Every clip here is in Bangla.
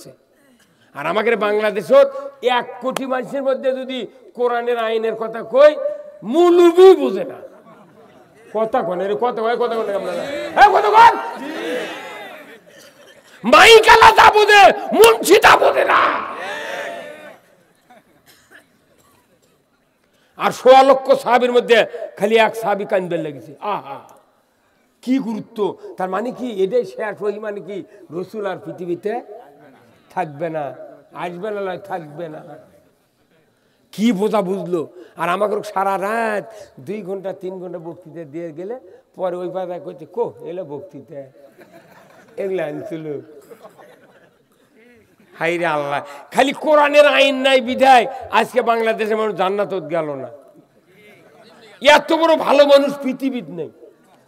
করছে। আর আমাদের বাংলাদেশত 1 কোটি মানুষের মধ্যে যদি কোরআনের আইনের কথা কই মূলবি বুঝে না। কথা কোন কথা হয় কথা কোন কথা কোন মাইকালা তা বুঝে মুন্সিতা বুঝে না। আর 16 লক্ষ সাহাবীর মধ্যে খালি 1 সাহাবী কান্দে লেগেছে। আহা কি গুরুত্ব! তার মানে কি এটাই শেষ হই, মানে কি রাসূল আর পৃথিবীতে থাকবে না, আসবে না, থাকবে না। কি বোঝা বুঝলো। আর আমাকে সারা রাত 2 ঘন্টা 3 ঘন্টা বক্তৃতা দিয়ে গেলে পরে ওই পাতা কইতে কো এলো বক্তৃতা এগুলো আনছিল। হাইরে আল্লাহ, খালি কোরআনের আইন নাই বিধায় আজকে বাংলাদেশের মানুষ জান্নাত গেল না। এত বড় ভালো মানুষ পৃথিবীর নেই।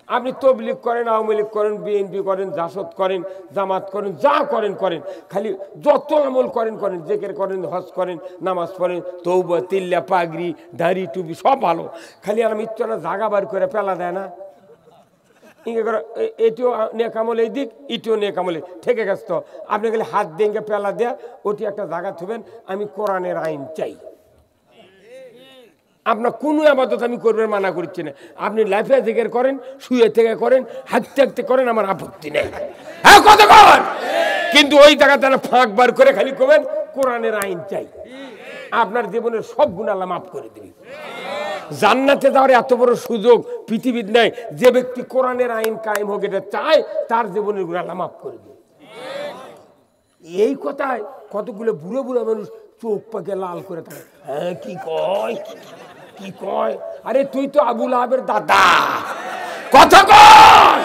আপনি তবলিগ করেন, আওয়ামী লীগ করেন, বিএনপি করেন, জাসদ করেন, জামাত করেন, যা করেন করেন, খালি যত আমল করেন করেন, জেকের করেন, হজ করেন, নামাজ পড়েন, তৌবা, তিল্লা, পাগড়ি, দাড়ি, টুপি সব ভালো। খালি আর মিথ্যা জাগা বার করে পেলা দেয় না। ইঙ্গে করে এটিও নেকামল এই দিক, ইটিও নেকামলে ঠেকে গেছে। তো আপনি খালি হাত দিয়ে পেলা দেয়া ওটি একটা জায়গা থবেন, আমি কোরআনের আইন চাই। আপনার কোনো আবাদত আমি করবেন মানা করছি না। আপনি লাইফে থেকে করেন, শুয়ে থেকে করেন, হাঁটতে হাঁটতে করেন, আমার আপত্তি নেই। হ্যাঁ কথা কর, কিন্তু ওই জায়গাতে ফাঁক বার করে খালি করবেন কোরআনের আইন চাই। আপনার জীবনের সব গুণ আল্লাহ মাফ করে দিবি। জান্নাতে যাওয়ার এত বড় সুযোগ পৃথিবীর নেই। যে ব্যক্তি কোরআনের আইন কায়েম হোক এটা চায়, তার জীবনের গুণ আল্লাহ মাফ করে দিবে। এই কথায় কতগুলো বুড়ো বুড়ো মানুষ চোখ পাকে লাল করে থাকে। হ্যাঁ কি কয় কি কয়? আরে তুই তো আবু লাহাবের দাদা। কথা কয়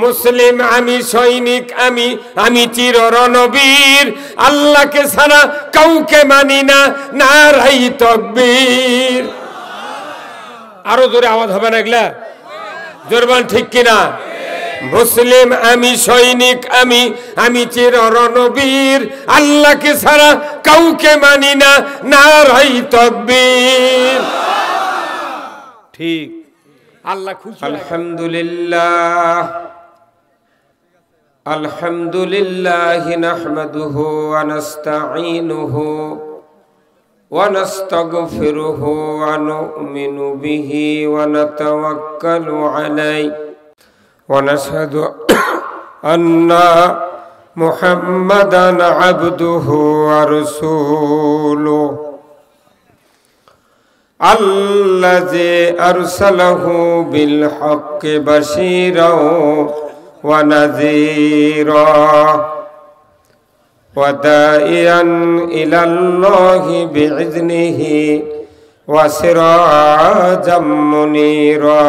মুসলিম আমি, সৈনিক আমি, আমি চির রণবীর, আল্লাহকে ছাড়া কাউকে মানি না, নারাই তাকবীর। আরো জোরে আওয়াজ হবে না এগুলা? জোরে বল ঠিক কিনা? মুসলিম আমি, সৈনিক আমি, আমি চির রণবীর, আল্লাহকে ছাড়া কাউকে মানি না, নারাই তাকবীর। ঠিক আল্লাহ খুশি। আলহামদুলিল্লাহ আলহামদুলিল্লাহ নাহমাদুহু ওয়া নাস্তাঈনুহু ওয়া নাস্তাগফিরুহু ওয়া নু'মিনু বিহি ওয়া নাতাওয়াক্কালু আলাইহি ওয়া নাশহাদু আন্না মুহাম্মাদান আবদুহু ওয়া রাসূলুহু আল্লাযী আরসালাহু বিল হাক্কি বাশীরাও ওয়া নাযীরা ওয়া দাঈয়ান ইলাল্লাহি বিইذনিহি ওয়া সিরাজাম মুনীরা।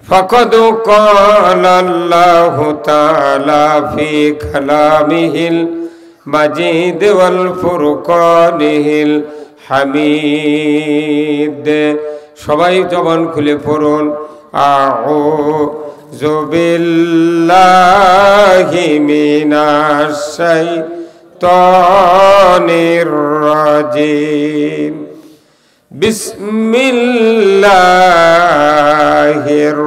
ফাকাদ ক্বালা আল্লাহু তাআলা ফি কালামিহিল মাজিদ ওয়াল ফুরকানিহিল হামিদ। সবাই জবান খুলে পড়ুন আউযু বিল্লাহি মিনাশ শাইতানির রাজিম। বিসমিল্লাহির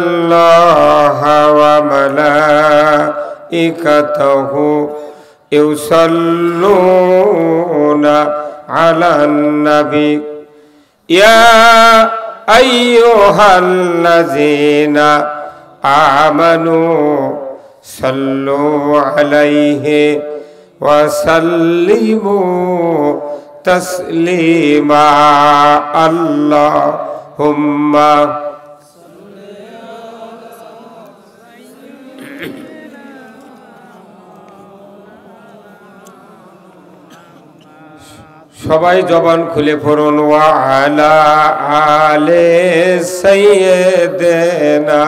ইন্নাল্লাহা ওয়া মালাইকাতাহু ইউসাল্লুনা আলান নবী ইয়া আইয়ুহাল্লাযীনা আমানু সাল্লু আলাইহি ওয়া সাল্লিমু তাসলিমা। আল্লাহুম্মা সবাই জবান খুলে পড়ুন ওয়া আলা আলে সাইয়্যিদিনা।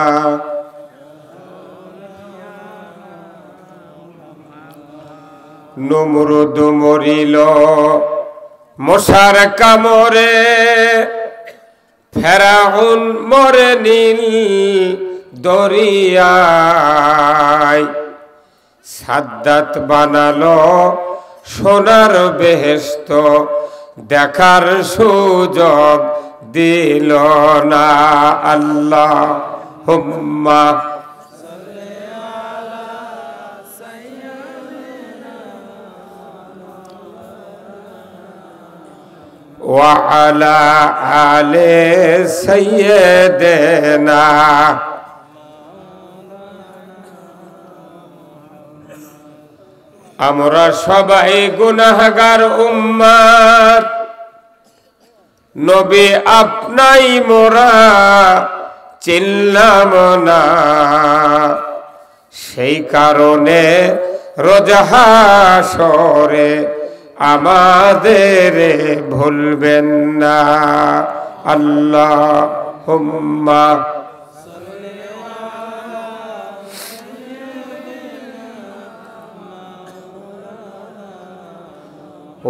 নমরুদ মরিল মশার কামড়ে, ফেরাউন মরে নীল দরিয়ায়, সাদ্দাত বানালো সোনার বেহেশত, দেখার সুযোগ দিল না। আল্লাহুম্মা ওয়া আলা আলি সাইয়্যিদিনা। আমরা সবাই গুনাহগার উম্মত, নবী আপনাই মোরা চিনলাম না, সেই কারণে রোজ হাসরে আমাদের ভুলবেন না। আল্লাহুম্মা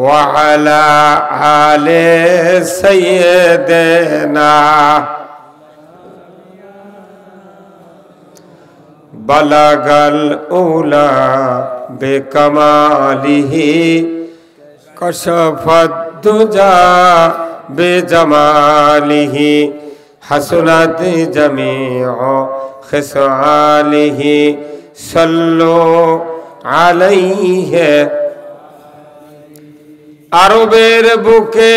ওয়া আলা আলি সাইয়্যিদিনা। বালাগাল উলা বিকামালিহি কাশাফাদ দুজা বিজামালিহি হাসনাত জামিউ খিসালিহি সাল্লু আলাইহি। আরবের বুকে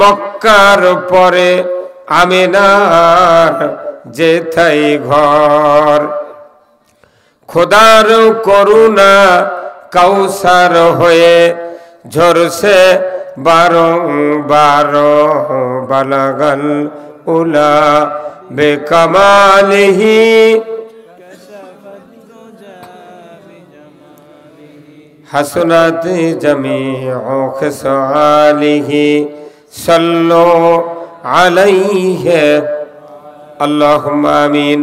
মক্কার পরে আমিনার যেথাই ঘর, খোদার করুণা কাউসার হয়ে ঝরছে বারংবার। বালাগাল উলা বিকামালিহি হাসনাত জামিউ খিসালিহি সাল্লু আলাইহি। আল্লাহুম্মা আমিন।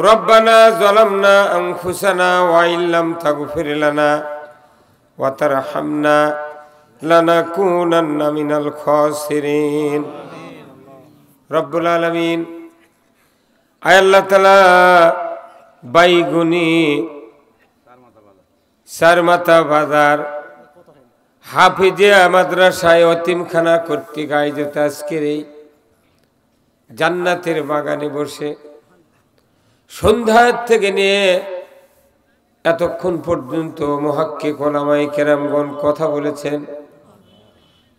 রব্বানা যালামনা আনফুসানা ওয়া ইল্লাম তাগফির লানা ওয়া তারহামনা লানাকুনান্না মিনাল খাসিরিন। রব্বুল আলামিন, আয় আল্লাহ তাআলা বাইগুনি সারমাতা বাজার হাফিজিয়া মাদ্রাসায় অতিমখানা কর্তৃক আয়োজিত আজকের এই জান্নাতের বাগানে বসে সন্ধ্যা থেকে নিয়ে এতক্ষণ পর্যন্ত মুহাক্কিক উলামায়ে কেরামগণ কথা বলেছেন।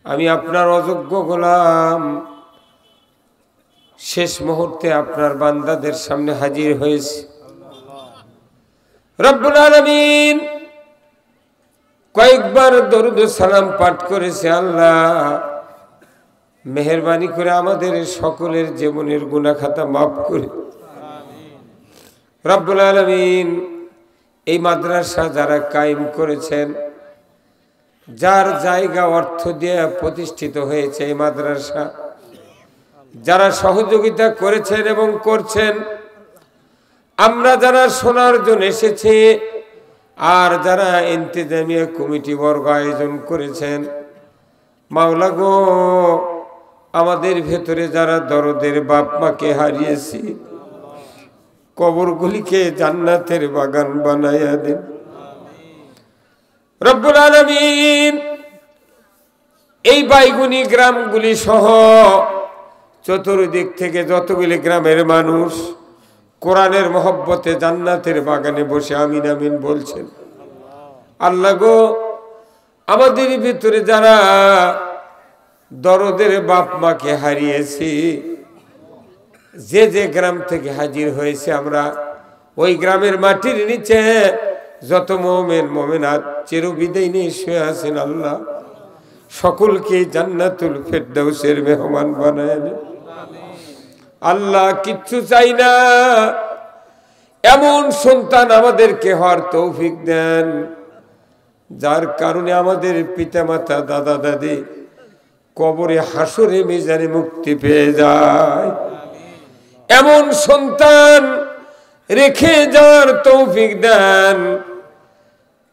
আমি আপনার অযোগ্য গোলাম শেষ মুহূর্তে আপনার বান্দাদের সামনে হাজির হয়েছি। রব্বুল আলামিন কয়েকবার দরুদ ও সালাম পাঠ করেছে। আল্লাহ মেহেরবানি করে আমাদের সকলের জীবনের গুনাহ খাতা মাফ করে। রব্বুল আলামিন এই মাদ্রাসা যারা কায়েম করেছেন, যার জায়গা অর্থ দিয়ে প্রতিষ্ঠিত হয়েছে এই মাদ্রাসা, যারা সহযোগিতা করেছেন এবং করছেন, আমরা যারা শোনার জন্য এসেছি আর যারা ইন্তেজামিয়া কমিটি বর্গ আয়োজন করেছেন, মাওলা গো আমাদের ভেতরে যারা দরদের বাপ মাকে হারিয়েছি, কবরগুলিকে জান্নাতের বাগান বানাইয়া দেন। রব্বুল আলামিন এই বাইগুনি গ্রামগুলি সহ চতুর্দিক থেকে যতগুলি গ্রামের মানুষ কোরআনের মহব্বতে জান্নাতের বাগানে বসে আমিন আমিন বলছেন। আল্লাহ গো আমাদের ভিতরে যারা দরদের বাপ মাকে হারিয়েছি, যে যে গ্রাম থেকে হাজির হয়েছে, আমরা ওই গ্রামের মাটির নিচে যত মুমিন মুমিনাত চিরবিদায় নিয়ে শুয়ে আছেন, আল্লাহ সকলকে জান্নাতুল ফেরদাউসের মেহমান বানায় দেন। আল্লাহ কিচ্ছু চাই না, এমন সন্তান আমাদেরকে হওয়ার তৌফিক দেন যার কারণে আমাদের পিতামাতা দাদা দাদি কবরে হাসরে মিজানে মুক্তি পেয়ে যায়। এমন সন্তান রেখে যাওয়ার তৌফিক দেন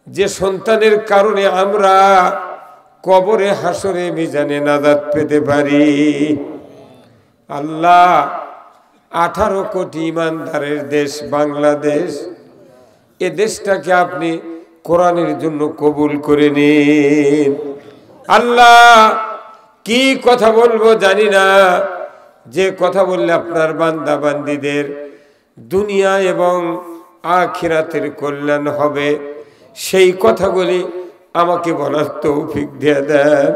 যে সন্তানের কারণে আমরা কবরে হাসরে মিজানে নাজাত পেতে পারি। আল্লাহ 18 কোটি ইমানদারের দেশ বাংলাদেশ, এ দেশটাকে আপনি কোরআনের জন্য কবুল করে নিন। আল্লাহ কি কথা বলবো জানি না, যে কথা বললে আপনার বান্দা বান্দীদের দুনিয়া এবং আখিরাতের কল্যাণ হবে, সেই কথাগুলি আমাকে বলার তৌফিক দিয়ে দেন।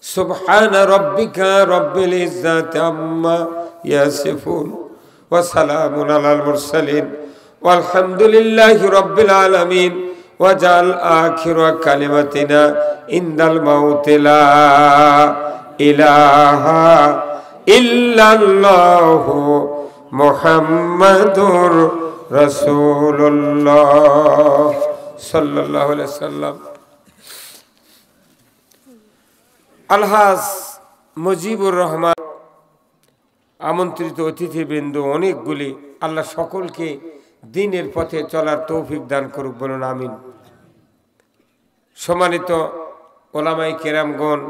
সুবহান রাব্বিকা রব্বিল ইজ্জাতি আম্মা ইয়াসিফুন ওয়া সালামুন আলাল মুরসালিন ওয়ালহামদুলিল্লাহি রাব্বিল আলামিন ওয়াজাল আখিরা কালিমাতিনা ইনদাল মাউতি লা ইলাহা ইল্লাল্লাহু মুহাম্মাদুর রাসূলুল্লাহ সাল্লাল্লাহু আলাইহি ওয়াসাল্লাম। আলহাজ মুজিবুর রহমান আমন্ত্রিত অতিথিবৃন্দ অনেকগুলি, আল্লাহ সকলকে দ্বীনের পথে চলার তৌফিক দান করুক, বলুন আমিন। সম্মানিত ওলামায়ে কেরামগণ,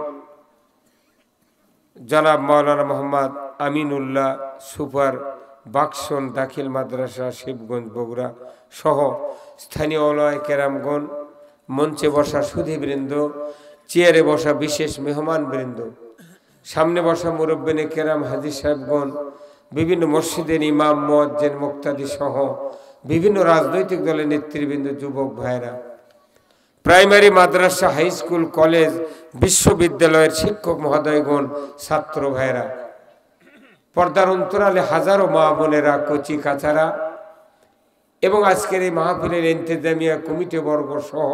জনাব মাওলানা মোহাম্মদ আমিনুল্লাহ সুপার বাক্সন দাখিল মাদ্রাসা শিবগঞ্জ বগুড়া সহ স্থানীয় ওলামায়ে কেরামগণ, মঞ্চে বসা সুধীবৃন্দ, চেয়ারে বসা বিশেষ মেহমানবৃন্দ, সামনে বসা মুরব্বিনে কেরাম হাজী সাহেবগণ, বিভিন্ন মসজিদের ইমাম মুয়াজ্জিন মুক্তাদি সহ বিভিন্ন রাজনৈতিক দলের নেতৃবৃন্দ, যুবক ভাইরা, প্রাইমারি মাদ্রাসা, হাই স্কুল, কলেজ, বিশ্ববিদ্যালয়ের শিক্ষক মহোদয়গণ, ছাত্র ভাইরা, পর্দার অন্তরালে হাজারো মা বোনেরা, কচি কাচারা এবং আজকের এই মাহফিলের ইন্তেজামিয়া কমিটি বর্গ সহ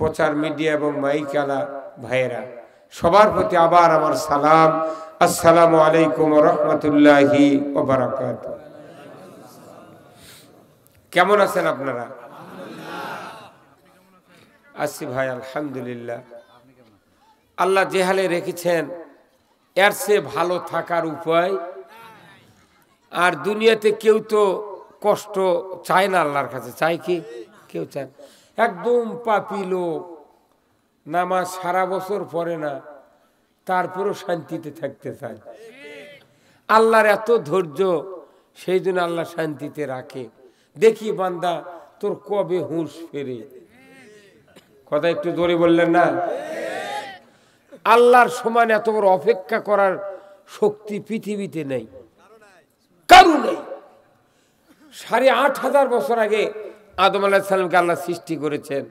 প্রচার মিডিয়া এবং মাইকালা ভাইয়েরা, সবার প্রতি আবার আমার সালাম। আসসালামু আলাইকুম ওয়া রাহমাতুল্লাহি ওয়া বারাকাতুহু। কেমন আছেন আপনারা? আছি ভাই, আলহামদুলিল্লাহ। আল্লাহ যে হালে রেখেছেন এর চেয়ে ভালো থাকার উপায় আর দুনিয়াতে কেউ তো কষ্ট চায় না, আল্লাহর কাছে চায় কি? কেউ চায়। একদম পাপী লোক, নামাজ সারা বছর পড়ে না, তারপরও শান্তিতে থাকতে চায়। আল্লাহর এত ধৈর্য, সেই জন্য আল্লাহ শান্তিতে রাখে। দেখি বান্দা তোর কবে হুঁশ ফেরে। কথা একটু জোরে বললেন না? আল্লাহর সমান এত বড় অপেক্ষা করার শক্তি পৃথিবীতে নেই, কারো নেই। 8,500 বছর আগে আদম আলাইহিস সালামকে আল্লাহ সৃষ্টি করেছেন।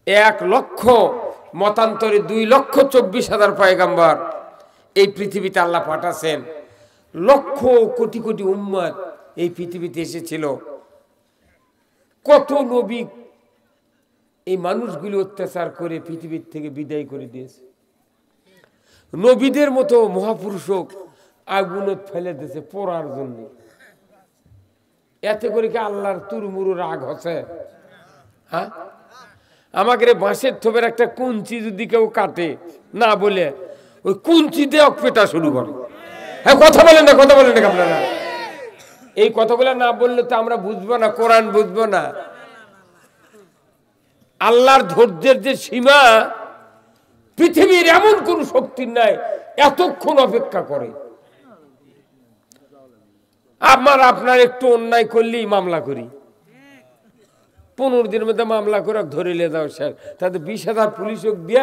1 লক্ষ মতান্তরে 2,24,000 পয়গম্বর এই পৃথিবীতে আল্লাহ পাঠাছেন। লক্ষ কোটি কোটি উম্মত এই পৃথিবীতে এসেছিল। কত নবী এই মানুষগুলি অত্যাচার করে পৃথিবীর থেকে বিদায় করে দিয়েছে। নবীদের মতো মহাপুরুষ আগুনত ফেলে দিয়েছে পোড়ার জন্য। এতে করে কি আল্লাহর তুরমুরু রাগ হচ্ছে? হ্যাঁ, আমাকে বাঁশের থোপের একটা কুঞ্চি যদি কেউ কাটে না বলে, ওই কুঞ্চি দিয়ে অকপেটা শুরু করে। হ্যাঁ, কথা বলেন না, কথা বলেন না আপনারা। এই কথাগুলো না বললে তো আমরা বুঝবো না, কোরআন বুঝবো না। আল্লাহর ধৈর্যের যে সীমা, পৃথিবীর এমন কোন শক্তির নাই এতক্ষণ অপেক্ষা করে। আপনার একটু অন্যায় করলেই মামলা করি, 15 দিনের মধ্যে মামলা করে ধরে নিয়ে যাও স্যার, তাদের 20,000 পুলিশ দিয়ে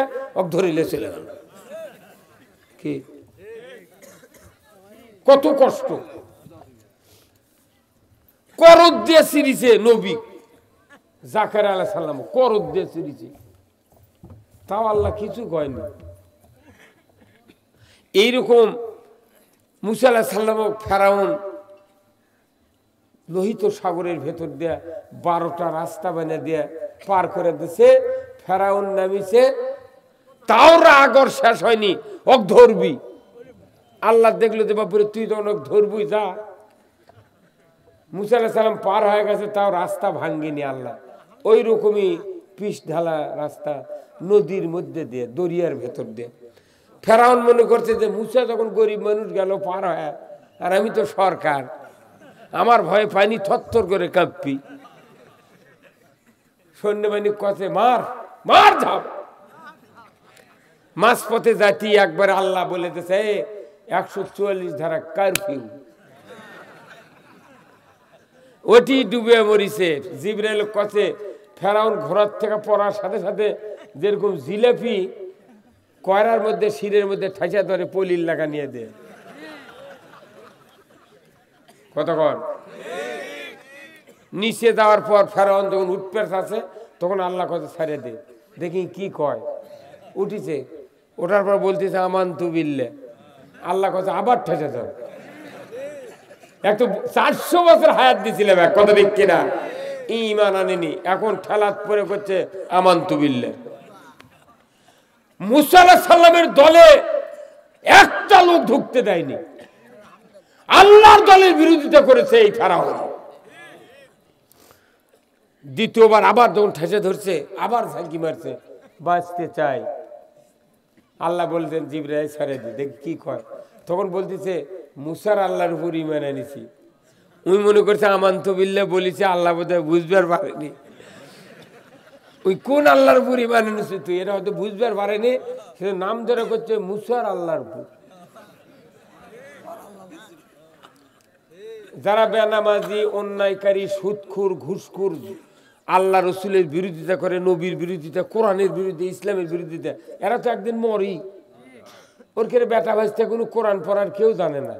ধরে নিয়ে চলে গেল। কি কত কষ্ট! করদ দিয়ে সিরিছে নবী জাকারিয়া আলাইহিস সালাম, করদ দিয়ে সিরিছে, তাও আল্লাহ কিছু কয়নি। এইরকম মুসা আলাইহিস সালাম ফেরাউন লোহিত সাগরের ভেতর দিয়ে 12টা রাস্তা বানিয়ে দিয়ে পার করে দিছে। ফেরাউন নামিছে, তাও রাগর শেষ হয়নি, ওক ধরবি। আল্লাহ দেখলো যে বাপুরে তুই তো অনেক ধরবি, যা। মুসা আলাইহিস সালাম পার হয়ে গেছে, তাও রাস্তা ভাঙ্গেনি আল্লাহ। ওই রকমই পিচ ঢালা রাস্তা নদীর মধ্যে দিয়ে, দরিয়ার ভেতর দিয়ে। ফেরাউন মনে করছে যে মুসা যখন গরিব মানুষ গেল পার হয়, আর আমি তো সরকার, আমার ভয়ে পানি থরথর করে কাঁপি। সৈন্যবাহিনী কছে মার মার ঝাপ। মাঝপথে জাতি একবার আল্লাহ বলে দিয়েছে 144 ধারা কারফিউ, ওটি ডুবে মরিছে। জিবরাইল কছে ফেরাউন ঘোড়ার থেকে পড়ার সাথে সাথে যেরকম জিলাপি কয়রার মধ্যে শিরের মধ্যে ঠাইসা ধরে পলির লাগা নিয়ে দে কতক্ষণ নিচে যাওয়ার পর ফেরাউন যখন উঠপের আছে তখন আল্লাহ কথা ছাড়ে দে দেখি কি কয় উঠিছে ওঠার পর বলতেছে আমানতু বিল্লাহ আল্লাহ কথা আবার ঠেসে যাও একটু 400 বছর হায়াত দিছিলাম এক কথা ঠিক কিনা ঈমান আনেনি এখন ঠেলাত পরে করছে আমানতু বিল্লাহ মুসা আলাইহিস সালামের দলে একটা লোক ঢুকতে দেয়নি আল্লাহর দলের বিরোধিতা করেছে এই ফেরাউন দ্বিতীয়বার আবার যখন ঠেসে ধরছে আবার ঝাঁকি মারছে বাঁচতে চাই আল্লাহ বলছেন জিবরাইল ছেড়ে দে দেখ কি কয় তখন বলতেছে মুসার আল্লাহর উপর ঈমান এনেছি উনি মনে করছে আমানতু বিল্লাহ বলেছে আল্লাহ বোধহয় বুঝবার পারেনি ওই কোন আল্লাহর উপর ঈমান এনেছি তুই এটা হয়তো বুঝবার পারেনি সে নাম ধরে করছে মুসার আল্লাহর উপর যারা বেনামাজি অন্যায়কারী সুদখোর ঘুষখোর আল্লাহ রসুলের বিরোধিতা করে নবীর বিরোধিতা কোরআনের বিরুদ্ধে ইসলামের বিরোধিতা এরা তো একদিন মরি ওর কেড়ে বেটা ভাজতে কোনো কোরআন পড়ার কেউ জানে না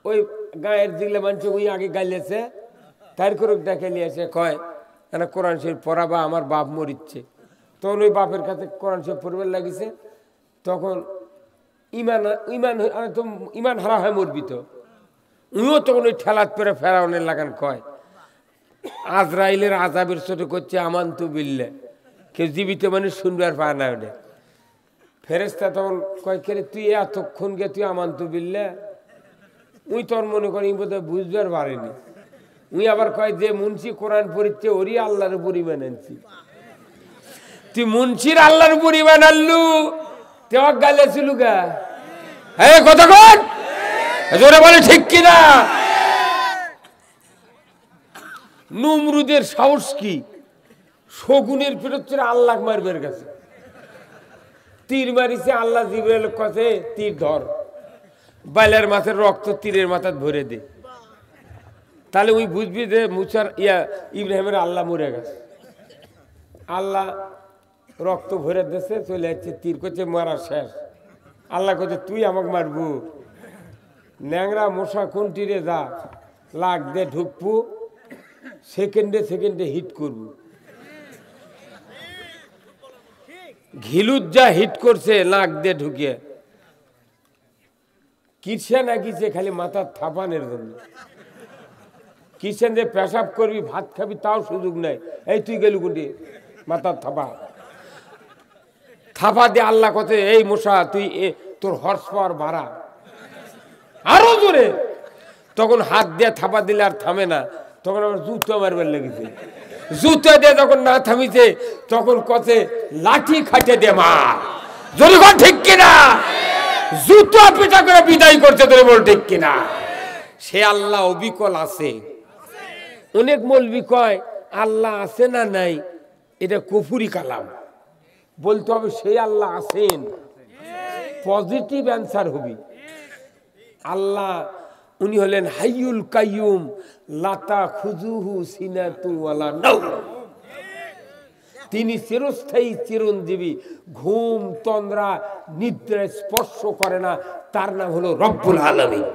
ওই গায়ের দিলে মানুষ ওই আগে গাইলেছে তার করে ডেকে নিয়ে এসে কয় না কোরআন শরীফ পড়াবা আমার বাপ মরিচ্ছে তখন ওই বাপের কাছে কোরআন শরীফ পড়বার লাগিছে তখন ইমান ইমান তো ইমান হারা হয় মরবি তো উনিও তখন ওই ঠেলাত পরে ফেরাউনের লাগান কয় আজরাইলের আযাবের ছোটো করছে আমানতু বিল্লাহ কেউ জীবিত মানুষ শুনবার পায় না ওটা ফেরেশতা তখন কয় কে তুই এতক্ষণ গে তুই আমানতু বিল্লাহ উই তোর মনে করি বোধহয় বুঝবার পারেনি উই আবার কয় যে মুন্সি কোরআন পড়িচ্ছে ওরই আল্লাহর উপর ঈমান আনছি তুই মুন্সির আল্লাহর উপর ঈমান আনলু তেও গালেছিল গা হ্যাঁ কথা কন জোরে বলে ঠিক কিনা নমরুদের সাহস কি শগুনের পিঠে আল্লাহ মারবের কাছে তীর মারিছে আল্লাহ জিবরাইল কাছে তীর ধর বাইলের মাথার রক্ত তীরের মাথায় ভরে দে তাহলে ওই বুঝবি যে মুসার ইব্রাহিমের আল্লাহ মরে গেছে আল্লাহ রক্ত ভরে দিয়েছে চলে যাচ্ছে তীর করছে মারা শেষ আল্লাহ করছে তুই আমাকে মারবু ন্যাংরা মশা কোন তীরে যা লাগ দে ঢুকবু সেকেন্ডে সেকেন্ডে হিট করব ঘিলুত যা হিট করছে নাক দিয়ে ঢুকিয়ে কিসে না কিসে খালি মাথার থাপানের জন্য কিসেন যে পেশাব করবি ভাত খাবি তাও সুযোগ নাই এই তুই গেলু কোনটি মাথার থাপা থাপা দিয়ে আল্লাহ কথা এই মশা তুই তোর হর্স পাওয়ার বাড়া আরো জোরে তখন হাত দিয়ে থাপা দিলে আর থামে না তখন আমার জুতো মারবার লেগেছে জুতো দিয়ে যখন না থামিছে তখন কথে লাঠি খাটে দে মা যদি ঠিক কিনা জুতো পিঠা করে বিদায় করছে তোর বল ঠিক কিনা সে আল্লাহ অবিকল আছে অনেক মৌলবি কয় আল্লাহ আছে না নাই এটা কুফরি কালাম বলতে হবে সেই আল্লাহ আছেন পজিটিভ অ্যান্সার হবি আল্লাহ উনি হলেন হাইয়ুল কাইয়ুম লাতা খুজুহু সিনাতু ওয়ালা নাওম তিনি চিরস্থায়ী চিরঞ্জীবী ঘুম তন্দ্রা নিদ্রা স্পর্শ করে না তার নাম হলো রব্বুল আলামিন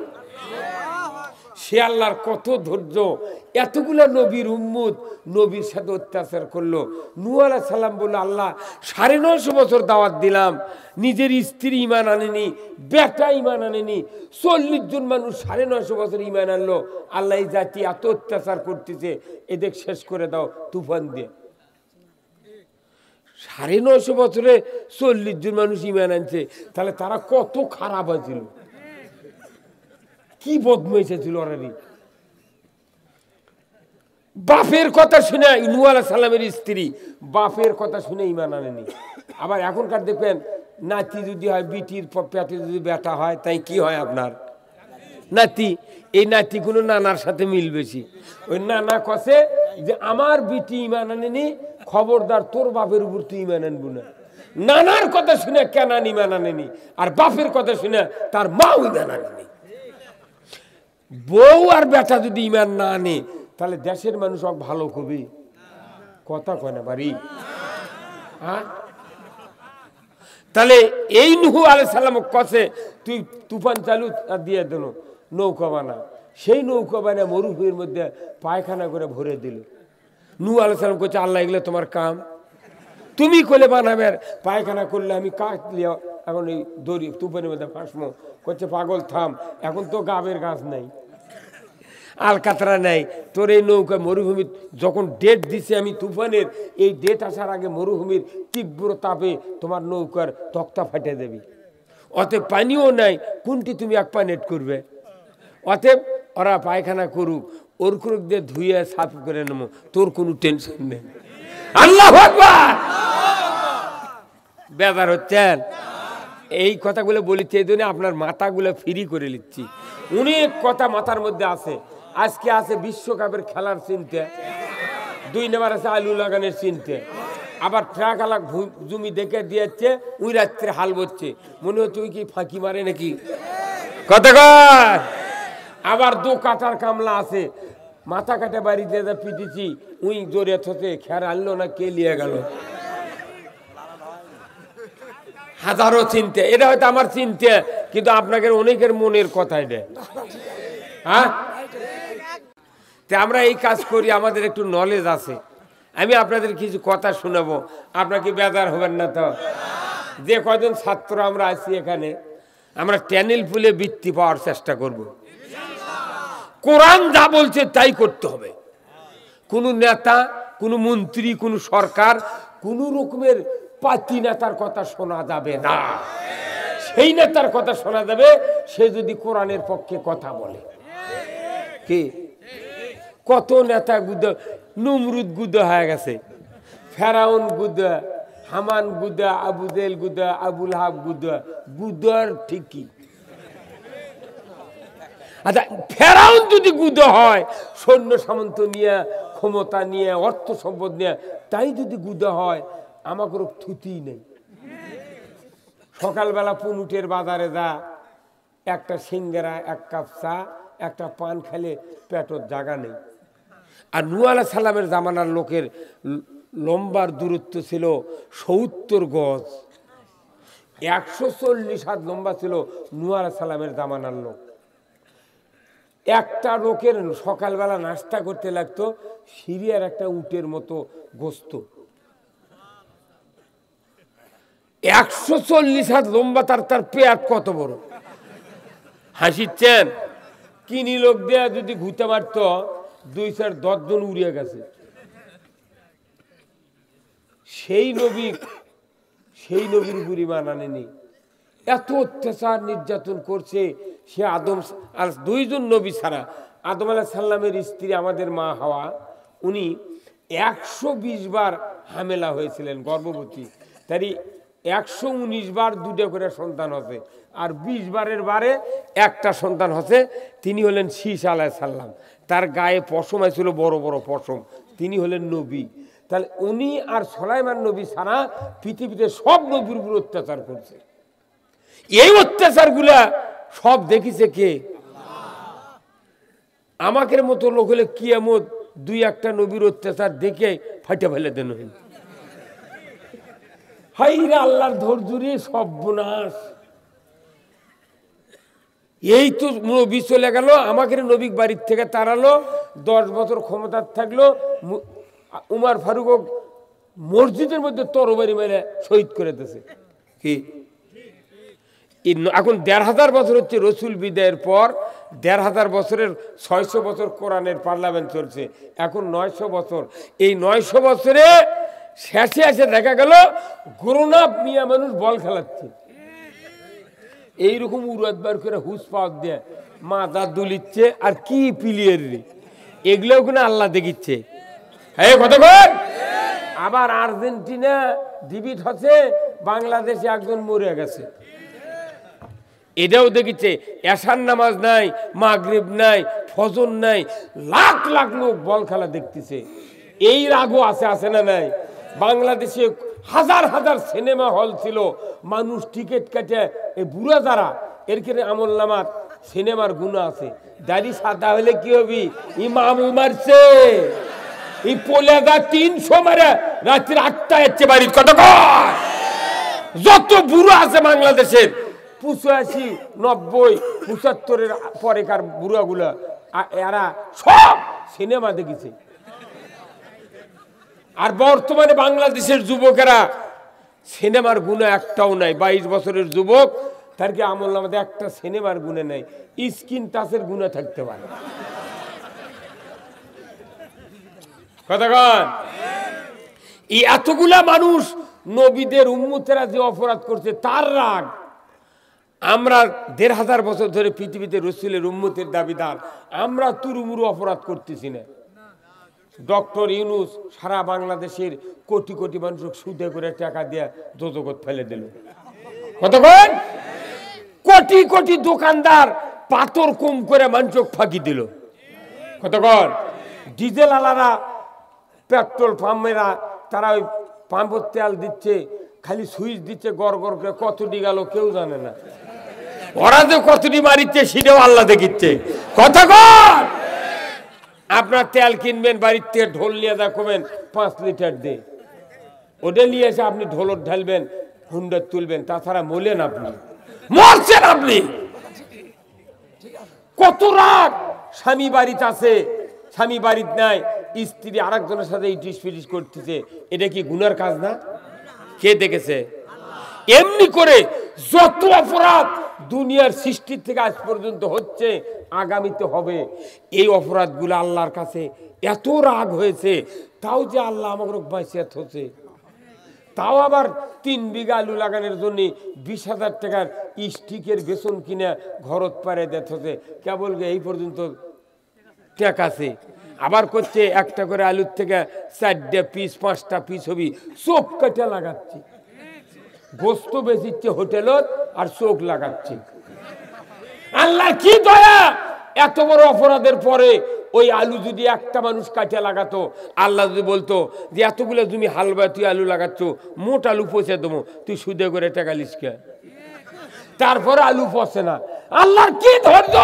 সে আল্লাহর কত ধৈর্য এতগুলা নবীর উম্মত নবীর সাথে অত্যাচার করলো নূহ আলাইহিস সালাম বলল আল্লাহ 950 বছর দাওয়াত দিলাম নিজের স্ত্রী ঈমান আনেনি বেটা ঈমান আনেনি 40 জন মানুষ 950 বছর ঈমান আনলো আল্লাহ এই জাতি এত অত্যাচার করতেছে এদের শেষ করে দাও তুফান দিয়ে 950 বছরে 40 জন মানুষ ঈমান আনছে তাহলে তারা কত খারাপ হয়েছিল কি বদমাইশ ছিল ওরানি বাপের কথা শুনে নূহ আলাইহিস সালামের স্ত্রী বাপের কথা শুনে ঈমান আনেনি আবার এখনকার দেখবেন নাতি যদি হয় বিটির পেটে যদি বেটা হয় তাই কি হয় আপনার নাতি এই নাতি কোনো নানার সাথে মিল বেশি ওই নানা কসে যে আমার বিটি ঈমান আনেনি খবরদার তোর বাপের উপর তুই ঈমান আনবো না নানার কথা শুনে কেনান ঈমান আনেনি আর বাপের কথা শুনে তার মাও ঈমান আনেনি বউ আর বেটা যদি ঈমান না আনে তাহলে দেশের মানুষ ভালো কবি কথা কয় না বাড়ি হ্যাঁ তাহলে এই নূহ আলাইহিস সালাম কসে তুই তুফান চালু দিয়ে দেন নৌকা বানা, সেই নৌকা বানা মরুভূমির মধ্যে পায়খানা করে ভরে দিল। নূহ আলাইহিস সালাম কইছে আল্লাহ এগুলো তোমার কাম, তুমি কোলে বানাবে, পায়খানা করলে আমি কাঠ লিয়া এখন এই দড়ি তুফানের মধ্যে ফাঁসমো। করছে পাগল থাম, এখন তো গাবের গাছ নাই, আলকাতরা নাই, তোর এই নৌকা মরুভূমি যখন ডেট দিছে আমি তুফানের, এই ডেট আসার আগে মরুভূমির তীব্র তাপে তোমার নৌকার তক্তা ফাটে দেবে। অতএব পানিও নাই, কোনটি তুমি এক পা নেট করবে? অতএব ওরা পায়খানা করুক, ওর করুক দিয়ে ধুয়ে সাফ করে নেবো, তোর কোনো টেনশন নেই। আল্লাহু আকবার। বেজার হচ্ছেন? এই কথাগুলো বলেছি এই জন্য আপনার মাথাগুলো ফ্রি করে নিচ্ছি। অনেক কথা মাথার মধ্যে আছে। আজকে আছে বিশ্বকাপের খেলার চিনতে, 2 নম্বর আছে আলু লাগানোর চিনতে, আবার ট্রাক আলাক জমি দেখে দিয়েছে, ওই রাত্রে হাল বচ্ছে, মনে হচ্ছে ওই কি ফাঁকি মারে নাকি কথা কর। আবার 2 কাটার কামলা আছে, মাথা কাটে বাড়ি দিয়ে পিটিছি, উই জোরে থতে খেয়ার আনলো না কে লিয়ে গেল। হাজারো চিনতে, এটা হয়তো আমার চিনতে, কিন্তু আপনাকে অনেকের মনের কথা এটা। হ্যাঁ, আমরা এই কাজ করি, আমাদের একটু নলেজ আছে। আমি আপনাদের কিছু কথা শোনাবো, আপনাকে বেজার হবেন না তো? যে কয়জন ছাত্র আমরা আছি এখানে, আমরা ট্যানেল ফুলে বৃত্তি পাওয়ার চেষ্টা করব। কোরআন যা বলছে তাই করতে হবে। কোনো নেতা, কোনো মন্ত্রী, কোনো সরকার, কোনো রকমের পাতি নেতার কথা শোনা যাবে না। সেই নেতার কথা শোনা যাবে সে যদি কোরআনের পক্ষে কথা বলে। কি কত নেতা গুদা, নমরুদ গুদা হয়ে গেছে, ফেরাউন গুদা, হামান গুদা, আবু জেল গুদা, আবুল হাব গুদা, গুদার ঠিকই। আচ্ছা, ফেরাউন যদি গুদা হয়, সৈন্য সামন্ত নিয়ে, ক্ষমতা নিয়ে, অর্থ সম্পদ নিয়ে, তাই যদি গুদা হয়, আমাকে থুতি নেই। সকালবেলা পুনুটের বাজারে যা, একটা সিঙ্গারা, 1 কাপ চা, একটা পান খেলে পেটের জায়গা নেই। আর নূহ আলাইহিস সালামের জামানার লোকের লম্বার দূরত্ব ছিল 70 গজ, 140 হাত লম্বা ছিল নূহ আলাইহিস সালামের জামানার লোক। একটা লোকের সকালবেলা নাস্তা করতে লাগতো সিরিয়ার একটা উটের মতো গোস্ত। 140 হাত লম্বা, তার পেট কত বড়! হাসিচ্ছেন? কিনি লোক দেয়া যদি ঘুতে মারত, 2-4-10 জন উড়িয়ে গেছে। সেই নবীর বুড়ি মানানেনি, এত অত্যাচার নির্যাতন করছে সে। আদম আর 2 জন নবী ছাড়া, আদম আলাইহিস সালামের স্ত্রী আমাদের মা হাওয়া, উনি 120 বার হামেলা হয়েছিলেন, গর্ভবতী। তাই 119 বার 2টা করে সন্তান হচ্ছে, আর 20 বারের বারে একটা সন্তান হচ্ছে। তিনি হলেন শীষ আলাইহিস সালাম, তার গায়ে পশম ছিল বড় বড় পশম, তিনি হলেন নবী। তাহলে উনি আর সুলাইমান নবী ছাড়া পৃথিবীতে সব নবীর উপর অত্যাচার করছে। এই অত্যাচারগুলা সব দেখিছে কে? আমাদের মতো লোক হলে কিয়ামত 2-1টা নবীর অত্যাচার দেখে ফাটে ফেলে দেন। হাইরে আল্লাহর ধৈর্যরে সর্বনাশ। এই তো নবী চলে গেল, আমাকে নবী বাড়ির থেকে তাড়ালো, 10 বছর ক্ষমতার থাকলো, উমার ফারুক মসজিদের মধ্যে তরবারি মেরে শহীদ করে দিয়েছে। কি এখন 1500 বছর হচ্ছে রসুল বিদায়ের পর, 1500 বছরের 600 বছর কোরআনের পার্লামেন্ট চলছে, এখন 900 বছর। এই 900 বছরে শেষে এসে দেখা গেল গ্রোনাপ মিয়া মানুষ বল খেলাচ্ছে। এইরকম উড়াদ বার করে হুস পাওয়া দিয়ে মাথা দুলিচ্ছে, আর কি প্লেয়ার রে এগুলোও কিনা আল্লাহ দেখিচ্ছে। হ্যাঁ কতক্ষণ? আবার আর্জেন্টিনা ডিবিট হচ্ছে, বাংলাদেশে একজন মরে গেছে, এটাও দেখিচ্ছে। এশার নামাজ নাই, মাগরিব নাই, ফজর নাই, লাখ লাখ লোক বল খেলা দেখতেছে। এই রাগও আছে না নাই? বাংলাদেশে হাজার হাজার সিনেমা হল ছিল, মানুষ টিকিট কাটে, এই বুড়া যারা এরকম আমল নামার সিনেমার গুণা আছে। দাড়ি সাদা হলে কি হবি? ইমাম মারছে, এই পোলেগা 300 মারে রাত্রি 8টায় এসছে বাড়ির। কত যত বুড়ো আছে বাংলাদেশের 85, 90, 75-এর পরেকার বুড়াগুলা এরা সব সিনেমা দেখেছে। আর বর্তমানে বাংলাদেশের যুবকেরা সিনেমার গুণে একটাও নাই। 22 বছরের যুবক, তার কি আমল নামাতে একটা সিনেমার গুণে নাই, স্ক্রিন টাচের গুণে থাকতে পারে। কতক্ষণ এই এতগুলা মানুষ নবীদের উম্মতেরা যে অপরাধ করছে তার রাগ। আমরা 1500 বছর ধরে পৃথিবীতে রসুলের উম্মতের দাবিদার, আমরা তুরুমুরু অপরাধ করতেছি না। ডক্টর ইউনূস সারা বাংলাদেশের কোটি কোটি মানুষ সুদে করে টাকা দিয়ে দোজখত ফেলে দিল। কতক্ষণ কোটি কোটি দোকানদার পাথর কম করে মানুষ ফাঁকি দিল। কতক্ষণ ডিজেল আলারা, পেট্রোল পাম্পেরা তারা ওই পাম্পের তেল দিচ্ছে, খালি সুইচ দিচ্ছে, গড় গড় করে কতটি গেল কেউ জানে না। ওরা যে কতটি মারিচ্ছে সেটাও আল্লাহ দেখিচ্ছে। কতক্ষণ আপনার তেল কিনবেন বাড়ির থেকে, ঢোল নিয়ে দেখবেন 5 লিটার দে, ওটা নিয়ে এসে আপনি ঢোলর ঢালবেন, হুন্ডার তুলবেন, তাছাড়া মরলেন আপনি, মরছেন আপনি। কত রাগ! স্বামী বাড়িতে আছে, স্বামী বাড়িতে নাই, স্ত্রী আরেকজনের সাথে ইটিস ফিটিস করতেছে, এটা কি গুনার কাজ না? কে দেখেছে? এমনি করে যত অপরাধ দুনিয়ার সৃষ্টির থেকে আজ পর্যন্ত হচ্ছে, আগামীতে হবে, এই অপরাধগুলো আল্লাহর কাছে এত রাগ হয়েছে, তাও যে আল্লাহ আমাকে বাঁচিয়ে হচ্ছে। তাও আবার 3 বিঘা আলু লাগানোর জন্য 20,000 টাকার স্টিকের বেসন কিনে ঘরত পারে দেখছে, কেবল এই পর্যন্ত টাকা আছে। আবার করছে একটা করে আলুর থেকে 4টা পিস 5টা পিস হবি, চোখ কেটে লাগাচ্ছে, গোস্ত বেচিচ্ছে হোটেলত আর চোখ লাগাচ্ছে। আল্লাহ কি দয়া! এত বড় অপরাধের পরে ওই আলু যদি একটা মানুষ কাটে লাগাতো, আল্লাহ যদি বলতো যে এতগুলো জমি হালবা তুই আলু লাগাচ্ছ, মোট আলু পচে দেবো, তুই সুদে করে টাকা লিসকে, তারপরে আলু পচে না। আল্লাহর কি ধৈর্য!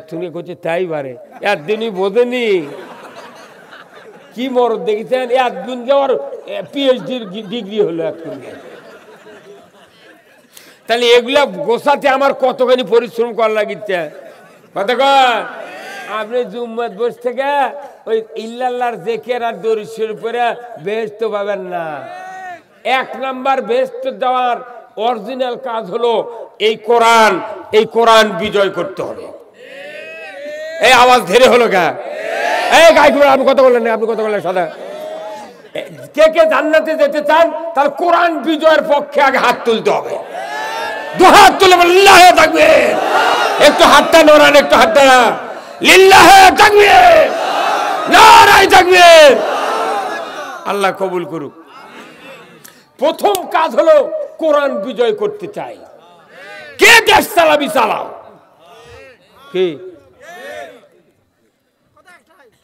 তুমি করছে তাই বারে, একদিনই বোঝেনি কি মরদ দেখেছেন, একদিন যাওয়ার পিএইচডির ডিগ্রি হলো এখন। তাহলে এগুলা গোছাতে আমার কতখানি পরিশ্রম করা লাগিচ্ছে। কতক্ষণ আপনি জুম্মত বসে থেকে ওই ইল্লাল্লাহর জিকির আর দরুদ শরীফ পড়ে বেহেশত পাবেন না। 1 নাম্বার বেহেশত যাওয়ার অরিজিনাল কাজ হলো এই কোরআন, এই কোরআন বিজয় করতে হবে। এই আওয়াজ ধীরে হলো গা, এই গাইড আপনি কথা বললেন না, আপনি কথা বললেন সাদা। কে কে জান্নাতে যেতে চান তার কোরআন বিজয়ের পক্ষে আগে হাত তুলতে হবে। 2 হাত তুলে বলেন লিল্লাহে তাকবীর। একটু হাতটা নড়ান, একটু হাতটা, লিল্লাহে তাকবীর, নারায়ে তাকবীর। আল্লাহ কবুল করুক। প্রথম কাজ হলো কোরআন বিজয় করতে চাই। কে দেশ চালাবি চালাও, কে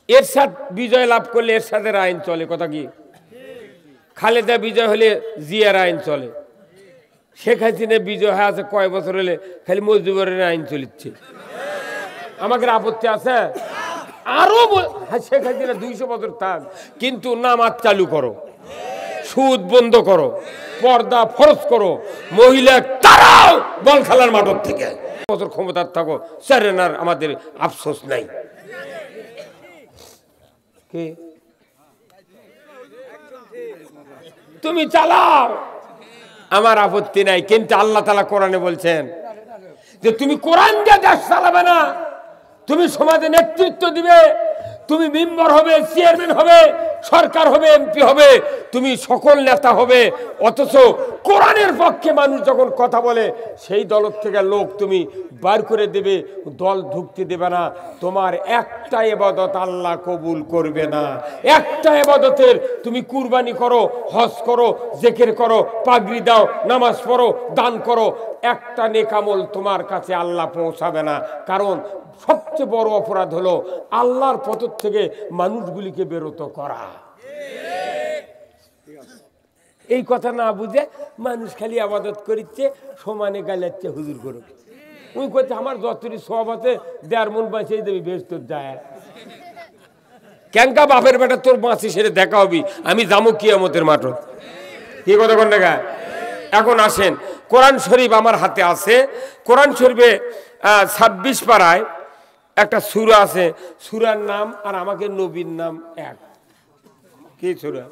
এরশাদ বিজয় লাভ করলে এরশাদের আইন চলে, কথা কি? খালেদা বিজয় হলে জিয়ার আইন চলে। শেখ হাসিনা বিজয় হয়ে আছে কয় বছর হলে খালি মজদুরের আইন চলিচ্ছে। আমাকে আপত্তি আছে আরো, শেখ হাসিনা 200 বছর থাক, কিন্তু নামাজ চালু করো, সুদ বন্ধ করো, পর্দা ফরজ করো, মহিলা তারাও বল খেলার মাঠের থেকে বছর ক্ষমতার থাকো, সেরেনার আমাদের আফসোস নাই। কে তুমি চালাও, আমার আপত্তি নাই, কিন্তু আল্লাহ তাআলা কোরআনে বলছেন যে তুমি কোরআন দিয়ে দেশ চালাবে না, তুমি সমাজে নেতৃত্ব দিবে, তুমি মেম্বার হবে, চেয়ারম্যান হবে, সরকার হবে, এমপি হবে, তুমি সকল নেতা হবে, অথচ কোরআনের পক্ষে মানুষ যখন কথা বলে সেই দল থেকে লোক তুমি বার করে দেবে, দল ঢুকতে দেবে না। তোমার একটা ইবাদত আল্লাহ কবুল করবে না। একটা ইবাদতের তুমি কুরবানি করো, হজ করো, জিকির করো, পাগড়ি দাও, নামাজ পড়ো, দান করো, একটা নেক আমল তোমার কাছে আল্লাহ পৌঁছাবে না। কারণ সবচেয়ে বড় অপরাধ হলো আল্লাহর পথ থেকে মানুষগুলিকে বেরোত করা। এই কথা না বুঝে মানুষ খালি আবাদত করিচ্ছে, সমানে গালাচ্ছে হুজুর করুক। ওই করছে আমার যতটি সব আছে 1.5 মন বাঁচিয়ে দেবে বেশ তোর যায়। ক্যাঙ্কা বাপের বেটা তোর বাঁচি সেরে দেখা হবি, আমি যাবো কিয়ামতের মাঠ। কি কথা কোন দেখা। এখন আসেন, কোরআন শরীফ আমার হাতে আছে। কোরআন শরীফে 26 পারায় একটা সূরা আছে, সূরার নাম আর আমাকে নবীর নাম এক। কি সূরা?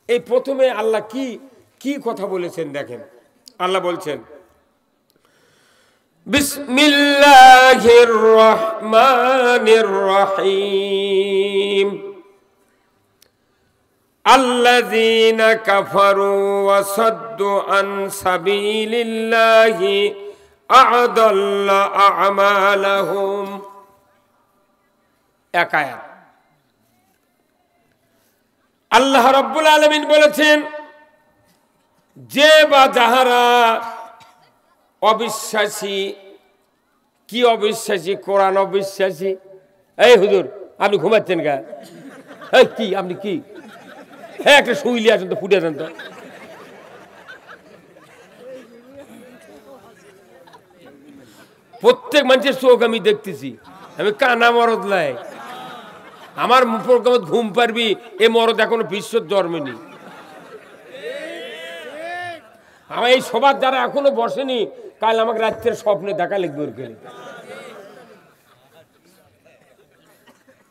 এই প্রথমে আল্লাহ কি কি কথা বলেছেন দেখেন। আল্লাহ বলছেন বিসমিল্লাহির রহমানির রহিম আল্লাযীনা কাফারু ওয়া সাদ্দু আন সাবিলিল্লাহি আ'দাল্লা আ'মালাহুম। এক আয়াত। আল্লাহ রাব্বুল আলামিন বলেছেন যে বা যাহারা অবিশ্বাসী। কি অবিশ্বাসী? কোরআন অবিশ্বাসী। এই হুজুর আপনি ঘুমাচ্ছেন গা? এই কি আপনি কি? হ্যাঁ একটা শুইলি আছেন তো, ফুটে দেন তো। প্রত্যেক মানুষের চোখ আমি দেখতেছি, আমি কানা মরদ লাই। আমার ঘুম পারবি, এ মরদ এখনো বিশ্বর জন্মেনি। আমার এই সবার যারা এখনো বসেনি, কাল আমাকে রাত্রের স্বপ্নে দেখা লিখবে। ওর করে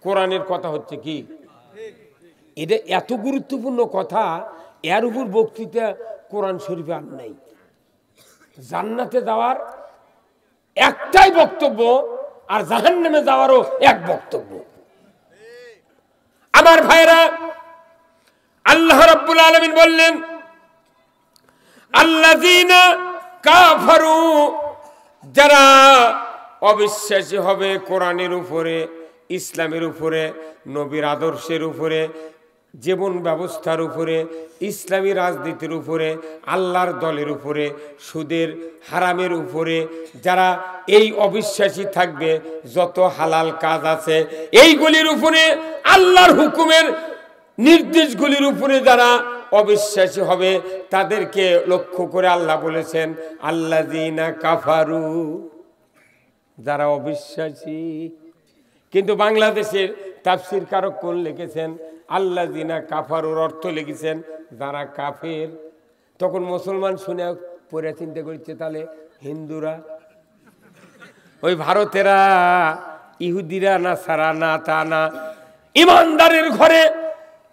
কোরআনের কথা হচ্ছে কি, এটা এত গুরুত্বপূর্ণ কথা, এর উপর বক্তৃতা কোরআন শরীফে আর নাই। জান্নাতে যাওয়ার একটাই বক্তব্য, আর জাহান্নামে যাওয়ারও এক বক্তব্য। আমার ভাইরা, আল্লাহ রাব্বুল আলামিন বললেন আল্লাযীনা কাফারু, যারা অবিশ্বাসী হবে কোরআনের উপরে, ইসলামের উপরে, নবীর আদর্শের উপরে, জীবন ব্যবস্থার উপরে, ইসলামী রাজনীতির উপরে, আল্লাহর দলের উপরে, সুদের হারামের উপরে, যারা এই অবিশ্বাসী থাকবে, যত হালাল কাজ আছে এইগুলির উপরে, আল্লাহর হুকুমের নির্দেশগুলির উপরে যারা অবিশ্বাসী হবে, তাদেরকে লক্ষ্য করে আল্লাহ বলেছেন আল্লাযীনা কাফারু, যারা অবিশ্বাসী। কিন্তু বাংলাদেশের তাফসীর কারক কোন লিখেছেন আল্লাযীনা কাফারুর অর্থ লিখেছেন যারা কাফের। তখন মুসলমান শুনে পরে চিন্তা করছে তাহলে হিন্দুরা, ওই ভারতেরা, ইহুদিরা না, সারা না, তা না। ইমানদারের ঘরে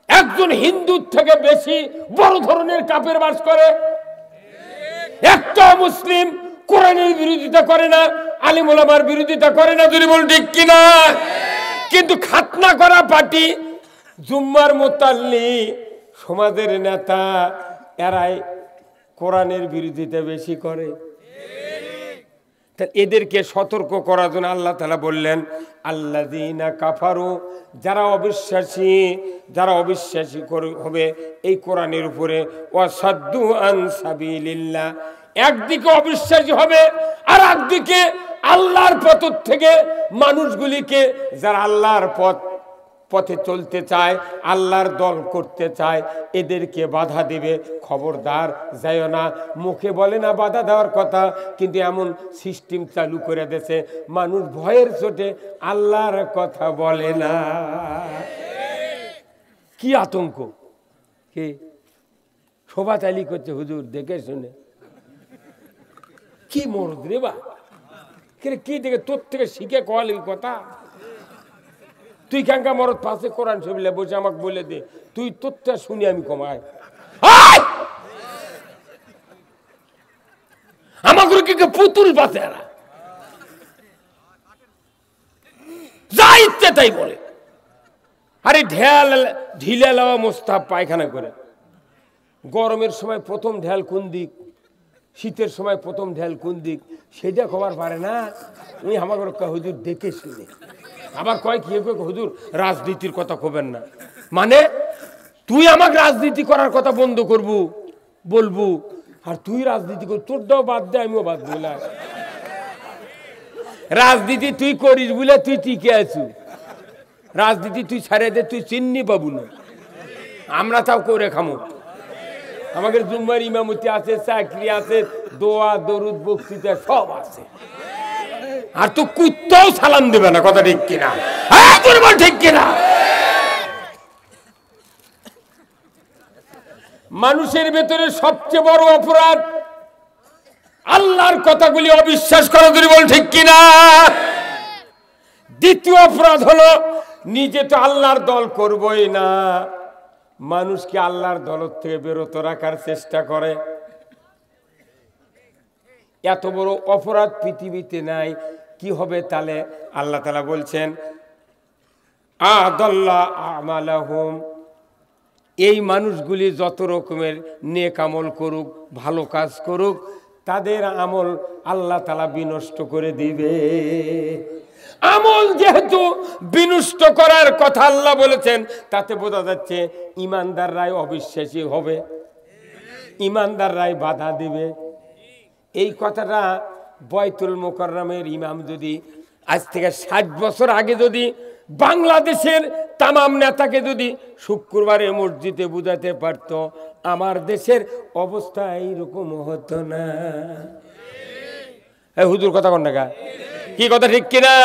একজন হিন্দুর থেকে বেশি বড় ধরনের কাফের বাস করে। একটা মুসলিম কোরআনের বিরোধিতা করে না, আলেম ওলামার বিরোধিতা করে না, যদি বল ঠিক কিনা। কিন্তু খাতনা করা পার্টি, জুম্মার মুতাল্লি, সমাজের নেতা, এরাই কোরআনের বিরোধিতা বেশি করে। এদেরকে সতর্ক করার জন্য আল্লাহ তাআলা বললেন আল্লাযীনা কাফারু, যারা অবিশ্বাসী, যারা অবিশ্বাসী হবে এই কোরআনের উপরে, ওয়া সাদ্দু আন সাবিলিল্লাহ, একদিকে অবিশ্বাসী হবে আর একদিকে আল্লাহর পথ থেকে মানুষগুলিকে, যারা আল্লাহর পথে চলতে চায়, আল্লাহর দল করতে চায়, এদেরকে বাধা দিবে। খবরদার যাইও না। মুখে বলে না বাধা দেওয়ার কথা, কিন্তু এমন সিস্টেম চালু করে দিয়েছে মানুষ ভয়ের চোটে আল্লাহর কথা বলে না। কি আতঙ্ক! কি শোভা তালি করছে হুজুর দেখে শুনে। কি মরদ রে বা, কি দেখে তোর থেকে শিখে কয়ালি কথা। তুই কেঙ্কা মরদ পাশে কোরআন শরীফ বসে আমাকে বলে দে, তুই তোরটা শুনি আমি কমাই। আমাকে কি পুতুল পাশে এরা যা ইচ্ছে তাই বলে। আরে ঢিলে লাওয়া মোস্তাব পায়খানা করে। গরমের সময় প্রথম ঢেল কোন দিক, শীতের সময় প্রথম ঢেল কোন দিক, সেটা খবর পারে না। উনি আমাকে হুজুর দেখে শুনে আবার কয় কি হুজুর রাজনীতির কথা কবেন না। মানে তুই আমাকে রাজনীতি করার কথা বন্ধ করবো বলবো, আর তুই রাজনীতি কর, তোর দাও বাদ দে, আমিও বাদ দিলাম। রাজনীতি তুই করিস বলে তুই টিকে আছু, রাজনীতি তুই ছাড়ে দে, তুই চিন্নি পাবো না। আমরা তাও করে খামো। আমাদের জুম্মার ইমামতি আছে, চাকরি আছে, দোয়া দরুদ বক্তৃতা সব আছে। আর তো কুত্তাও সালাম দেবে না, কথা ঠিক কিনা? হ্যাঁ দুর্বল ঠিক কিনা? মানুষের ভেতরে সবচেয়ে বড় অপরাধ আল্লাহর কথাগুলি অবিশ্বাস করা, দুর্বল ঠিক কিনা? দ্বিতীয় অপরাধ হলো নিজে তো আল্লাহর দল করবই না, মানুষকে আল্লাহর দল থেকে বিরত রাখার চেষ্টা করে। এত বড় অপরাধ পৃথিবীতে নাই। কি হবে তাহলে? আল্লাহ তাআলা বলছেন আদাল্লা আমালাহুম, এই মানুষগুলি যত রকমের নেক আমল করুক, ভালো কাজ করুক, তাদের আমল আল্লাহ তাআলা বিনষ্ট করে দিবে। আমল যেহেতু বিনষ্ট করার কথা আল্লাহ বলেছেন, তাতে বোঝা যাচ্ছে ইমানদাররাই অবিশ্বাসী হবে, ইমানদাররাই বাধা দিবে। এই কথাটা বয়তুল মুকাররমের ইমাম যদি আজ থেকে 60 বছর আগে যদি বাংলাদেশের তামাম নেতাকে যদি শুক্রবারে মসজিদে বুঝাতে পারত, আমার দেশের অবস্থা এইরকম হতো না। হুজুর কথা কন না, কি কথা ঠিক কিনা?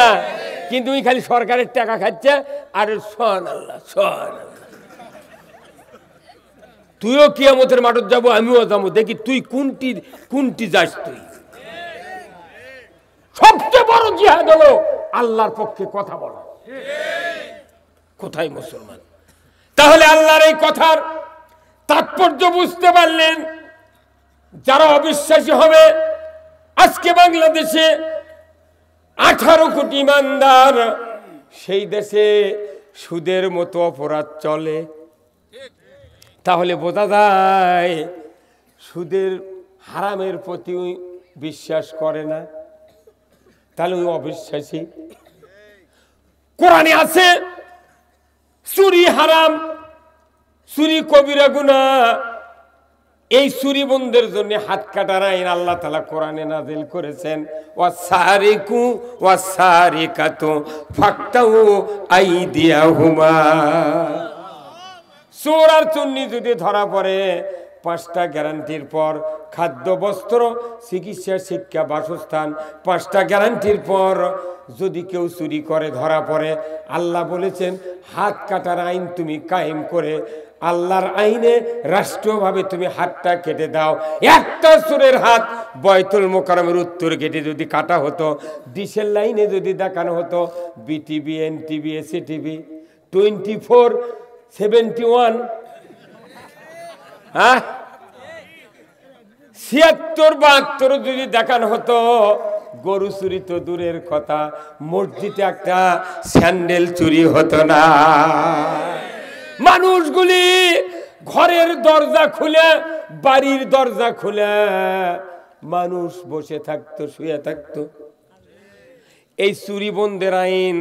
কিন্তু ওই খালি সরকারের টাকা খাচ্ছে আর শোন আল্লাহ শোন, তুইও কিয়ামতের মাঠে যাবো, আমিও যাবো, দেখি তুই কোনটি যাস। তুই সবচেয়ে বড় জিহাদ হলো আল্লাহর পক্ষে কথা বলা। কোথায় মুসলমান? তাহলে আল্লাহর এই কথার তাৎপর্য বুঝতে পারলেন? যারা অবিশ্বাসী হবে, আজকে বাংলাদেশে 18 কোটি ইমানদার, সেই দেশে সুদের মতো অপরাধ চলে। তাহলে বোঝা যায় সুদের হারামের প্রতি বিশ্বাস করে না, তাহলে ওই অবিশ্বাসী। কোরআনে আছে চুরি হারাম, চুরি কবিরা গুনাহ। এই চুরি বন্ধের জন্য হাত কাটার আইন আল্লাহ তাআলা কোরআনে নাযিল করেছেন, ওয়াসারিকু ওয়াসারিকাতু ফাকতাউ আইদিয়াহুমা। চোর আর চুন্নি যদি ধরা পড়ে, 5টা গ্যারান্টির পর খাদ্য, বস্ত্র, চিকিৎসা, শিক্ষা, বাসস্থান, 5টা গ্যারান্টির পর যদি কেউ চুরি করে ধরা পড়ে, আল্লাহ বলেছেন হাত কাটার আইন তুমি কায়েম করে আল্লাহর আইনে রাষ্ট্রীয়ভাবে তুমি হাতটা কেটে দাও। একটা চোরের হাত বয়তুল মুকাররমের উত্তর গেটে যদি কাটা হতো, ডিশের লাইনে যদি দেখানো হতো, বিটিভি, এনটিভি, এসিটিভি, 24/71, হ্যাঁ 76-72 যদি দেখানো হতো, গরু চুরি তো দূরের কথা, মসজিদে একটা স্যান্ডেল চুরি হতো না। মানুষগুলি ঘরের দরজা খুলে, বাড়ির দরজা খুলে মানুষ বসে থাকতো, শুয়ে থাকতো। এই চুরি বন্ধের আইন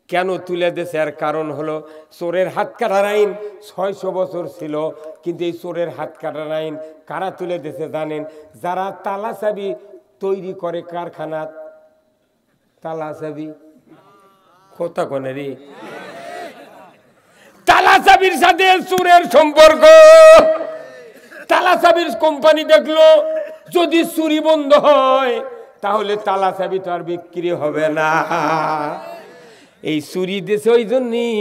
কেন তুলে দিয়েছে? এর কারণ হলো চোরের হাত কাটার আইন 600 বছর ছিল, কিন্তু এই চোরের হাত কাটার আইন কারা তুলে দিয়েছে জানেন? যারা তালা চাবি তৈরি করে কারখানাত। তালা চাবি কথা কোনে রে? তালা চাবির সাথে চোরের সম্পর্ক। তালা চাবির কোম্পানি দেখলো যদি চুরি বন্ধ হয়, তাহলে তালা চাবি তো আর বিক্রি হবে না। এই চুরি দেশে ওই জন্যই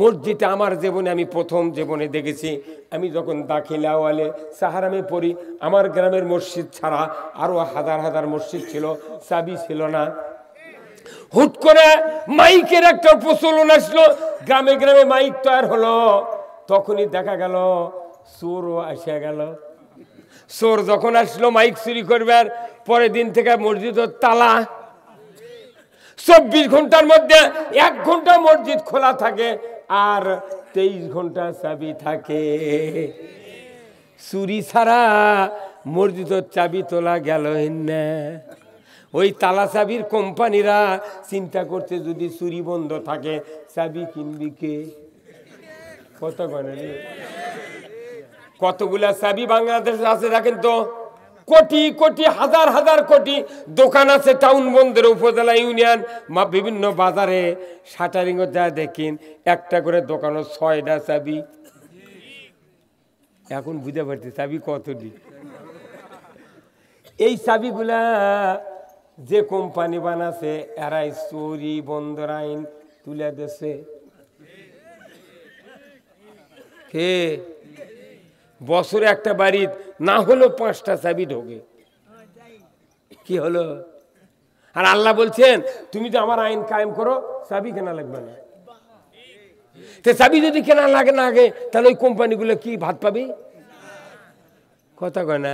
মসজিদে আমার জীবনে, আমি প্রথম জীবনে দেখেছি, আমি যখন দাখিলা ওয়ালে সাহারামে পড়ি, আমার গ্রামের মসজিদ ছাড়া আরো হাজার হাজার মসজিদ ছিল, চাবি ছিল না। হুট করে মাইকের একটা প্রচলন আসলো, গ্রামে গ্রামে মাইক তৈরি হলো, তখনই দেখা গেল চোরও আসে গেল। চোর যখন আসলো মাইক চুরি করবে, আর পরের দিন থেকে মসজিদ তালা। 24 ঘন্টার মধ্যে 1 ঘন্টা মসজিদ খোলা থাকে আর 23 ঘন্টা চাবি থাকে। চুরি ছাড়া মসজিদের চাবি তোলা গেল না। ওই তালা চাবির কোম্পানিরা চিন্তা করছে যদি চুরি বন্ধ থাকে, চাবি কিনবি কে? কত গণে কতগুলা চাবি বাংলাদেশে আছে দেখেন তো, কোটি কোটি, হাজার হাজার কোটি দোকান আছে টাউন বন্দর, উপজেলা, ইউনিয়ন, বিভিন্ন বাজারে শাটারিং যা দেখেন, একটা করে দোকানও 6টা চাবি। এখন বুঝতে পারছি চাবি কতটি। এই চাবিগুলা যে কোম্পানি বানাছে এরাই চুরি বন্ধর আইন তুলে দিছে। কে বছরে একটা বাড়ির না হলো 5টা চাবি ঢোকে, কি হলো? আর আল্লাহ বলছেন তুমি তো আমার আইন কায়েম করো, চাবি কেনা লাগবে না। তো চাবি যদি কেনা লাগে না আগে, তাহলে ওই কোম্পানিগুলো কি ভাত পাবি? কথা কয় না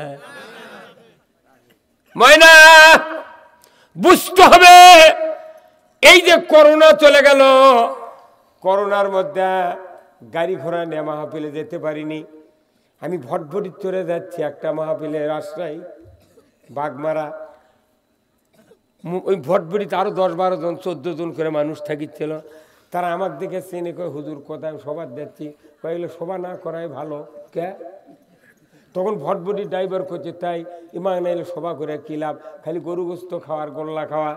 ময়না, বুঝতে হবে। এই যে করোনা চলে গেল, করোনার মধ্যে গাড়ি ঘোড়া নিয়ে মাহফিলে যেতে পারিনি। আমি ভটভটি চড়ে যাচ্ছি একটা মাহফিলে রাজশাহী বাগমারা। ওই ভটভটিতে আরো 10-12 জন 14 জন করে মানুষ থাকিছিল। তারা আমার দিকে চেনে কয় হুজুর কোথায় সবার যাচ্ছি, কয়েকগুলো সভা না করাই ভালো। কে তখন ভটভটি ড্রাইভার করছে, তাই ইমান এলে সভা করে কি লাভ, খালি গরু গোস্ত খাওয়ার গোল্লা খাওয়া।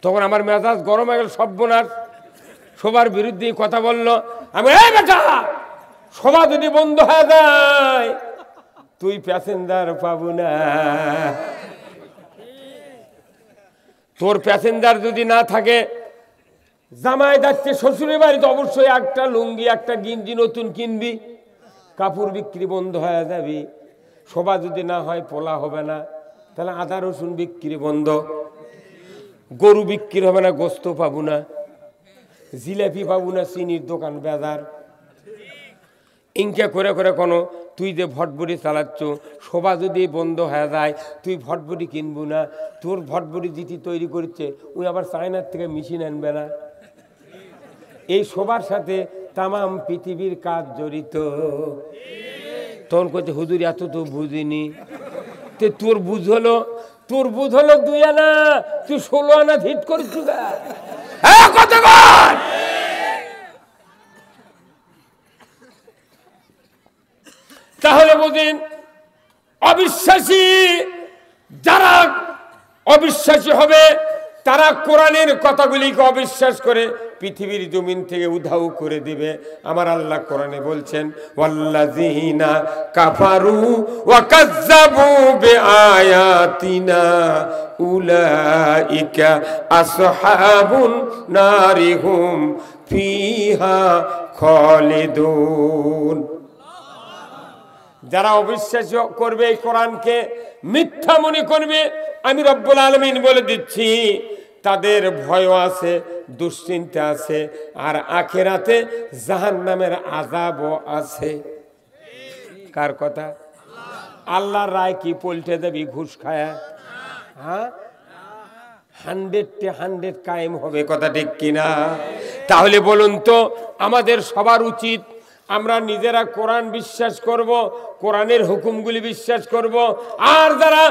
তখন আমার মেজাজ গরম হয়ে গেল, সর্বনাশ, সবার বিরুদ্ধে কথা বললো। আমি এই বেটা, সভা যদি বন্ধ হয়ে যায় তুই প্যাসেঞ্জার পাবো না। তোর প্যাসেঞ্জার যদি না থাকে, জামাই যাচ্ছে শ্বশুরের বাড়িতে, অবশ্যই একটা লুঙ্গি একটা গিঞ্জি নতুন কিনবি, কাপড় বিক্রি বন্ধ হয়ে যাবি। সভা যদি না হয় পোলা হবে না, তাহলে আদা রসুন বিক্রি বন্ধ, গরু বিক্রি হবে না, গোস্ত পাবো না, জিলাপি পাবো না, চিনির দোকান বেজার। ইনকে করে করে কোনো তুই যে ভটভটি চালাচ্ছ, সভা যদি বন্ধ হয়ে যায় তুই ভটভটি কিনবো না। তোর ভটভটি যেটি তৈরি করছে ওই আবার চায়নার থেকে মেশিন আনবে না। এই সবার সাথে তামাম পৃথিবীর কাজ জড়িত। তখন করছে হুজুর এত তো বুঝিনি। তোর বুঝ হলো, তোর বুঝ হলো 2 আনা, তুই 16 আনা হিট করছু। তাহলে বুঝেন, অবিশ্বাসী যারা অবিশ্বাসী হবে তারা কোরআনের কথাগুলিকে অবিশ্বাস করে পৃথিবীর জমিন থেকে উধাও করে দিবে। আমার আল্লাহ কোরআনে বলছেন, ওয়াল্লাযীনা কাফারু ওয়া কাযযাবু বিআয়াতিনা উলাইকা আসহাবুন নারি হুম ফিহা খালিদুন। যারা অবিশ্বাস করবে, এই কোরআনকে মিথ্যা মনে করবে, আমি রব্বুল আলামিন বলে দিচ্ছি তাদের ভয় আছে, দুশ্চিন্তা আছে, আর আখিরাতে জাহান্নামের আযাবও আছে। কার কথা? আল্লাহর রায় কি পল্টে দেবি ঘুষ খায়া? হ্যাঁ, 100 কায়েম হবে, কথা ঠিক কিনা? তাহলে বলুন তো, আমাদের সবার উচিত আমরা নিজেরা কোরআন বিশ্বাস করব, কোরআনের হুকুমগুলি বিশ্বাস করব। আর যারা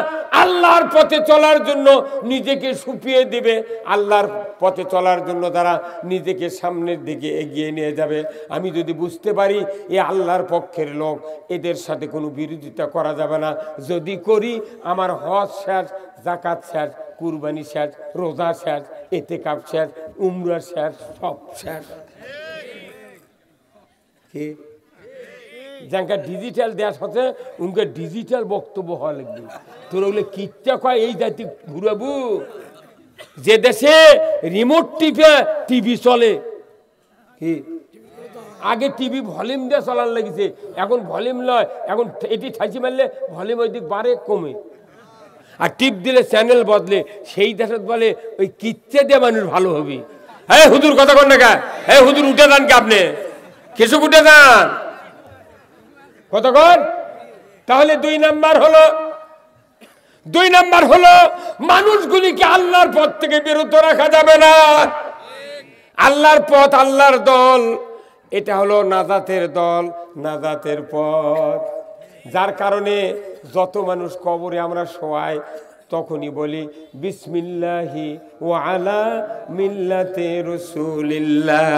আল্লাহর পথে চলার জন্য নিজেকে সুপিয়ে দিবে, আল্লাহর পথে চলার জন্য তারা নিজেকে সামনের দিকে এগিয়ে নিয়ে যাবে। আমি যদি বুঝতে পারি এ আল্লাহর পক্ষের লোক, এদের সাথে কোনো বিরোধিতা করা যাবে না। যদি করি, আমার হজ শেষ, যাকাত শেষ, কুরবানি শেষ, রোজা শেষ, ইতিকাফ শেষ, উমরা শেষ, সব শেষ। যাকে ডিজিটাল দেশ হচ্ছে উনকে ডিজিটাল বক্তব্য হওয়া লাগবে। তোর ওগুলো কিচ্ছা কয় এই জাতি ঘুরাবু। যে দেশে রিমোট টিপে টিভি চলে, কি আগে টিভি ভলিউম দিয়ে চলার লেগেছে, এখন ভলিউম নয়, এখন এটি ঠাইছি মারলে ভলিউম ওই দিক বাড়ে কমে, আর টিপ দিলে চ্যানেল বদলে। সেই দেশে বলে ওই কিচ্ছা দিয়ে মানুষ ভালো হবে। হ্যাঁ হুজুর কথা কন না কা, হ্যাঁ হুজুর উঠে যান কি আপনি, কেসব উঠে যান কতক্ষণ। তাহলে 2 নাম্বার হলো মানুষগুলিকে আল্লাহর পথ থেকে বিরত রাখা যাবে না। আল্লাহর পথ, আল্লাহর দল, এটা হলো নাজাতের দল, নাজাতের পথ। যার কারণে যত মানুষ কবরে আমরা শোয়াই তখনই বলি বিসমিল্লাহি ওয়া আলা মিল্লাতে রাসূলিল্লাহ।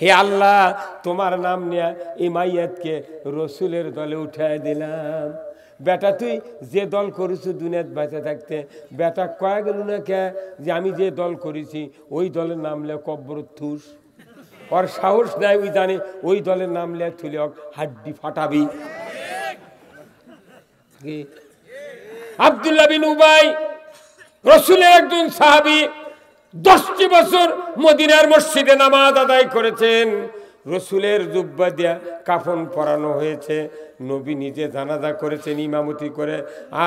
হে আল্লাহ, তোমার নাম নিয়ে এই মাইয়াতকে রসুলের দলে উঠায় দিলাম। বেটা তুই যে দল করেছো দুনিয়াত বেঁচে থাকতে, বেটা কয়া গেল না কে যে আমি যে দল করেছি ওই দলের নাম লে কব্বর থুস। ওর সাহস নাই, ওই জানে ওই দলের নাম লে তুলে হাড্ডি ফাটাবি। আব্দুল্লাহ বিন উবাই রাসূলের একজন সাহাবী 10টি বছর মদিনার মসজিদে নামাজ আদায় করেছেন। রাসূলের জুব্বা দিয়া কাফন পরানো হয়েছে, নবী নিজে জানাজা করেছেন ইমামতি করে,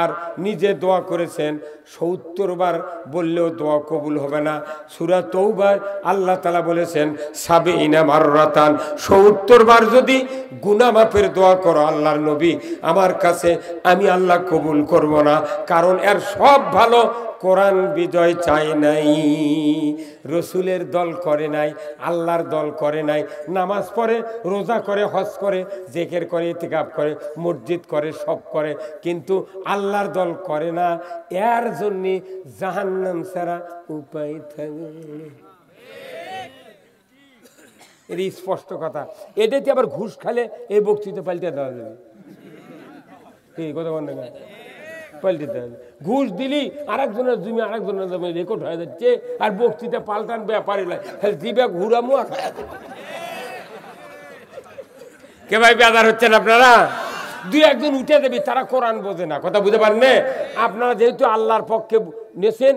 আর নিজে দোয়া করেছেন। 70 বার বললেও দোয়া কবুল হবে না। সূরা তওবার আল্লাহ তাআলা বলেছেন সাবিনা মাররাতান, 70 বার যদি গুনাহ মাফের দোয়া করো আল্লাহর নবী আমার কাছে, আমি আল্লাহ কবুল করব না, কারণ এর সব ভালো কোরআন বিজয় চাই নাই, রসুলের দল করে নাই, আল্লাহর দল করে নাই। নামাজ পড়ে, রোজা করে, হজ করে, জিকির করে, ইতিকাফ করে, মসজিদ করে, সব করে, কিন্তু আল্লাহর দল করে না। এর জন্য জাহান্নাম ছাড়া উপায় থাকে। এর স্পষ্ট কথা। এটাতে আবার ঘুষ খালে এই বক্তৃতা পাল্টে দেওয়া যাবে, এই কথা বল না, পাল্টে দেওয়া যাবে। ঘুষ দিলি আরেকজনের জমি আরেকজনের জমি রেকর্ড হয়ে যাচ্ছে, আর বক্তৃতা পাল্টান ব্যাপারে দিবে ঘুরামো। কে ভাই বেদার হচ্ছেন আপনারা? দুই একজন উঠে দেবে, তারা কোরআন বোঝে না, কথা বুঝতে পারেন না? আপনারা যেহেতু আল্লাহর পক্ষে নেছেন,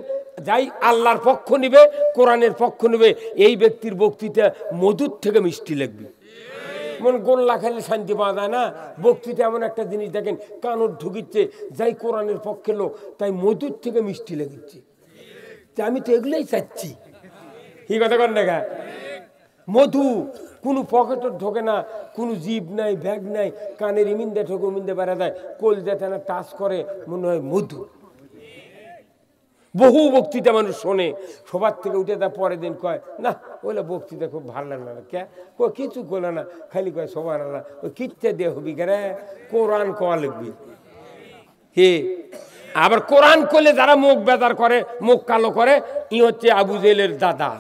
যাই আল্লাহর পক্ষ নিবে, কোরআনের পক্ষ নিবে, এই ব্যক্তির বক্তৃতা মধুর থেকে মিষ্টি লাগবে। মন গোল্লা খেলে শান্তি পাওয়া যায় না। বক্তৃতা এমন একটা জিনিস দেখেন, কানড় ঢুকিচ্ছে, যাই কোরআনের পক্ষে লোক, তাই মধুর থেকে মিষ্টি লেগেছে। আমি তো এগুলোই চাচ্ছি, কি কথা কর না? মধু কোনো পকেটে ঢোকে না, কোনো জিভ নাই, ব্যাগ নাই, কানের ইমিন্দে ঢোকে, ইমিন্দে বেড়া যায়, কোল যাতে না টাচ করে, মনে হয় মধু। বহু বক্তৃতা মানুষ শোনে, সবার থেকে উঠে দেয়, পরের দিন কয় না ওইলা বক্তৃতা খুব ভালো লাগলো না, কে কিছু করলো না, খালি কয় সবার আল্লাহ ওই কিচ্ছা দিয়ে হবি কে রে, কোরআন কোয়া লিখবি। হে আবার কোরআন করলে যারা মুখ বেদার করে, মুখ কালো করে, ই হচ্ছে আবু জেলের দাদা।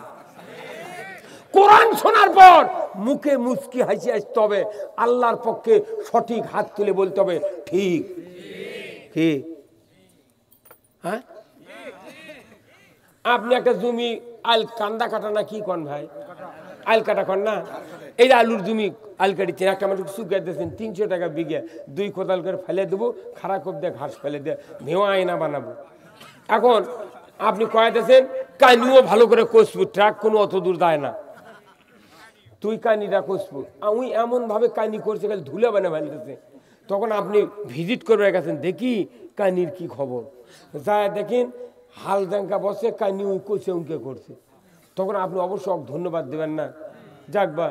কোরআন শোনার পর মুখে মুচকি হাসি আসতে হবে, আল্লাহর পক্ষে সঠিক হাত তুলে বলতে হবে ঠিক। ঠিক, হ্যাঁ? আপনি একটা জমি আল কান্দা কাটা না কি কন ভাই, আল কাটা কন না, এই আলুর জমি আল কাটিছেন, একটা মানুষ শুকিয়ে দিয়েছেন 300 টাকা বিঘে, 2 কোদাল করে ফেলে দেবো, খারাপ দিয়ে ঘাস ফেলে দিয়ে ভেওয়া আয়না বানাবো। এখন আপনি কয়ে দিয়েছেন কানিও ভালো করে কষবো, ট্রাক কোনো অত দূর যায় না, তুই কানিটা কষবো। আমি এমন ভাবে কানি করছে, খালি ধুলে বানা ফেলতেছে। তখন আপনি ভিজিট করবে গেছেন, দেখি কানির কি খবর, যায় দেখেন হাল জাঙ্কা বসে, কানি উই কষে উঁকে করছে। তখন আপনি অবশ্যই ধন্যবাদ দেবেন না, যাকবা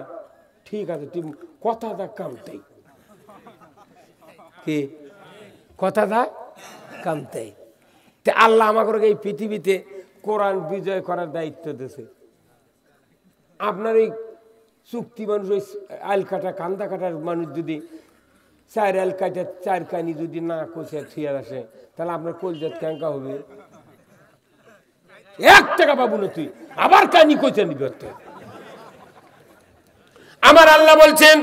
ঠিক আছে, তুই কথাটা কামতেই, কি কথাটা কামতেই। তে আল্লাহ আমাকে এই পৃথিবীতে কোরআন বিজয় করার দায়িত্ব দিয়েছে। আপনার এই চুক্তি মানুষ, ওই আল কাটা কান্দা কাটার মানুষ যদি 4 আল কাটা 4 কানি যদি না কষে থিয়ে আসে, তাহলে আপনার কলজাত ক্যাঙ্কা হবে, 1 টাকা পাবো না, তুই আবার কানি কষে নিবি। আমার আল্লাহ বলছেন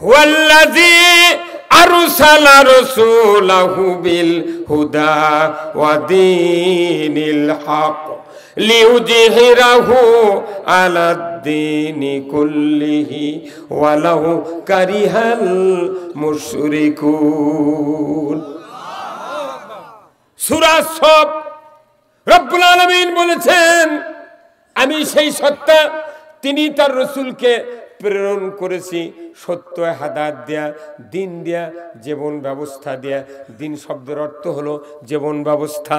হুয়াল্লাযী আরসালা রাসূলাহু বিল হুদা ওয়া দীনিল হক লিইয়ুযহিরাহু আলাদ-দীনি কুল্লিহি ওয়ালাউ কারিহাল মুশরিকুন। সূরা সফ রব্বুল আলামিন বলেছেন, আমি সেই সত্তা, তিনি তার রাসূলকে প্রেরণ করেছি সত্য হাদায়াত দেয়া, দিন দেয়া, জীবন ব্যবস্থা দেয়া। দিন শব্দের অর্থ হলো জীবন ব্যবস্থা।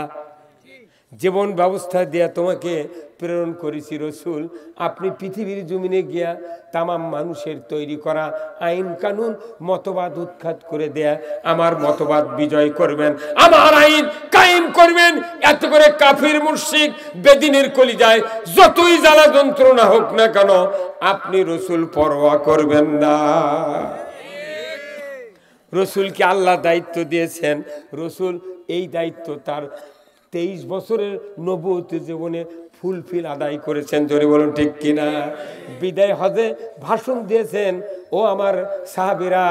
জীবন ব্যবস্থা দেয়া তোমাকে প্রেরণ করেছি রসুল। আপনি পৃথিবীর জমিনে গিয়া তামাম মানুষের তৈরি করা আইন কানুন মতবাদ উৎখাত করে দেয়া, আমার মতবাদ বিজয় করবেন, আমার আইন কায়েম করবেন। এত করে কাফির মুশরিক বেদিনের কলিজায় যতই জ্বালা যন্ত্রণা হোক না কেন, আপনি রসুল পরোয়া করবেন না। রসুলকে আল্লাহ দায়িত্ব দিয়েছেন, রসুল এই দায়িত্ব তার 23 বছরের নবুয়তের জীবনে ফুলফিল আদায় করেছেন। জোরে বলুন ঠিক কিনা? বিদায় হজে ভাষণ দিয়েছেন, ও আমার সাহাবীরা,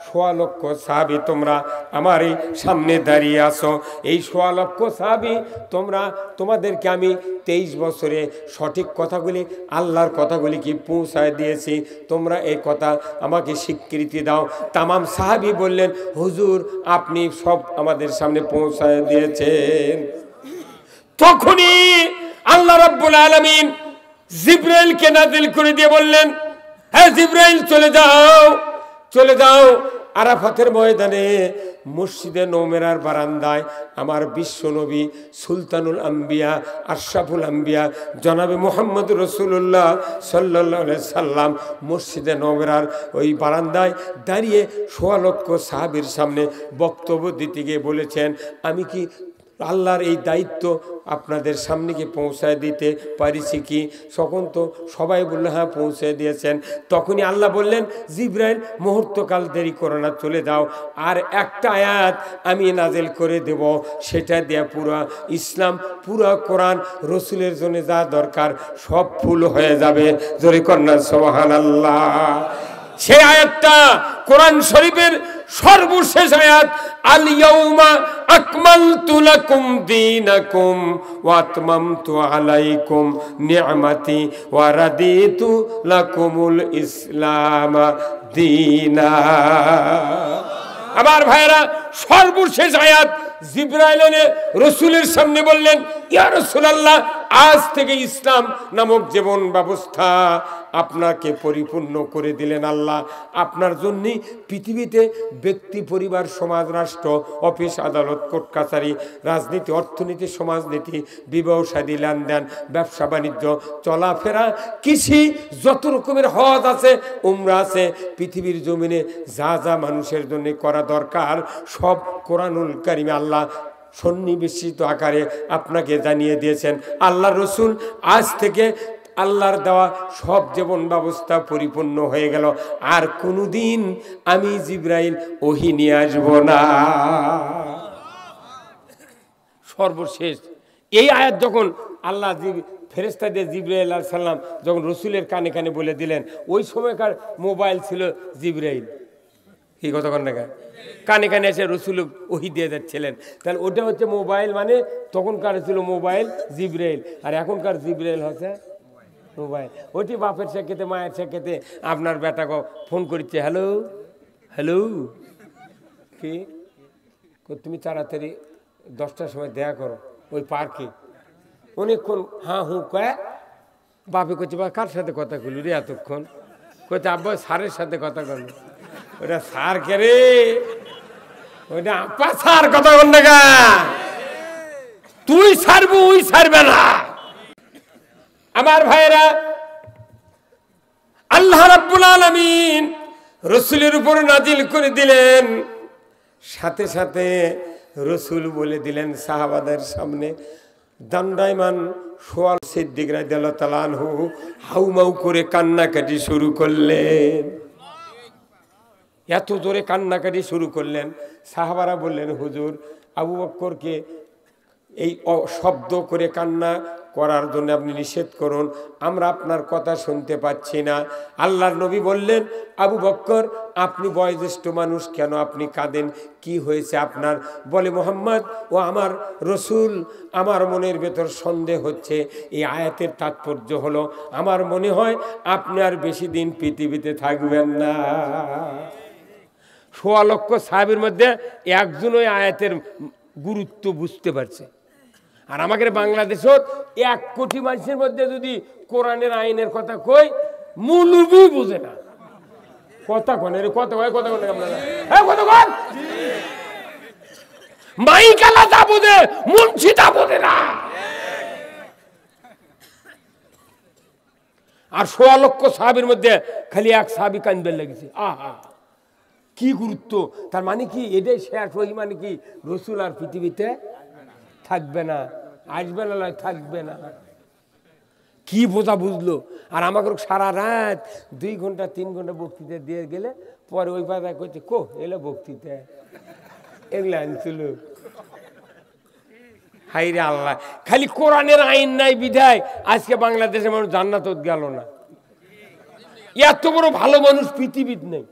1.25 লক্ষ সাহাবী তোমরা আমার এই সামনে দাঁড়িয়ে আছো। এই 1.25 লক্ষ সাহাবী তোমরা, তোমাদেরকে আমি 23 বছরে সঠিক কথাগুলি, আল্লাহর কথাগুলি কি পৌঁছায় দিয়েছি, তোমরা এই কথা আমাকে স্বীকৃতি দাও। তামাম সাহাবী বললেন, হুজুর আপনি সব আমাদের সামনে পৌঁছায় দিয়েছেন। তখনই আল্লাহ রাব্বুল আলামিন জিবরাইলকে নাযিল করে দিয়ে বললেন, হ্যাঁ জিবরাইল চলে যাও আরাফাতের ময়দানে মসজিদে নওমেরার বারান্দায় আমার বিশ্ব নবী সুলতানুল আম্বিয়া আশরাফুল আম্বিয়া জনাবে মুহাম্মদ রাসূলুল্লাহ সাল্লাল্লাহু আলাইহি সাল্লাম মসজিদে নওমেরার ওই বারান্দায় দাঁড়িয়ে ১৬ লক্ষ সাহাবীর সামনে বক্তব্য দিতে গিয়ে বলেছেন, আমি কি আল্লাহর এই দায়িত্ব আপনাদের সামনে কি পৌঁছায় দিতে পারিছি কি? তখন তো সবাই বললো হ্যাঁ পৌঁছে দিয়েছেন। তখনই আল্লাহ বললেন, জিবরাইল মুহূর্তকাল দেরি করো না, চলে যাও, আর একটা আয়াত আমি নাজিল করে দেব, সেটা দিয়ে পুরা ইসলাম পুরা কোরআন রসুলের জন্য যা দরকার সব ফুল হয়ে যাবে। জোরে কন্যা সুবহানাল্লাহ। সেই আয়াতটা কোরআন শরীফের সর্বশেষ আয়াত, আল ইয়াউমা আকমালতু লাকুম দীনাকুম ওয়া আতমামতু আলাইকুম নি'মাতি ওয়া রাদিতু লাকুমুল ইসলাম দীনা। আমার ভাইরা, সর্বশেষ আয়াত জিবরাইল এনে রসুলের সামনে বললেন, ইয়া রাসূলুল্লাহ, আজ থেকে ইসলাম নামক জীবন ব্যবস্থা আপনাকে পরিপূর্ণ করে দিলেন আল্লাহ। আপনার জন্যই পৃথিবীতে ব্যক্তি, পরিবার, সমাজ, রাষ্ট্র, অফিস, আদালত, কোর্ট কাছারি, রাজনীতি, অর্থনীতি, সমাজনীতি, বিবাহ শাদী, লেনদেন, ব্যবসা বাণিজ্য, চলাফেরা, কৃষি, যত রকমের হজ আছে, উমরা আছে, পৃথিবীর জমিনে যা যা মানুষের জন্য করা দরকার সব কোরআনুল কারিমে আল্লাহ সন্নিবেশিত আকারে আপনাকে জানিয়ে দিয়েছেন। আল্লাহ রসুল আজ থেকে আল্লাহর দেওয়া সব জীবন ব্যবস্থা পরিপূর্ণ হয়ে গেল, আর কোনোদিন আমি জিবরাইল ওহী নিয়ে আসব না। সর্বশেষ এই আয়াত যখন আল্লাহ ফেরেশতা দিয়ে জিবরাইল আলাইহিস সালাম যখন রসুলের কানে কানে বলে দিলেন, ওই সময়কার মোবাইল ছিল জিবরাইল, কি কথা কন না, কানে কানে এসে রসুল ওহী দিয়ে যাচ্ছিলেন। তাহলে ওটা হচ্ছে মোবাইল, মানে তখনকার ছিল মোবাইল জিবরাইল, আর এখনকার জিবরাইল হচ্ছে মোবাইল। ওটি বাপের সাক্ষেতে, মায়ের সাক্ষেতে আপনার বেটাকে ফোন করছে, হ্যালো হ্যালো, কি তুমি তাড়াতাড়ি 10টার সময় দেখা করো ওই পার্কে। অনেকক্ষণ হ্যাঁ হুঁ কয়, বাপে করছে, বা কার সাথে কথা কইলি রে এতক্ষণ? কইতে আব্বা স্যারের সাথে কথা কল। ওটা স্যার কে রে? ওইটা আব্বা স্যার কথা কল না, তুই ছাড়বো ওই ছাড়বে না। আমার ভাইরা, আল্লাহ রাব্বুল আলামিন রসুলের উপর নাজিল করে দিলেন, সাথে সাথে রসুল বলে দিলেন সাহাবাদের সামনে, দণ্ডায়মান সোয়াল সিদ্দিক রাদিয়াল্লাহু তাআলা আনহু হাউমাউ করে কান্নাকাটি শুরু করলেন। এত জোরে কান্নাকাটি শুরু করলেন, সাহাবারা বললেন, হুজুর আবু বকরকে এই শব্দ করে কান্না করার জন্য আপনি নিষেধ করুন, আমরা আপনার কথা শুনতে পাচ্ছি না। আল্লাহর নবী বললেন, আবু বকর আপনি বয়োজ্যেষ্ঠ মানুষ, কেন আপনি কাঁদেন, কি হয়েছে আপনার? বলে, মুহাম্মদ ও আমার রসুল, আমার মনের ভেতর সন্দেহ হচ্ছে। এই আয়াতের তাৎপর্য হলো, আমার মনে হয় আপনি আর বেশি দিন পৃথিবীতে থাকবেন না। ১৬ লক্ষ সাহাবীর মধ্যে একজন ওই আয়াতের গুরুত্ব বুঝতে পারছে। আর আমাদের বাংলাদেশও 1 কোটি মানুষের মধ্যে যদি কোরআনের আইনের কথা কই, মৌলবি বুঝে না। কথা কন রে, কথা কয়, কথা কন আপনারা, হ্যাঁ কথা কন। মাইকালা তা বোঝে, মুন্সি তা বোঝে না। আর ১৬ লক্ষ সাহাবীর মধ্যে খালি এক সাহাবী কান্দতে লেগেছে। আহা কি গুরুত্ব! তার মানে কি এটাই শেষ ওহী, মানে কি রসুল আর পৃথিবীতে থাকবে না, আসবে না, থাকবে না। কি বোঝা বুঝলো। আর আমাকে সারা রাত 2 ঘন্টা 3 ঘন্টা বক্তৃতা দিয়ে গেলে পরে ওই পাতা করছে, কো এলো বক্তৃতা, এগুলো আনছিল। হাই রে আল্লাহ, খালি কোরআনের আইন নাই বিধায় আজকে বাংলাদেশের মানুষ জান্নাত গেল না। এত বড় ভালো মানুষ পৃথিবীতে নেই।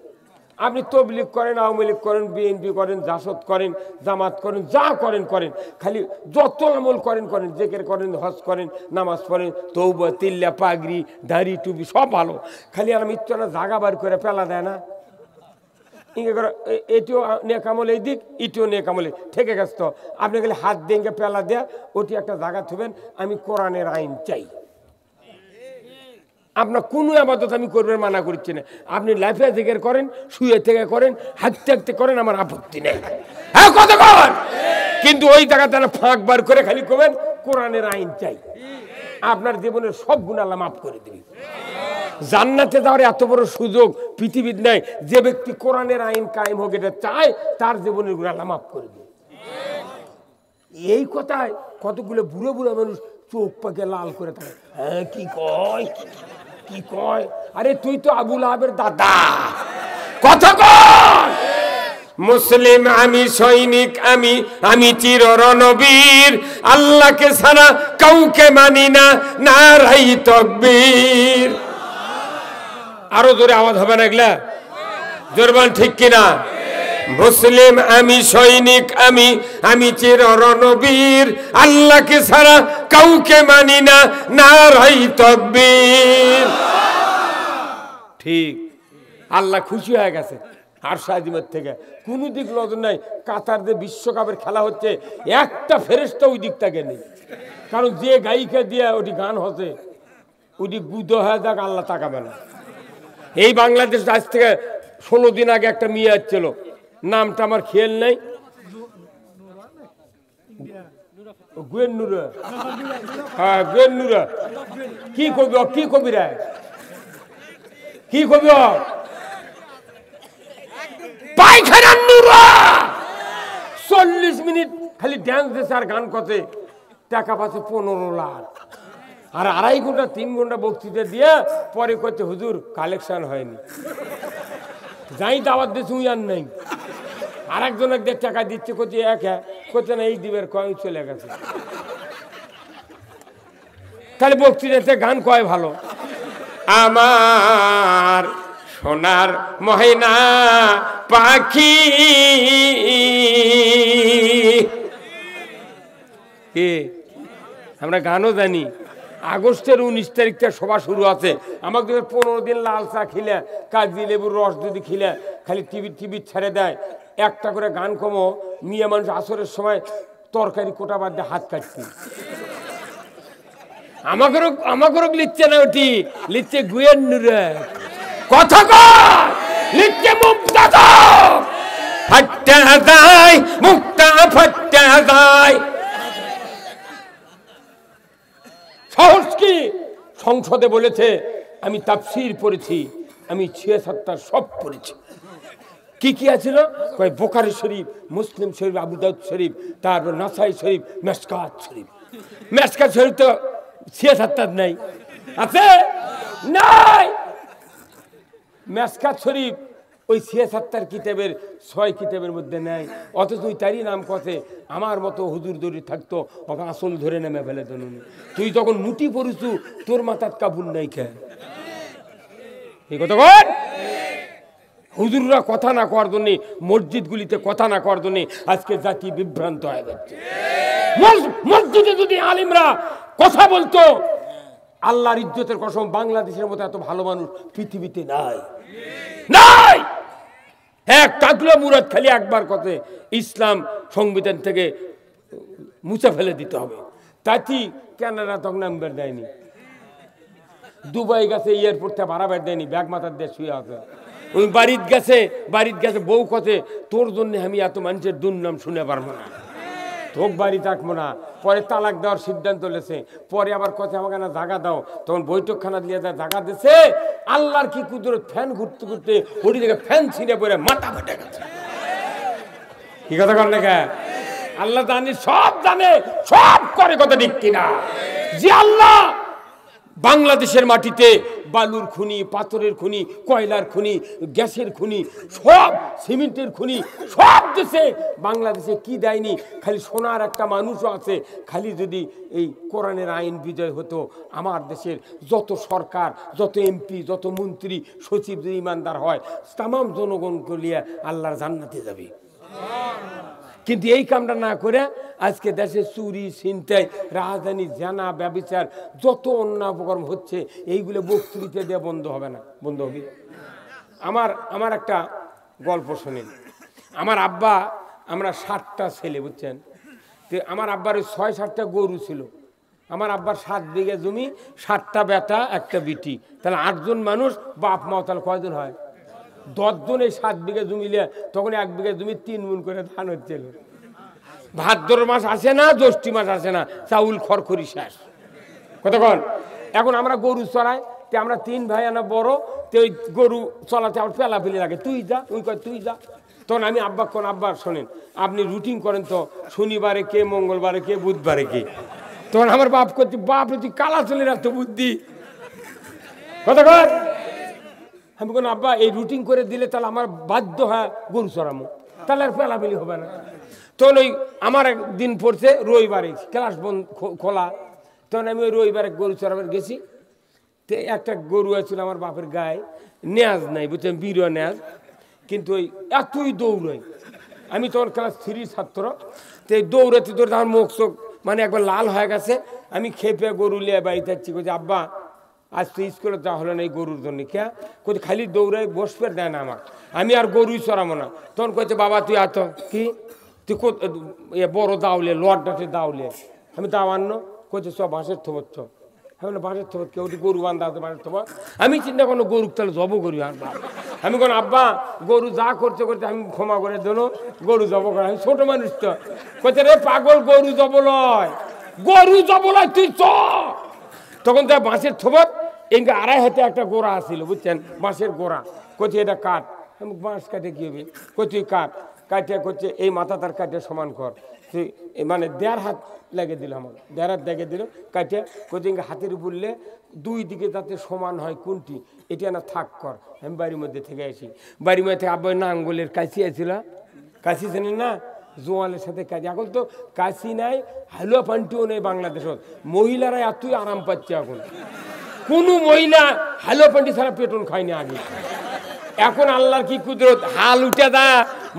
আপনি তবলিগ করেন, আওয়ামী লীগ করেন, বিএনপি করেন, জাসদ করেন, জামাত করেন, যা করেন করেন, খালি যত আমল করেন করেন, জিকির করেন, হজ করেন, নামাজ পড়েন, তওবা, তিল্লা, পাগড়ি, দাড়ি, টুপি সব ভালো, খালি আর মিথ্যা না জাগা বার করে ফেলা দেয় না। ইঙ্গে করে এটিও নেকামল এই দিক, এটিও নেকামলে ঠেকে গেছে। তো আপনি খালি হাত দিয়ে পেলা দেয়া ওটি একটা জায়গা থবেন, আমি কোরআনের আইন চাই। আপনার কোনো আবাদত আমি করবেন মানা করছি না, আপনি লাইফে থেকে করেন, শুয়ে থেকে করেন, হাঁটতে হাঁটতে করেন, আমার আপত্তি নেই। হ্যাঁ কথা কন, কিন্তু ওই জায়গা তারা ফাঁক বার করে খালি করবেন কোরআনের আইন চাই, আপনার জীবনের সব গুনাহ আল্লাহ মাফ করে দিবে। জান্নাতে যাওয়ার এত বড় সুযোগ পৃথিবীর নাই। যে ব্যক্তি কোরআনের আইন কায়েম হোক এটা চায়, তার জীবনের গুনাহ আল্লাহ মাফ করে দিবে। এই কথায় কতগুলো বুড়ো বুড়ো মানুষ চোখ পাকে লাল করে থাকে। হ্যাঁ কি কয়, কি কয়? আরে তুই তো আবু লাহাবের দাদা, কথা কয়। মুসলিম আমি, সৈনিক আমি, আমি চির রণবীর, আল্লাহকে ছাড়া কাউকে মানি না, নারাই তাকবীর। আরো জোরে আওয়াজ হবে না এগুলা? জোরবান ঠিক কিনা? মুসলিম আমি, সৈনিক আমি, আমি চির রণবীর, আল্লাহকে ছাড়া কাউকে মানি না, নারাই তাকবীর। ঠিক, আল্লাহ খুশি হয়ে গেছে আর সাজিমের থেকে কোন দিক নজর নাই। কাতার যে বিশ্বকাপের খেলা হচ্ছে, একটা ফেরেশতা ওই দিক থেকে নেই, কারণ যে গায়িকা দিয়ে ওটি গান হচ্ছে ওটি গুদ হয়ে যাক, আল্লাহ তাকাবে না। এই বাংলাদেশ আজ থেকে 16 দিন আগে একটা মেয়ে আসছিল, নামটা আমার খেয়াল নাই, গুয়েন্নুরা, হ্যাঁ গুয়েন্নুরা। কি কবি, কি কবি রে, কি কবি? পায়খানার নুরা 40 মিনিট খালি ড্যান্স দিয়েছে আর গান করছে, টাকা পাচ্ছে 15 লাখ। আর 2.5 ঘন্টা 3 ঘন্টা বক্তৃতা দিয়ে পরে করছে হুজুর কালেকশন হয়নি, যাই দাওয়াত দিয়েছে উই আর নাই। আর একজন একদের টাকা দিচ্ছে, করছে এক, হ্যাঁ করছে না, এই দিবের কয় চলে গেছে। তাহলে বক্তৃতাতে গান কয় ভালো? আমার সোনার ময়না পাখি, কে আমরা গানও জানি। আগস্টের 19 তারিখ থেকে সভা শুরু আছে। আমাকে 15 দিন লাল চা খিলে, কাজি লেবুর রস যদি খিলে খালি টিভি ছেড়ে দেয়, একটা করে গান কমো, মেয়ে মানুষ আসরের সময় তরকারি কোটা বাদ দিয়ে হাত কাটছি। আমাকেও লিখছে না, ওটি লিখছে গুয়েন্নুরা, কথা কয়, লিখছে মুক্তা ফাট্টা যায়, মুক্তা ফাট্টা যায়। সাহস কি? সংসদে বলেছে আমি তাফসীর পড়েছি, আমি 6-7টা সব পড়েছি। কি কি আছে? কয় বুখারী শরীফ, মুসলিম শরীফ, আবু দাউদ শরীফ, তারপর নাসাই শরীফ, মেশকাত শরীফ। মেশকাত শরীফ তো 6-7 নাই, আছে নাই? মেশকাত শরীফ ওই 6-7 কিতাবের 6 কিতাবের মধ্যে নেই, অথচ তুই তারই নাম কথে আমার মতো হুজুর দড়ি থাকতো, ওকে আসল ধরে নেমে ফেলে দেন। তুই তখন মুটি পড়িছু, তোর মাথার কাবুল নাই কে? এই কথা বল। হুজুররা কথা না করার জন্য, মসজিদগুলিতে কথা না করার জন্য আজকে জাতি বিভ্রান্ত হয়ে যাচ্ছে। মসজিদে যদি আলিমরা কথা বলতো, আল্লাহর ইজ্জতের কসম, বাংলাদেশের মতো এত ভালো মানুষ পৃথিবীতে নাই, নাই। এক টাকলো মুরাদ খালি একবার কথা, ইসলাম সংবিধান থেকে মুছে ফেলে দিতে হবে। তাই কানাডা তখন নাম্বার দেয়নি, দুবাই গেছে এয়ারপোর্ট থেকে ভাড়া বের দেয়নি, ব্যাগ মাথার দিয়ে শুয়ে আছে। ওই বাড়িতে গেছে বউ কথে তোর জন্য আমি এত মানুষের দুর্নাম শুনে পারবো না, তোক বাড়ি থাকবো না। পরে তালাক দেওয়ার সিদ্ধান্ত নিয়েছে, পরে আবার কথা আমাকে না জায়গা দাও, তখন বৈঠকখানা দিয়ে জায়গা দিচ্ছে। আল্লাহর কি কুদরত, ফ্যান ঘুরতে ঘুরতে ওটি থেকে ফ্যান ছিঁড়ে পড়ে মাথা ফেটে গেছে। কি কথা কর না? আল্লাহ জানি, সব জানে, সব করে, কথা ঠিক কিনা? যে আল্লাহ বাংলাদেশের মাটিতে বালুর খনি, পাথরের খনি, কয়লার খনি, গ্যাসের খনি, সব সিমেন্টের খনি সব দেশে, বাংলাদেশে কি দেয়নি? খালি সোনার একটা মানুষও আছে। খালি যদি এই কোরআনের আইন বিজয় হতো, আমার দেশের যত সরকার, যত এমপি, যত মন্ত্রী, সচিব যদি ইমানদার হয়, তামাম জনগণকে নিয়ে আল্লাহর জান্নাতে যাবে। কিন্তু এই কামটা না করে আজকে দেশে চুরি, ছিনতাই, রাজধানী, জানা, ব্যভিচার, যত অন্যায় অপকর্ম হচ্ছে, এইগুলো বক্তৃতা দিয়ে বন্ধ হবে না, বন্ধ হবে। আমার একটা গল্প শুনেন। আমার আব্বা, আমরা 7টা ছেলে, বুঝছেন? তো আমার আব্বার ওই 6-7টা গরু ছিল। আমার আব্বার 7 বিঘা জমি, 7টা বেটা, একটা বিটি, তাহলে 8 জন মানুষ, বাপ মা, তাহলে কয়জন হয়? 10 জন। এই 7 বিঘা জমি নিয়ে তখন 1 বিঘা জমি 3 মণ করে ধান হচ্ছিল। ভাদ্র মাস আসে না, জ্যৈষ্ঠী মাস আসে না, চাউল খড়খড়ি শেষ। কতক্ষণ? এখন আমরা গরু চড়াই, তে আমরা 3 ভাই আনা বড়, তো ওই গরু চলাতে আমার পেলাফেলি লাগে, তুই যা, ওই কয় তুই যা। তখন আমি আব্বা কোন, আব্বা শোনেন, আপনি রুটিন করেন তো, শনিবারে কে, মঙ্গলবারে কে, বুধবারে কে। তখন আমার বাপ করছে, বাপ তুই কালা চলে রাখতো বুদ্ধি। কতক্ষণ? আমি কোন আব্বা এই রুটিন করে দিলে তাহলে আমার বাধ্য হয় গরু চড়ামো, তাহলে আর পেলাফেলি হবে না। তখন ওই আমার একদিন পড়ছে রবিবারে, ক্লাস বন্ধ খোলা, তখন আমি ওই রবিবারে গরু চড়াবার গেছি। তো একটা গরু আছিল আমার বাপের গায়ে, নেয়াজ নাই, বুঝছেন, বীর নেয়াজ, কিন্তু ওই এতই দৌড়াই। আমি তখন ক্লাস 3 ছাত্র, তো এই দৌড়াতে দৌড়াতে আমার মুখ চোখ মানে একবার লাল হয়ে গেছে। আমি খেপে গরু লিয়ে বাড়িতে যাচ্ছি, বলছি আব্বা আজ তো স্কুলে যাওয়া হলো না এই গরুর জন্য। কে? কোথায় খালি দৌড়াই, বসবে দেয় না আমার, আমি আর গরুই চড়াবো না। তখন কইছে বাবা তুই আত কি, তুই বড় দাউলে, লোয়ার ডাটে দাউলে। আমি দাও আন্ন, কইছে সব বাঁশের থবর চ। আমি বাঁশের থবর কেউ গরু বান্ধা আছে বাঁশের থবর। আমি চিন্তা করলো গরু তাহলে জব করি। আর আমি কোন আব্বা গরু যা করতে করতে আমি ক্ষমা করে দিল, গরু জব করে। আমি ছোট মানুষ তো, কইছে রে পাগল, গরু জব লয়, গরু জব লয়, তুই চ। তখন তো বাঁশের থবর এদিকে 2.5 হাতে একটা গোড়া আসছিল, বুঝছেন, বাঁশের গোড়া। কইছে এটা কাঠ। আমি বাঁশ কাটে কি হবে? কই তুই কাঠ। কাটে করছে এই মাথা তার কাটে সমান কর। তুই মানে 1.5 হাত লেগে দিল, আমার 1.5 হাত লেগে দিল কাটে। কইছে হাতের উপরলে 2 দিকে যাতে সমান হয়, কোনটি এটা না থাক কর। আমি বাড়ির মধ্যে থেকে আসি, বাড়ির মধ্যে থেকে আব্বা না আঙ্গুলের কাশি আছিল, কাশি চেনেন না, জোয়ালের সাথে কাশি। এখন তো কাশি নাই, হালুয়া পান্টিও নেই বাংলাদেশত। মহিলারা এতই আরাম পাচ্ছে এখন, কোনো মহিলা হালুয়া পান্টি ছাড়া পেটন খায়নি আগে। এখন আল্লাহর কি কুদরত, হাল উঠে দা,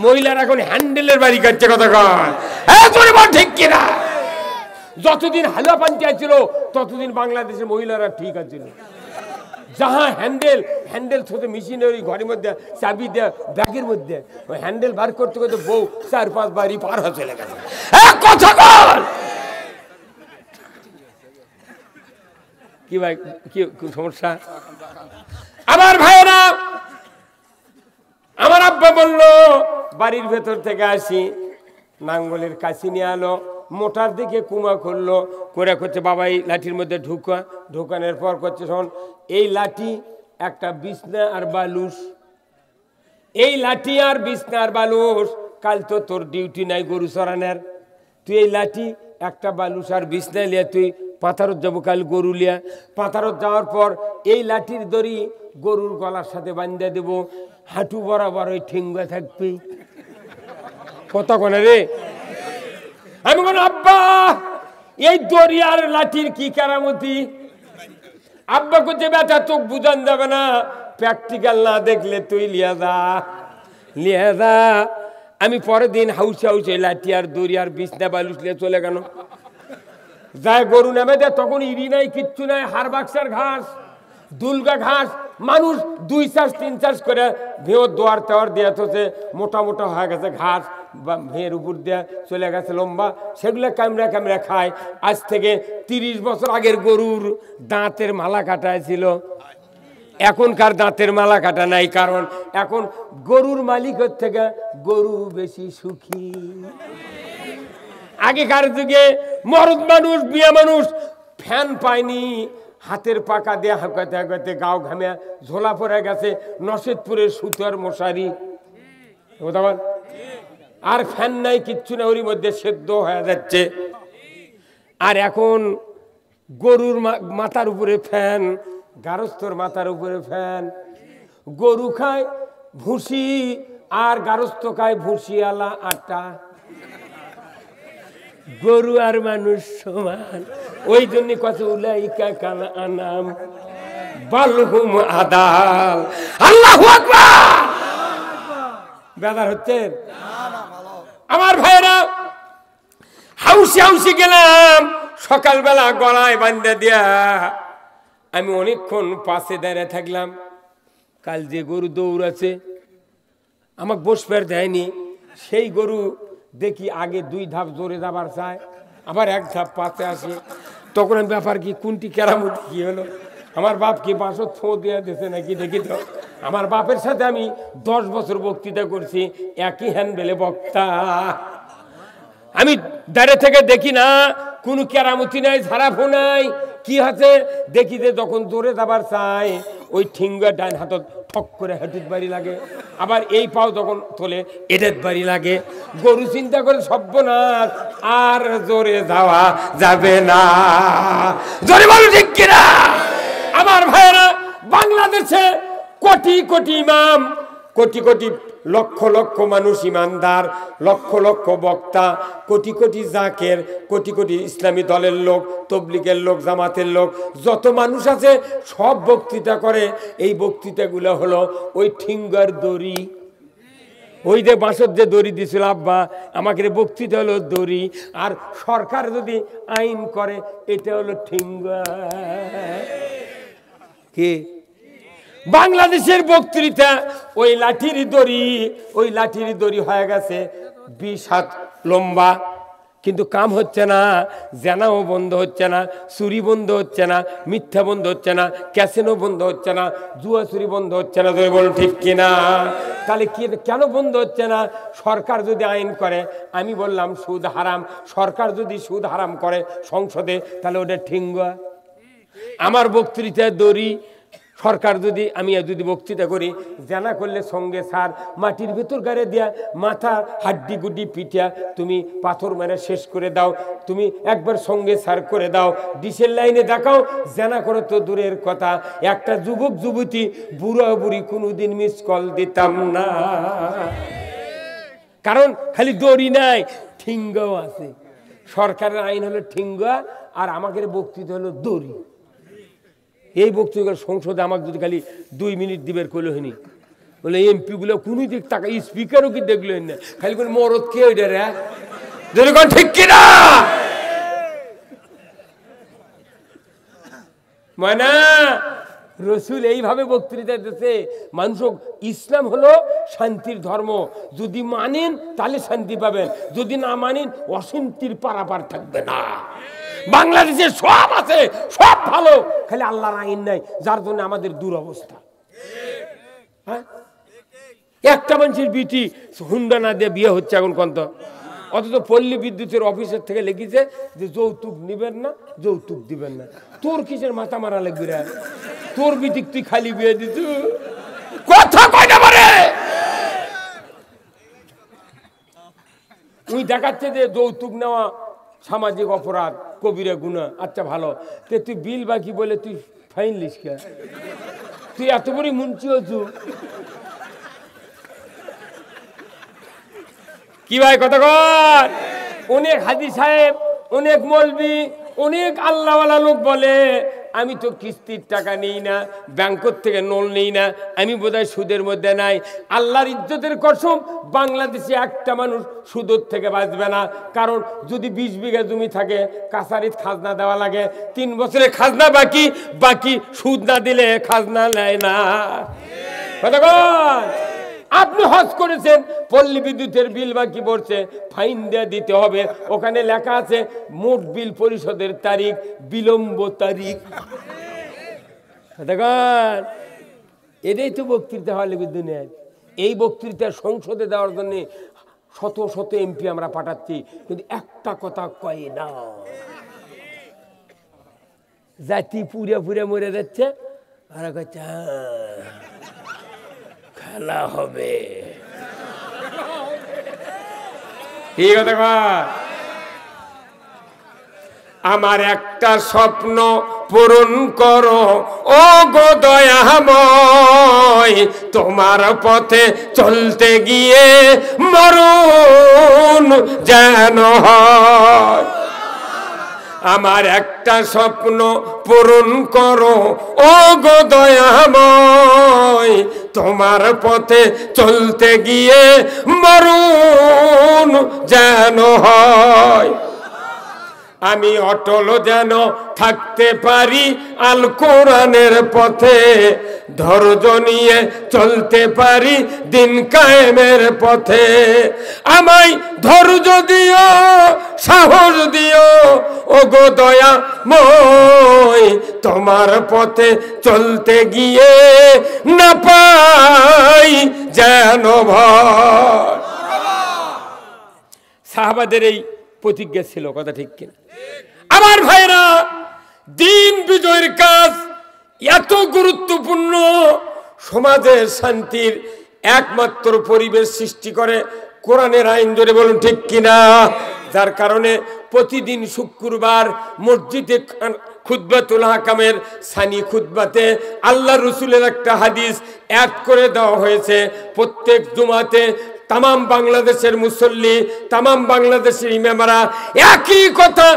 মহিলারা এখন হ্যান্ডেলের বাড়ি কাটছে। কতক্ষণ? ঠিক কিনা? যতদিন হালুয়া পান্টি আছিল ততদিন বাংলাদেশের মহিলারা ঠিক আছে। যাহা হ্যান্ডেল, হ্যান্ডেল ছোট মেশিনের ওই ঘরের মধ্যে চাবি দেয় ব্যাগের মধ্যে, ওই হ্যান্ডেল বার করতে করতে বউ 4-5 বাড়ি পার হয়ে চলে গেছে। কি ভাই, কি সমস্যা? আমার ভাইরা, আমার আব্বা বলল বাড়ির ভেতর থেকে আসি, নাঙ্গলের কাশি নিয়ে আলো, মোটার দিকে কুমা করলো, করে করছে বাবা এই লাঠির মধ্যে ঢুকানোর পর করছে শোন, এই লাঠি একটা বিছনা আর বালুস, এই লাঠি আর বিছনা আর বালুস, কাল তো তোর ডিউটি নাই গরু চড়ানোর, তুই এই লাঠি একটা বালুস আর বিছনা লিয়া তুই পাথারত যাবো কাল গরু লিয়া। পাথারত যাওয়ার পর এই লাঠির দড়ি গরুর গলার সাথে বান্ধা দেবো, হাঁটু বরাবর ওই ঠেঙ্গা থাকবে। কথা কোনে রে? আমি কোন আব্বা এই দড়িয়ার লাঠির কি কেরামতি? আব্বা করছে বেটা তোকে বুঝান যাবে না, প্র্যাকটিক্যাল না দেখলে তুই লিয়া যা। আমি পরের দিন হাউসে হাউসে লাঠি আর দড়ি আর বিছনা বালুস লিয়ে চলে গেল। যায় গরু নেমে দেয়, তখন ইরি নাই, কিচ্ছু নাই, হারবাক্সার ঘাস, দুলগা ঘাস। মানুষ 2 চাষ 3 চাষ করে ভেঁর দোয়ার তেওয়ার দিয়ে থসে, মোটা মোটা হয়ে গেছে ঘাস, ভেঁর উপর দিয়ে চলে গেছে লম্বা, সেগুলো কামড়া খায়। আজ থেকে 30 বছর আগের গরুর দাঁতের মালা কাটায় ছিল, এখনকার দাঁতের মালা কাটা নাই, কারণ এখন গরুর মালিকের থেকে গরু বেশি সুখী। আগেকার যুগে মরদ মানুষ, বিয়ে মানুষ ফ্যান পায়নি, হাতের পাকা দিয়ে হাঁকাতে হাঁকাতে গাও ঘামে ঝোলা পড়ে গেছে, নসেদপুরের সুতোর মশারি, আর ফ্যান নাই, কিচ্ছু না, ওরই মধ্যে সেদ্ধ হয়ে যাচ্ছে। আর এখন গরুর মাথার উপরে ফ্যান, গারস্থর মাথার উপরে ফ্যান। গরু খায় ভুসি আর গারস্থ খায় ভুসিওয়ালা আটা। গরু আর মানুষ সমান, ওই জন্য কত উলাইকা কাল আনাম বালহুম আদাল। আল্লাহু আকবার। বেদার হচ্ছে আমার ভাইরা, হাউসি হাউসি গেলাম, সকালবেলা গলায় বান্ধা দিয়া আমি অনেকক্ষণ পাশে দাঁড়িয়ে থাকলাম। কাল যে গরু দৌড়াছে আমাকে বসবার দেয়নি। সেই গরু দেখি আগে 2 ধাপ জোরে যাবার চায়, আবার 1 ধাপ পাতে আসে। তখন আমি ব্যাপার কি, কোনটি কেরামতি কি হলো, আমার বাপ কি বাঁশো থো দিয়ে দিয়েছে নাকি দেখি তো। আমার বাপের সাথে আমি 10 বছর বক্তৃতা করছি, একই হ্যান্ডেলে বক্তা। আমি দাঁড়িয়ে থেকে দেখি না কোনো কেরামতি নাই, ঝাড়াফু নাই, কি আছে দেখি যে যখন জোরে যাবার চাই ওই ঠিঙ্গা ডাইন হাতত ঠক করে হাঁটুত বাড়ি লাগে, আবার এই পাও যখন তোলে এদের বাড়ি লাগে। গরু চিন্তা করে সর্বনাশ, আর জোরে যাওয়া যাবে না। জোরে বলো ঠিক কিনা? আমার ভাইয়েরা, বাংলাদেশে কোটি কোটি ইমাম, কোটি কোটি লক্ষ লক্ষ মানুষ ইমানদার, লক্ষ লক্ষ বক্তা, কোটি কোটি জাকের, কোটি কোটি ইসলামী দলের লোক, তবলিগের লোক, জামাতের লোক, যত মানুষ আছে সব বক্তৃতা করে। এই বক্তৃতাগুলো হলো ওই ঠিঙ্গার দড়ি, ওই যে বাঁশর যে দড়ি দিছিল আব্বা আমাকে, বক্তৃতা হলো দড়ি। আর সরকার যদি আইন করে এটা হলো ঠিঙ্গা। কি বাংলাদেশের বক্তৃতা ওই লাঠির দড়ি, ওই লাঠির দড়ি হয়ে গেছে 20 হাত লম্বা, কিন্তু কাম হচ্ছে না। জেনাও বন্ধ হচ্ছে না, চুরি বন্ধ হচ্ছে না, মিথ্যা বন্ধ হচ্ছে না, ক্যাসিনো বন্ধ হচ্ছে না, জুয়া চুরি বন্ধ হচ্ছে না। ধরে বলুন ঠিক কিনা? তাহলে কি কেন বন্ধ হচ্ছে না? সরকার যদি আইন করে, আমি বললাম সুদ হারাম, সরকার যদি সুদ হারাম করে সংসদে, তাহলে ওটা ঠিঙ্গা। আমার বক্তৃতায় দড়ি, সরকার যদি, আমি যদি বক্তৃতা করি জানা করলে সঙ্গে সার মাটির ভেতর গাড়ে দিয়া মাথা হাড্ডি গুড্ডি পিঠা তুমি পাথর মেরে শেষ করে দাও, তুমি একবার সঙ্গে সার করে দাও, ডিসেল লাইনে দেখাও, জানা করে তো দূরের কথা, একটা যুবক যুবতী বুড়া বুড়ি কোনোদিন মিস কল দিতাম না। কারণ খালি দড়ি নাই, ঠিঙ্গাও আছে। সরকারের আইন হলো ঠিঙ্গা, আর আমাদের বক্তৃতা হলো দড়ি। এই বক্তৃতা সংসদে আমাকে যদি খালি 2 মিনিট দিবের কইলো হয়নি, বলে এমপি গুলো কোন দিক টাকা, স্পিকারও কি দেখলো না, খালি করে মরদ কে ওইটা রে, জনগণ ঠিক কিনা? মানে রসুল এইভাবে বক্তৃতা দিতেছে মানুষ, ইসলাম হলো শান্তির ধর্ম, যদি মানেন তাহলে শান্তি পাবেন, যদি না মানেন অশান্তির পারাপার থাকবে না। বাংলাদেশে সব আছে, সব ভালো, খালি আল্লাহর আইন নাই, যার জন্য আমাদের দুরবস্থা। হ্যাঁ, একটা মানুষের বিটি হুন্ডা না দিয়ে বিয়ে হচ্ছে এখন কত, অথচ পল্লী বিদ্যুতের অফিসের থেকে লিখেছে যে যৌতুক নিবেন না, যৌতুক দিবেন না। তোর কিসের মাথা মারা লাগবে রে? তোর বিটি তুই খালি বিয়ে দিত, কথা কয় না পারে। তুই দেখাচ্ছে যে যৌতুক নেওয়া সামাজিক অপরাধ, কবিরা গুনাহ। আচ্ছা ভালো, তুই বিল বাকি বলে তুই ফাইন লিস কে? তুই এত বড় মুন্সি হচ্ছু কি ভাই? কথা কর। অনেক হাজি সাহেব, অনেক মৌলবি, অনেক আল্লাহওয়ালা লোক বলে আমি তো কিস্তির টাকা নেই না, ব্যাংকের থেকে লোন নেই না, আমি বোধহয় সুদের মধ্যে নাই। আল্লাহর ইজ্জতের কসম, বাংলাদেশে একটা মানুষ সুদের থেকে বাঁচবে না। কারণ যদি 20 বিঘা জমি থাকে, কাছারিত খাজনা দেওয়া লাগে, 3 বছরে খাজনা বাকি, বাকি সুদ না দিলে খাজনা নেয় না। কথা কর। আপনি হজ করেছেন, পল্লী বিদ্যুতের বিল বাকি পড়ছে, ফাইন দিয়ে দিতে হবে, ওখানে লেখা আছে মোট বিল পরিশোধের তারিখ বিলম্ব তারিখ। এটাই তো বক্তৃতা হওয়া লাগবে দুনিয়ায়। এই বক্তৃতা সংসদে দেওয়ার জন্য শত শত এমপি আমরা পাঠাচ্ছি, কিন্তু একটা কথা কয় না। জাতি পুরে পুরে মরে যাচ্ছে, আর কচ্ছে খেলা হবে। ঠিক আছে, আমার একটা স্বপ্ন পূরণ করো ও গো দয়াময়, তোমার পথে চলতে গিয়ে মরণ যেন হয়। আমার একটা স্বপ্ন পূরণ করো ও গো দয়াময়, তোমার পথে চলতে গিয়ে মরণ যেন হয়। আমি অটল যেন থাকতে পারি আল কোরআনের পথে, ধৈর্য নিয়ে চলতে পারি দিন কায়েমের পথে। আমায় ধৈর্য দিও, সাহস দিও ওগো দয়াময়, তোমার পথে চলতে গিয়ে না পাই যেন ভয়। সাহাবাদের এই প্রতিজ্ঞা ছিল, কথা ঠিক কিনা? আমার ভাইরা, দিন বিজয়ের কাজ এত গুরুত্বপূর্ণ, সমাজের শান্তির একমাত্র পরিবেশ সৃষ্টি করে কোরআনের আইন, ধরে বলুন ঠিক কিনা? যার কারণে প্রতিদিন শুক্রবার মসজিদে খুতবাতুল হাকামের সানি খুতবাতে আল্লাহ রসুলের একটা হাদিস অ্যাড করে দেওয়া হয়েছে। প্রত্যেক জুমাতে তামাম বাংলাদেশের মুসল্লি, তামাম বাংলাদেশের ইমামরা একই কথা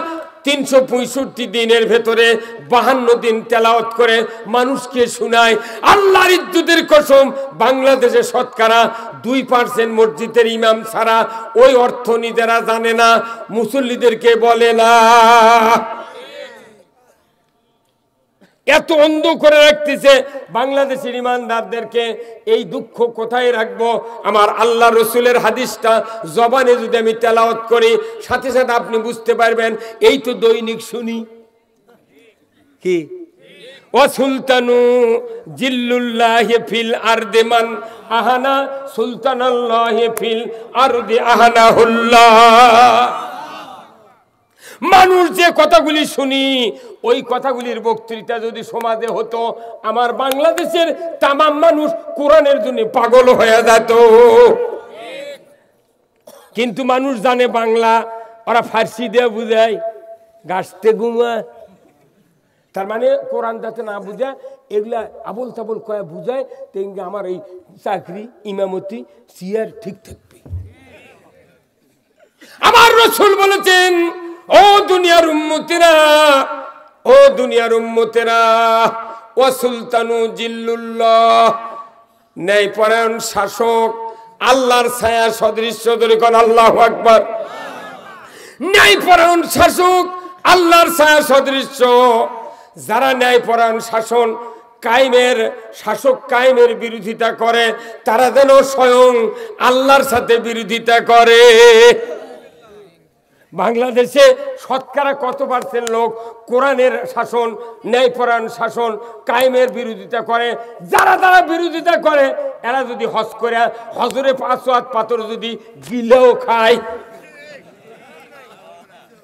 365 দিনের ভেতরে 52 দিন তেলাওয়াত করে মানুষকে শোনায়। আল্লাহর ইজ্জতের কসম, বাংলাদেশে শতকরা 2% মসজিদের ইমাম ছাড়া ওই অর্থ নিজেরা জানে না, মুসল্লিদেরকে বলে না। এত অন্ধ করে রাখতেছে বাংলাদেশের ইমানদারদেরকে। এই দুঃখ কোথায় রাখবো? আমার আল্লাহ রসুলের হাদিসটা জবানে যদি আমি তেলাওয়াত করি, সাথে সাথে আপনি বুঝতে পারবেন এই তো দৈনিক শুনি। কি? ও সুলতানু জিল্লুল্লাহি ফিল আরদি মান আহানা সুলতানাল্লাহি ফিল আরদি আহানাহুল্লাহ। মানুষ যে কথাগুলি শুনি, ওই কথাগুলির বক্তৃতা যদি সমাজে হতো, আমার বাংলাদেশের তামাম মানুষ কোরআনের জন্য পাগল হয়ে যেত। কিন্তু মানুষ জানে বাংলা, ওরা ফার্সি দিয়ে বুঝায়, গাছতে ঘুমা। তার মানে কোরআন যাতে না বুঝায়, এগুলা আবল তাবল কয়া বুঝায়, তেমনি আমার এই চাকরি, ইমামতি, সিয়ার ঠিক থাকবে। আমার রাসূল বলেছেন, ও দুনিয়ার উম্মতেরা, ও দুনিয়ার উম্মতেরা, ও সুলতানু জিল্লুল্লাহ, ন্যায়পরায়ণ শাসক আল্লাহর ছায়া সদৃশ্য, ধরে কোন আল্লাহু আকবার। ন্যায়পরায়ণ শাসক আল্লাহর ছায়া সদৃশ্য। যারা ন্যায়পরায়ণ শাসন কায়েমের শাসক কায়েমের বিরোধিতা করে, তারা যেন স্বয়ং আল্লাহর সাথে বিরোধিতা করে। বাংলাদেশে শতকরা কত % লোক কোরআনের শাসন, ন্যায়পরায়ণ শাসন কায়েমের বিরোধিতা করে? যারা যারা বিরোধিতা করে, এরা যদি হজ করে হজরে 5 ওয়াক্ত পাথর যদি গিলেও খায়,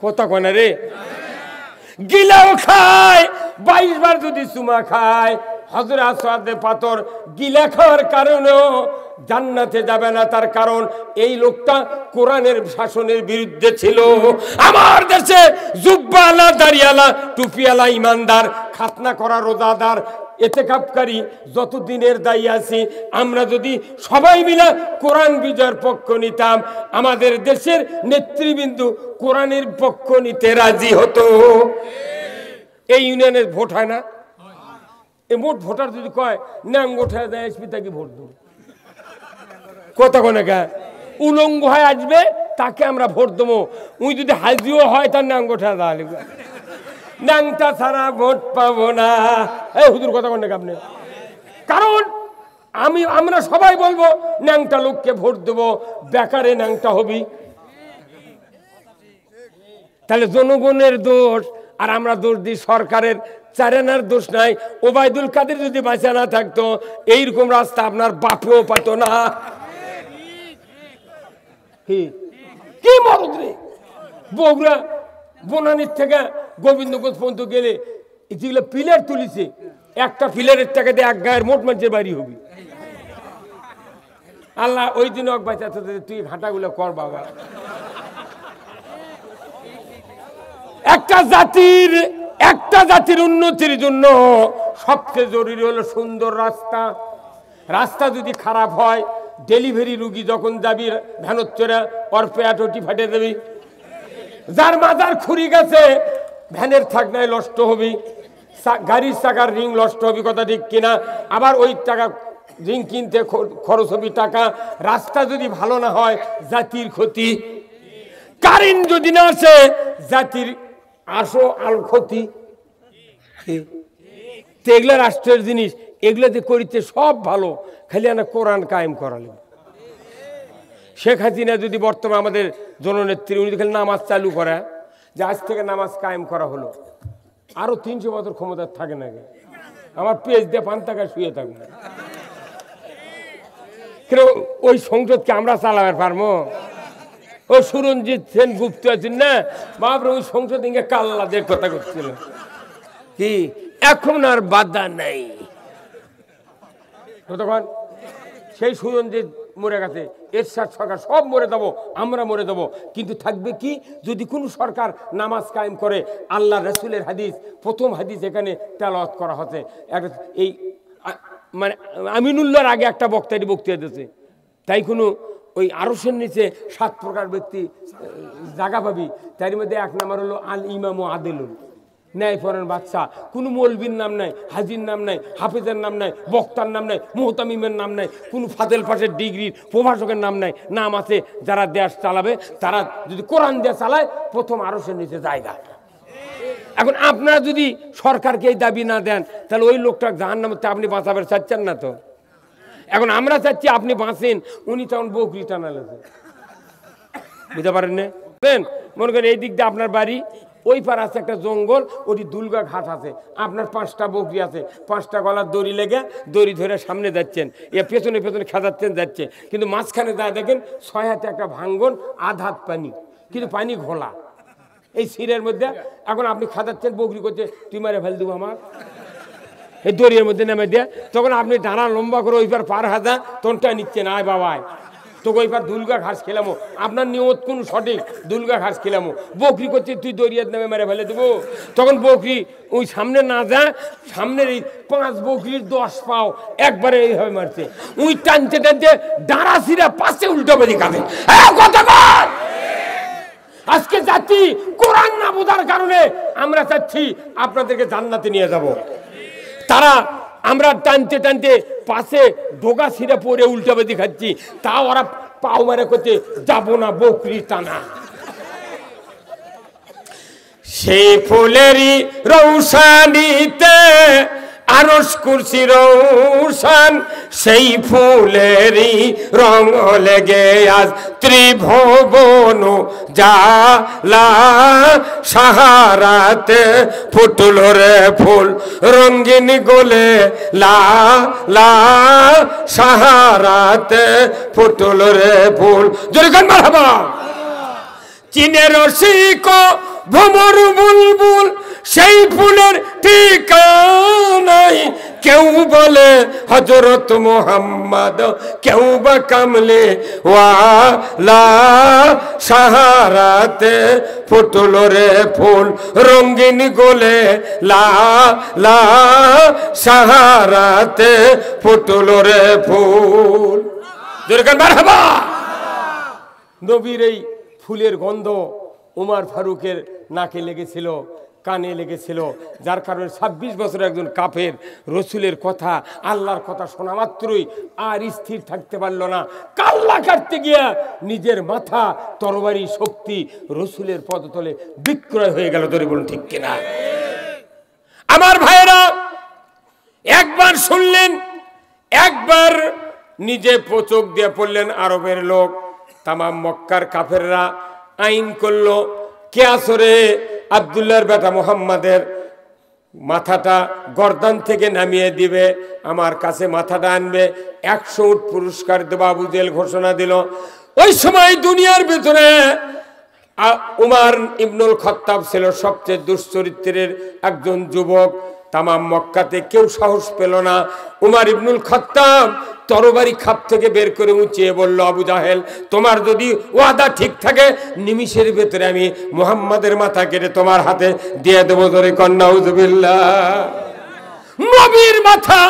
কথা কয় রে, গিলেও খায়, 22 বার যদি চুমা খায়, হজরে আসওয়াদে পাথর গিলা খাওয়ার কারণেও জান্নাতে যাবে না। তার কারণ এই লোকটা কোরআনের শাসনের বিরুদ্ধে ছিল। আমার দেশে জুব্বাওয়ালা, দাড়িওয়ালা, টুপিওয়ালা ইমানদার, খাতনা করা রোজাদার, এতেকাফকারী যত দিনের দায়ী আছি, আমরা যদি সবাই মিলে কোরআন বিজয়ের পক্ষ নিতাম, আমাদের দেশের নেতৃবৃন্দ কোরআনের পক্ষ নিতে রাজি হতো। এই ইউনিয়নের ভোট হয় না, এই মোট ভোটার যদি কয় ন্যাং গোঠা দেয়, এসপি তাকে ভোট দেবো, কথা কোনে কা উলঙ্গ হয় আসবে, তাকে আমরা ভোট দেবো। উই যদি হাজিও হয়, তার ন্যাং গোঠা দেওয়া লিখবে, ন্যাংটা ছাড়া ভোট পাবো না। এই হুজুর কথা কোনে আপনি? কারণ আমরা সবাই বলবো ন্যাংটা লোককে ভোট দেবো, বেকারে ন্যাংটা হবি। তাহলে জনগণের দোষ আর আমরা দোষ দিই সরকারের। চারানার দোষ নাই। ওবায়দুল কাদের যদি বাঁচা না থাকতো, এইরকম রাস্তা আপনার বাপেও পাতো না। কি মরদ রে, বগুড়া বনানীর থেকে গোবিন্দগঞ্জ পর্যন্ত গেলে যেগুলো পিলার তুলিছে, একটা পিলারের টাকা দিয়ে এক গায়ের মোট মানুষের বাড়ি হবি। আল্লাহ ওই দিন এক বাচ্চা, তুই ঘাটাগুলো কর বাবা। একটা জাতির উন্নতির জন্য সবচেয়ে জরুরি হলো সুন্দর রাস্তা। রাস্তা যদি খারাপ হয়, ডেলিভারি রুগী যখন যাবি ভ্যানোচ্চরা, ওর পেয়াটি ফাটে দেবি। যার মাজার খুঁড়ি গেছে, ভ্যানের থাকনায় নষ্ট হবি, গাড়ির চাকার রিং নষ্ট হবি, কথা ঠিক কিনা? আবার ওই টাকা রিং কিনতে খরচ হবি টাকা। রাস্তা যদি ভালো না হয়, জাতির ক্ষতি। কারেন্ট যদি না আসে, জাতির আসো আল ক্ষতি, এগুলা রাষ্ট্রের জিনিস, এগুলাতে করিতে সব ভালো, খালি না কোরআন কায়েম করালে। শেখ হাসিনা যদি বর্তমানে আমাদের জননেত্রী, উনি খালি নামাজ চালু করা, যে আজ থেকে নামাজ কায়েম করা হলো, আরো 300 বছর ক্ষমতা থাকে না, আমার পেজ দিয়ে 5 টাকা শুয়ে থাকবে। কেন ওই সংসদকে আমরা চালাবার পারবো? ও সুরঞ্জিত সেন গুপ্ত আছেন না বাবরে, ওই সংসদ ইঙ্গে কাল্লাদের কথা করছিল কি, এখন আর বাধা নাই। কতক্ষণ সেই সুরঞ্জিত মরে গেছে, এরশাদ সরকার সব মরে দেবো, আমরা মরে দেবো, কিন্তু থাকবে কি যদি কোনো সরকার নামাজ কায়েম করে। আল্লাহ রসুলের হাদিস, প্রথম হাদিস এখানে তেলাওয়াত করা হচ্ছে, এই মানে আমিনুল্লাহর আগে একটা বক্তাটি বক্তৃতা দিয়েছে, তাই কোনো ওই আরশের নিচে 7 প্রকার ব্যক্তি জায়গা পাবি, তার মধ্যে 1 নাম্বার হলো আল ইমাম আদিলুল, ন্যায়পরায়ণ বাদশা। কোনো মৌলবীর নাম নাই, হাজির নাম নাই, হাফিজের নাম নাই, বক্তার নাম নাই, মুহতামিমের নাম নাই, কোনো ফাজেল পাশের ডিগ্রির প্রভাষকের নাম নাই। নাম আছে যারা দেশ চালাবে, তারা যদি কোরআন দিয়ে চালায়, প্রথম আরশের নিচে জায়গা। এখন আপনারা যদি সরকারকে এই দাবি না দেন, তাহলে ওই লোকটা জাহান্নামে আপনি বাঁচাবার চাচ্ছেন না তো। এখন আমরা চাচ্ছি আপনি বাঁচেন, উনি তখন বকরি টানালেছে, বুঝতে পারেন না? মনে করেন এই দিক দিয়ে আপনার বাড়ি, ওই পার আছে একটা জঙ্গল, ওটি দুলগা ঘাট আছে, আপনার 5টা বকরি আছে, 5টা গলার দড়ি লেগে দড়ি ধরে সামনে যাচ্ছেন, এ পেছনে পেছনে খেদাচ্ছেন যাচ্ছে, কিন্তু মাঝখানে যায় দেখেন 6 হাতে একটা ভাঙ্গন, আধ হাত পানি, কিন্তু পানি ঘোলা এই সিরের মধ্যে। এখন আপনি খাদাচ্ছেন, বকরি করছে তুই মারে ফেল দেবো আমার, এই দড়ির মধ্যে নেমে দিয়ে, তখন আপনি ডানা লম্বা করে ওই পার পার হাজা তোনটা নিচ্ছেন, আয় বাবায় তোকে ওই পার দুলগা ঘাস খেলামো, আপনার নিয়ত কোন সঠিক, দুলগা ঘাস খেলামো, বকরি করছে তুই দড়িয়ার নামে মেরে ফেলে দেবো। তখন বকরি ওই সামনে না যায়, সামনের এই 5 বকরির 10 পাও একবারে এইভাবে মারছে, ওই টানতে টানতে ডাঁড়া ছিঁড়া পাশে উল্টো বেদি কাঁদে। আজকে যাচ্ছি কোরআন না বোঝার কারণে, আমরা চাচ্ছি আপনাদেরকে জান্নাতে নিয়ে যাব। তারা আমরা টানতে টানতে পাশে ডোগা ছিঁড়ে পড়ে উল্টা বেদি খাচ্ছি, তা ওরা পাও মারে করতে যাবো না বকরি টানা। সেই ফুলেরই রৌশানিতে আরশ কুরসি রৌশান, সেই ফুলেরই রং লেগে আজ ত্রিভুবন জালা, সাহারাতে ফুটল রে ফুল রঙিন গোলে লা লা, সাহারাতে ফুটল রে ফুল। জোরে গান মারহাবা। চীনের রসিক ভ্রমর বুলবুল, সেই ফুলের ঠিকানাই, কেউ বলে হযরত মুহাম্মদ, কেউ বা কামলে ওয়ালা, সাহারাতে ফুটল রে ফুল রঙিন গোলে লা লা, সাহারাতে ফুটল রে ফুল। জোরে মারহাবা। নবীর এই ফুলের গন্ধ উমর ফারুকের নাকে লেগেছিল, কানে লেগেছিল, যার কারণে 26 বছর একজন কাফের রসুলের কথা, আল্লাহর কথা শোনা মাত্রই আর স্থির থাকতে পারল না, কাল্লা কাটতে গিয়া নিজের মাথা, তরবারি, শক্তি রসুলের পদতলে বিক্রয় হয়ে গেল। ধরে বলুন ঠিক কিনা? আমার ভাইয়েরা, একবার শুনলেন, একবার নিজে চোখ দিয়ে পড়লেন। আরবের লোক, তামাম মক্কার কাফেররা আইন করলো, কেয়াসরে আব্দুল্লাহর বেটা মুহাম্মাদের মাথাটা গর্দান থেকে নামিয়ে দিবে, আমার কাছে মাথাটা আনবে, 100 উট পুরস্কার দেব। আবু জেহেল ঘোষণা দিল। ওই সময় দুনিয়ার ভিতরে উমর ইবনুল খাত্তাব ছিল সবচেয়ে দুশ্চরিত্রের একজন যুবক। তামাম মক্কাতে কেউ সাহস পেল না। উমর ইবনুল খাত্তাব তরবারি খাপ থেকে বের করে উঁচিয়ে বলল, আবু জাহেল, তোমার যদি ওয়াদা ঠিক থাকে, নিমিষের ভেতরে আমি মুহাম্মাদের মাথা কেটে তোমার হাতে দিয়ে দেবো। ধরে কন্যা উযুবিল্লাহ। নবীর মাথা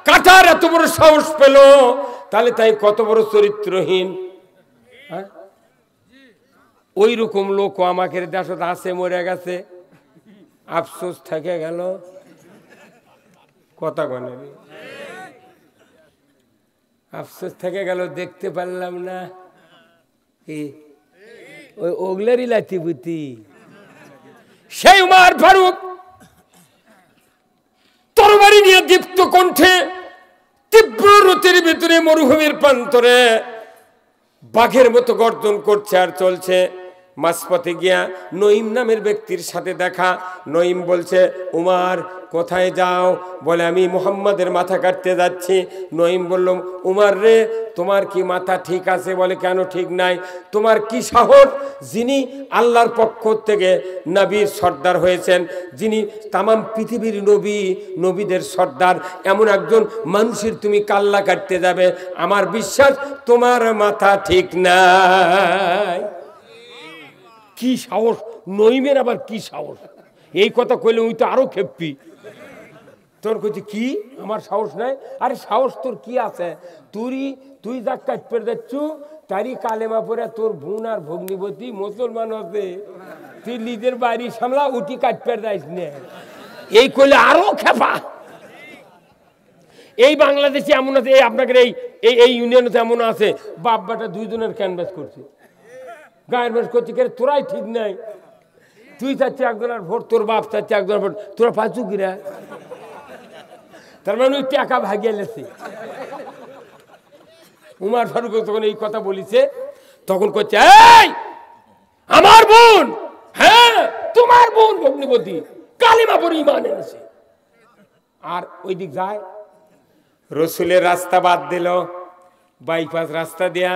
কাটার এত বড় সাহস পেল, তাহলে তাই কত বড় চরিত্রহীন। ওই রকম লোক আমাদের দেশে আছে, মরে গেছে, আফসোস থেকে গেল। কথা বলে আফসোস থেকে গেল, দেখতে পারলাম না। ওই ওগলারই লাতিপুতি সেই উমর ফারুক তরবারি নিয়ে দীপ্ত কণ্ঠে তীব্র রোদের ভিতরে মরুভূমির প্রান্তরে বাঘের মতো গর্জন করছে আর চলছে। মাঝপথে গিয়া নঈম নামের ব্যক্তির সাথে দেখা। নঈম বলছে, উমর কোথায় যাও? বলে, আমি মুহাম্মাদের মাথা কাটতে যাচ্ছি। নঈম বলল, উমর রে, তোমার কি মাথা ঠিক আছে? বলে, কেন ঠিক নাই? তোমার কি সাহস? যিনি আল্লাহর পক্ষ থেকে নবীর সর্দার হয়েছেন, যিনি তামাম পৃথিবীর নবীদের সর্দার, এমন একজন মানুষের তুমি কাল্লা কাটতে যাবে? আমার বিশ্বাস তোমার মাথা ঠিক নাই। কি সাহস! নঈমের আবার কি সাহস! এই কথা কইলে ওই তো আরো খেপি। তোর কইছে কি আমার সাহস নাই? আরে সাহস তোর কি আছে? তুই যা কাটপে যাচ্ছু তারই কালেমা পরে তোর বোন আর ভগ্নিপতি মুসলমান হবে, তুই নিজের বাড়ি সামলা, উঠি কাটপে যাইস না। এই কইলে আরো খেপা। এই বাংলাদেশে এমন আছে, এই আপনাদের এই ইউনিয়নে এমন আছে, বাপ বাটা দুইজনের ক্যানভাস করছে, গায়ের বাস করছে, তোরাই ঠিক নাই। তুই চাচ্ছি একজনের ভোট, তোর বাপ চাচ্ছে একজনের ভোট, তোরা পাচ্ছু কিরা? তার মানে ওই টাকা ভাগিয়ে লেছে। উমর ফারুক তখন এই কথা বলিছে, তখন করছে, এই আমার বোন, হ্যাঁ তোমার বোন ভগ্নিপতি কালিমা পরে ঈমান এনেছে। আর ওই দিক যায়, রসুলের রাস্তা বাদ দিল, বাইপাস রাস্তা দেয়া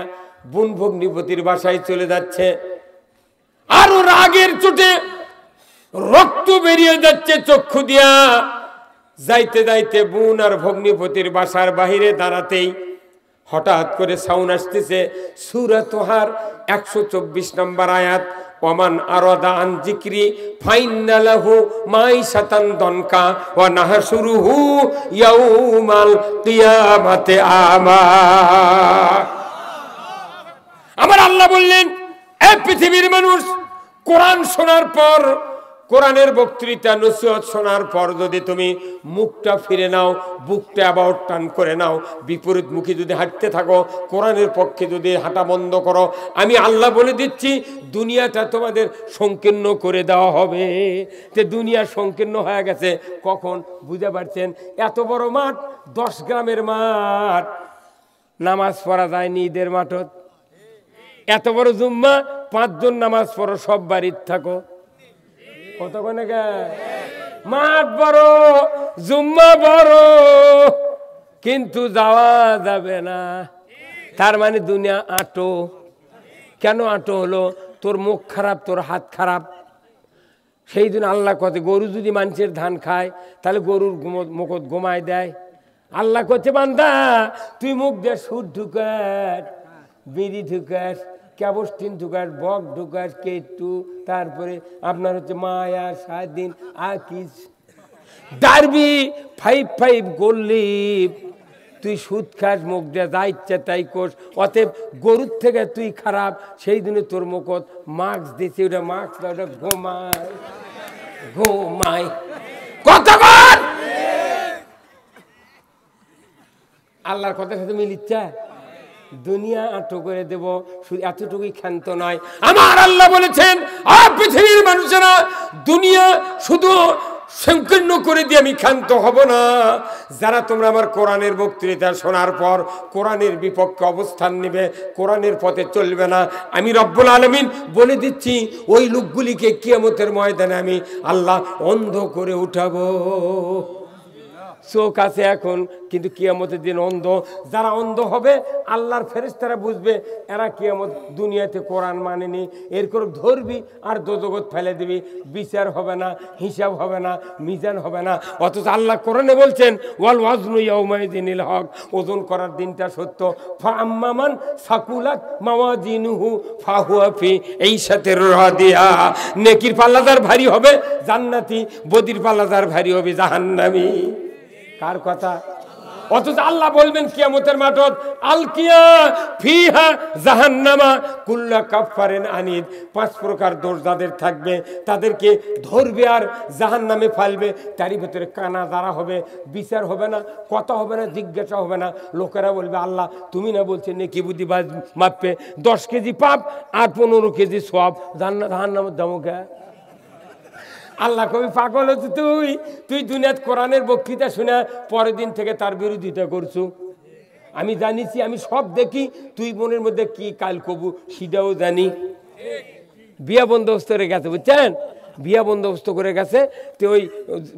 বোন ভগ্নিপতির বাসায় চলে যাচ্ছে। আরো রাগের চোটে রক্ত বেরিয়ে যাচ্ছে চক্ষু দিয়া। যাইতে যাইতে বোন আর ভগ্নিপতির বাসার বাহিরে দাঁড়াতেই হঠাৎ করে সাউন্ড আসতেছে সূরা তোহার 124 নম্বর আয়াত, ওমান আরাদা আন যিকরি ফাইন্না লাহু মাইশাতান দনকা ওয়া নাহশুরুহু ইয়াউমাল কিয়ামাতি আমা। আমার আল্লাহ বললেন, এ পৃথিবীর মানুষ, কোরআন শোনার পর, কোরআনের বক্তৃতা নসিহত শোনার পর যদি তুমি মুখটা ফিরে নাও, বুকটা আবার টান করে নাও, বিপরীত মুখে যদি হাঁটতে থাকো, কোরআনের পক্ষে যদি হাঁটা বন্ধ করো, আমি আল্লাহ বলে দিচ্ছি দুনিয়াটা তোমাদের সংকীর্ণ করে দেওয়া হবে। তে দুনিয়া সংকীর্ণ হয়ে গেছে কখন বুঝতে পারছেন? এত বড় মাঠ, 10 গ্রামের মাঠ, নামাজ পড়া যায়নি ঈদের মাঠত। এত বড় জুম্মা, 5 জন নামাজ পড়ো, সব বাড়ির থাকো, কতক্ষণে গে মাঠ বড়, জুম্মা বড়, কিন্তু যাওয়া যাবে না। তার মানে দুনিয়া আটো। কেন আটো হলো? তোর মুখ খারাপ, তোর হাত খারাপ। সেই দিন আল্লাহ কথা, গরু যদি মানুষের ধান খায় তাহলে গরুর মুখত গোমায় দেয়। আল্লাহ করছে, বান্দা তুই মুখ দিয়ে সুদ ঢুকাস, বিড়ি ঢুকাস, ক্যাবস্টিন ঢুকাস, বক ঢুকাস, কেটু, তারপরে আপনার হচ্ছে মায়া, স্বাধীন, আকিস, ডারবি, 5 গোল্লিপ, তুই সুদ খাস, মুখ দিয়ে যা ইচ্ছা তাই কোষ। অতএব গরুর থেকে তুই খারাপ। সেই দিনে তোর মুখত মাস্ক দিচ্ছে, ওটা মাস্ক, ওটা ঘুমায় ঘুমায়। কত আল্লাহর কথার সাথে মিলিচ্ছে। দুনিয়া আটো করে দেব, শুধু এতটুকুই ক্ষান্ত নয়। আমার আল্লাহ বলেছেন, পৃথিবীর মানুষেরা, দুনিয়া শুধু সংকীর্ণ করে দিয়ে আমি ক্ষান্ত হব না। যারা তোমরা আমার কোরআনের বক্তৃতা শোনার পর কোরআনের বিপক্ষে অবস্থান নেবে, কোরআনের পথে চলবে না, আমি রব্বুল আলামিন বলে দিচ্ছি, ওই লোকগুলিকে কিয়ামতের ময়দানে আমি আল্লাহ অন্ধ করে উঠাবো। চোখ আছে এখন, কিন্তু কিয়ামতের দিন অন্ধ। যারা অন্ধ হবে, আল্লাহর ফেরেশতারা বুঝবে এরা কিয়ামত দুনিয়াতে কোরআন মানেনি, এরকম ধরবি আর দোজগত ফেলে দিবি, বিচার হবে না, হিসাব হবে না, মিজান হবে না। অথচ আল্লাহ কোরআনে বলছেন, ওয়াল ওয়াজনু ইয়াউমাইযিনিল হক, ওজন করার দিনটা সত্য। ফাআম্মান সাকুলাত মাওয়াজিনুহু ফাহুয়া ফি ঈশাতির রাদিয়া, নেকির পাল্লাদার ভারী হবে জান্নাতি, বদির পাল্লাদার ভারী হবে জাহান্নামী। কার কথা? অথচ আল্লাহ বলবেন কিয়ামতের মাঠত, আলকিয়া ফিহা জাহান্নামা কুল্লা কাফফারিন আনিদ, 5 প্রকার দোষ যাদের থাকবে তাদেরকে ধরবে আর জাহান্নামে ফেলবে। তারই ভিতরে কানা যারা হবে, বিচার হবে না, কথা হবে না, জিজ্ঞাসা হবে না। লোকেরা বলবে, আল্লাহ তুমি না বলছেন নেকি বুদ্ধি মাপবে, 10 কেজি পাপ আর 15 কেজি সওয়াব, জাহান্নামের দামকে। আল্লাহ কবি পাগল হচ্ছে তুই তুই দুনিয়াত কোরআনের বক্তৃতা শুনে পরের দিন থেকে তার বিরোধিতা করছো। আমি জানিছি, আমি সব দেখি, তুই মনের মধ্যে কি কাল কবু সেটাও জানি। বিয়া বন্দোবস্ত করে গেছে, বুঝছেন, বিয়া বন্দোবস্ত করে গেছে। তো ওই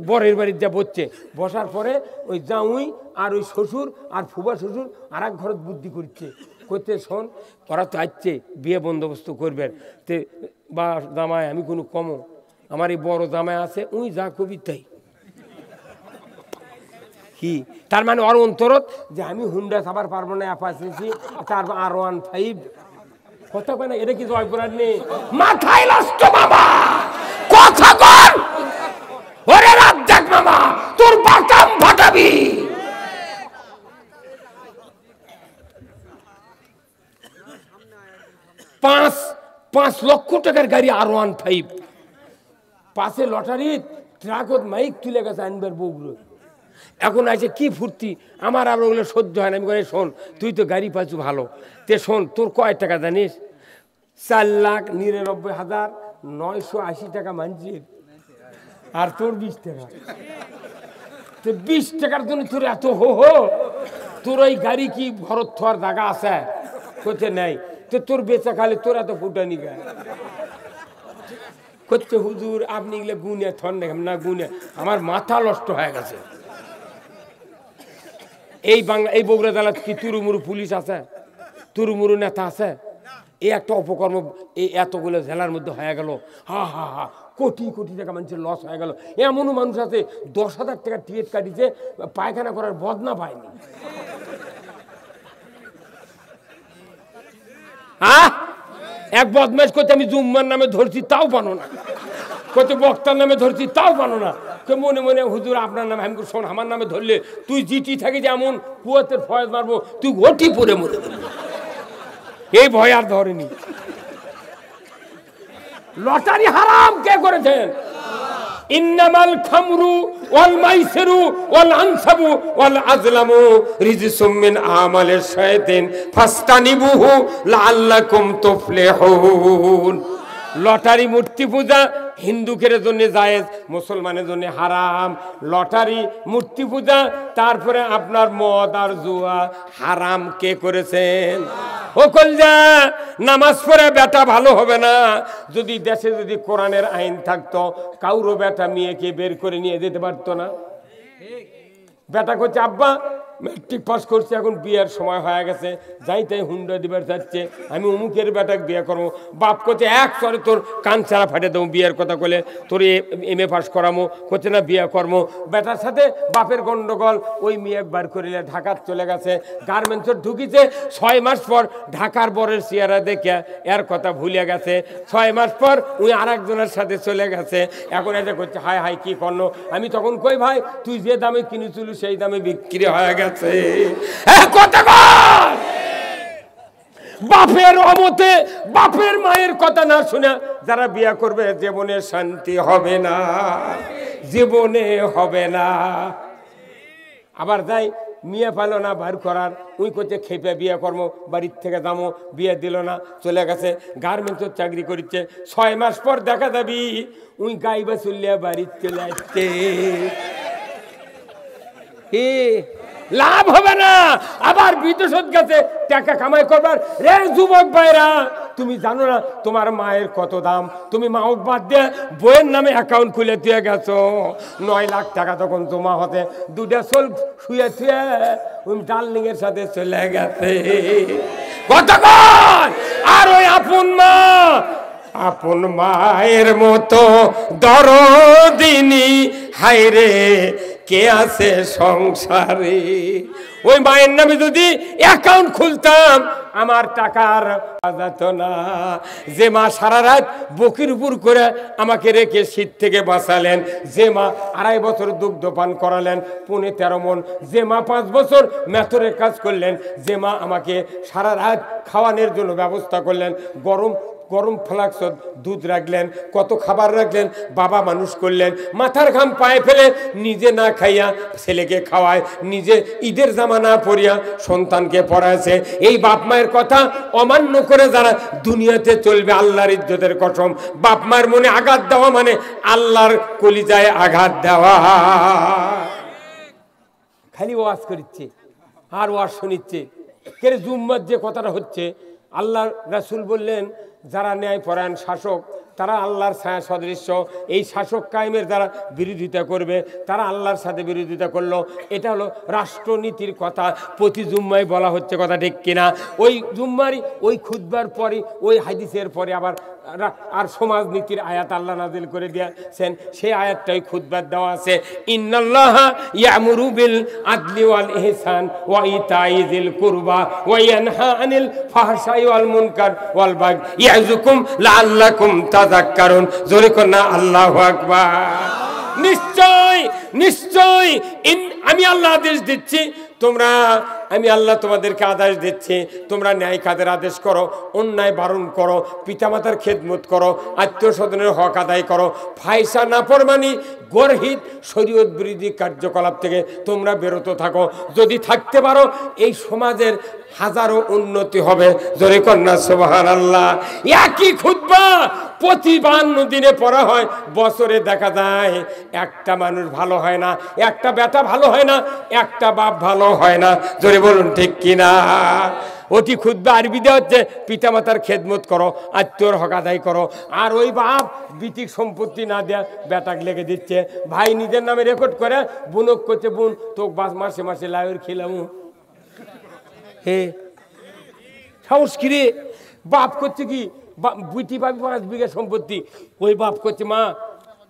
বরের বাড়ির যা বসছে, বসার পরে ওই জাউই আর ওই শ্বশুর আর ফুবা শ্বশুর আর এক ঘর বুদ্ধি করছে, করতে শোন ওরা তো আসছে বিয়ে বন্দোবস্ত করবেন, তে বা জামাই আমি কোনো কমো, আমার এই বড় জামাই আছে, উই যা কবি তাই। কি তার মানে ওর অন্তরত যে আমি হুন্ডা চাবার পারবো না, অ্যাপাচি তারপর R15 কথা কয় না, এটা কি জয়পুরার নেই মাথায় নষ্ট বাবা কথা কর। ওরে রাজ্জাক মামা তোর বাটাম ফাটাবি। পাঁচ লক্ষ টাকার গাড়ি R15, পাশে লটারি ট্রাকত মাইক তুলে গেছে আনবার বউগুলো। এখন আছে কি ফুর্তি, আমার আর ওগুলো সহ্য হয় না। আমি বলি শোন তুই তো গাড়ি পাচ্ছু ভালো, তে শোন তোর কয় টাকা জানিস? 4,99,980 টাকা মানছিস, আর তোর 20 টাকা। তো 20 টাকার জন্য তোর এত হো, তোর ওই গাড়ি কি ভরত থর জায়গা আছে? কোথায় নাই, তো তোর বেচা খালি তোর এত ফুটানি গায় করছে। হুজুর আপনি এগুলো গুনে থন না, গুনে আমার মাথা নষ্ট হয়ে গেছে। এই বাংলা এই বগুড়া জেলা কি তুরুমুরু পুলিশ আছে, তুরুমুরু নেতা আছে? এই একটা অপকর্ম এই এতগুলো জেলার মধ্যে হয়ে গেল। হা হা হা, কোটি কোটি টাকা মানুষের লস হয়ে গেল। এমনও মানুষ আছে 10,000 টাকা টিকিট কাটিছে, পায়খানা করার বদনা পায়নি। হ্যাঁ, এক বদমাইশ করতে আমি জুম্মার নামে ধরছি তাও পানো না, কত বক্তার নামে ধরছি তাও পানো না। মনে মনে হুজুর আপনার নামে, আমি শোন আমার নামে ধরলে তুই জিটি থাকি যেমন কুয়াতের ফয়েজ মারবো, তুই ঘটি পরে মরে দেবি। এই ভয় আর ধরেনি। লটারি হারাম কে করেছেন? ইন্নামাল খামরু ওয়াল মাইসিরু ওয়াল আনসাবু ওয়াল আজলামু রিজসুম মিন আমালিশ শায়াতিন ফাস্তানিবুহু লাআল্লাকুম তুফলিহুন। লটারি মূর্তি পূজা হিন্দুদের জন্য জায়েজ, মুসলমানের জন্য হারাম। লটারি মূর্তি পূজা, তারপরে আপনার মদ আর জুয়া হারাম কে করেছেন? ও কলজা, নামাজ পড়ে বেটা ভালো হবে না। যদি দেশে যদি কোরআনের আইন থাকতো, কাউরো বেটা মেয়েকে বের করে নিয়ে যেতে পারতো না। বেটা করছে আব্বা ম্যাট্রিক পাস করছে, এখন বিয়ের সময় হয়ে গেছে, যাই তাই হুন্ডা দিবার যাচ্ছে, আমি অমুকের বেটাকে বিয়ে করবো। বাপ করছে এক সরে তোর কান ছাড়া ফাটে দেবো বিয়ের কথা বলে, তোর MA পাস করামো, করছে না বিয়ে কর্মো। বেটার সাথে বাপের গন্ডগোল, ওই মেয়ে বার করিলে ঢাকার চলে গেছে, গার্মেন্টসে ঢুকিছে। 6 মাস পর ঢাকার বরের চেহারা দেখে এর কথা ভুলে গেছে। 6 মাস পর ওই আর একজনের সাথে চলে গেছে। এখন এটা করছে হায় হায় কি করলো। আমি তখন কই ভাই তুই যে দামে কিনেছিল সেই দামে বিক্রি হয়ে গেছে। বাপের অমতে বাপের মায়ের কথা না শুনে যারা বিয়ে করবে জীবনে শান্তি হবে না, জীবনে হবে না। আবার যাই মিয়া পালো না বার করার, উই করছে খেপে বিয়ে কর্ম, বাড়ির থেকে যাবো, বিয়ে দিল না, চলে গেছে গার্মেন্টসের চাকরি করছে। 6 মাস পর দেখা যাবি উই গাইবা চলিয়া বাড়ির চলে আসছে। লাভ হবে না, আবার বিদেশত গেছে টাকা কামাই করবার। রে যুবক ভাইরা, তুমি জানো না তোমার মায়ের কত দাম? তুমি মাওক বাদ দিয়ে বইয়ের নামে অ্যাকাউন্ট খুলে দিয়ে গেছো। 9 লাখ টাকা তখন জমা হতে দুটা সোল শুয়ে থুয়ে ওই ডার্লিং এর সাথে চলে গেছে। কতক্ষণ আর ওই আপন মায়ের মতো দরদিনী হায়রে কে আছে সংসারে। ওই মায়ের নামে যদি অ্যাকাউন্ট খুলতাম আমার টাকার যেত না। যে মা সারা রাত বুকের উপর করে আমাকে রেখে শীত থেকে বাঁচালেন, যে মা 2.5 বছর দুগ্ধ পান করালেন 13.5 মণ, যে মা 5 বছর মেথরের কাজ করলেন, যে মা আমাকে সারা রাত খাওয়ানোর জন্য ব্যবস্থা করলেন, গরম গরম ফ্লাক্স দুধ রাখলেন, কত খাবার রাখলেন, বাবা মানুষ করলেন, মাথার ঘাম পায়ে ফেলে নিজে না খাইয়া ছেলেকে খাওয়ায়, নিজে ঈদের জামা না পরিয়া সন্তানকে পড়াইছে। এই বাপ মায়ের কথা অমান্য করে যারা দুনিয়াতে চলবে, আল্লাহর ইজ্জতের কসম, বাপ মায়ের মনে আঘাত দেওয়া মানে আল্লাহর কলিজায় আঘাত দেওয়া। খালি ওয়াজ করিচ্ছে আর ওয়াজ শুনিচ্ছে। কে জুম্মার যে কথাটা হচ্ছে, আল্লাহ রাসূল বললেন যারা ন্যায়পরায়ণ শাসক তারা আল্লাহর ছায়া সদৃশ্য। এই শাসক কায়েমের যারা বিরোধিতা করবে তারা আল্লাহর সাথে বিরোধিতা করলো। এটা হলো রাষ্ট্রনীতির কথা, প্রতি জুম্মায় বলা হচ্ছে, কথা ঠিক কিনা? ওই জুম্মারই ওই খুতবার পরে ওই হাদিসের পরে আবার আর সমাজনীতির আয়াত আল্লাহ নাজিল করে দিয়েছেন, সেই আয়াতটাই খুতবার দেওয়া আছে, ইন্নাল্লাহা ইয়ামুরু বিল আদলি ওয়াল ইহসান ওয়া ইতাই যিল কুরবা ওয়া ইয়ানহা আনিল ফাহশাই ওয়াল মুনকার ওয়াল বাগই ইয়াযুকুম লাআল্লাকুম তাযাক্কারুন। জোরে কোন না আল্লাহু আকবার। নিশ্চয় নিশ্চয় আমি আল্লাহ আদেশ দিচ্ছি, আমি আল্লাহ তোমাদেরকে আদেশ দিচ্ছি, তোমরা ন্যায় কাজের আদেশ করো, অন্যায় বারণ করো, পিতামাতার খেদমত করো, আত্মীয় স্বজনের হক আদায় করো, ফায়সা নাফরমানি গর্হিত শরীয়ত বিরোধী কার্যকলাপ থেকে তোমরা বিরত থাকো। যদি থাকতে পারো এই সমাজের হাজারো উন্নতি হবে। জোরে কন্যা সুবহানাল্লাহ। একই খুতবা প্রতি 52 দিনে পড়া হয়, বছরে দেখা যায় একটা মানুষ ভালো হয় না, একটা বেটা ভালো হয় না, একটা বাপ ভালো হয় না। জোরে বলুন ঠিক কিনা? ওটি খুতবা আরবিতে হচ্ছে পিতামাতার খেদমত করো, আত্মীয়র হক আদায় করো। আর ওই বাপ বিতিক সম্পত্তি না দেয়া বেটাক লেগে দিচ্ছে, ভাই নিজের নামে রেকর্ড করে বুনক করছে, বোন তো মাসে মাসে লাউয়ের খেলাম। হে সাহস কিরে, বাপ করছে কি বুঝতে পাবি 5 বিঘা সম্পত্তি, ওই বাপ করছে মা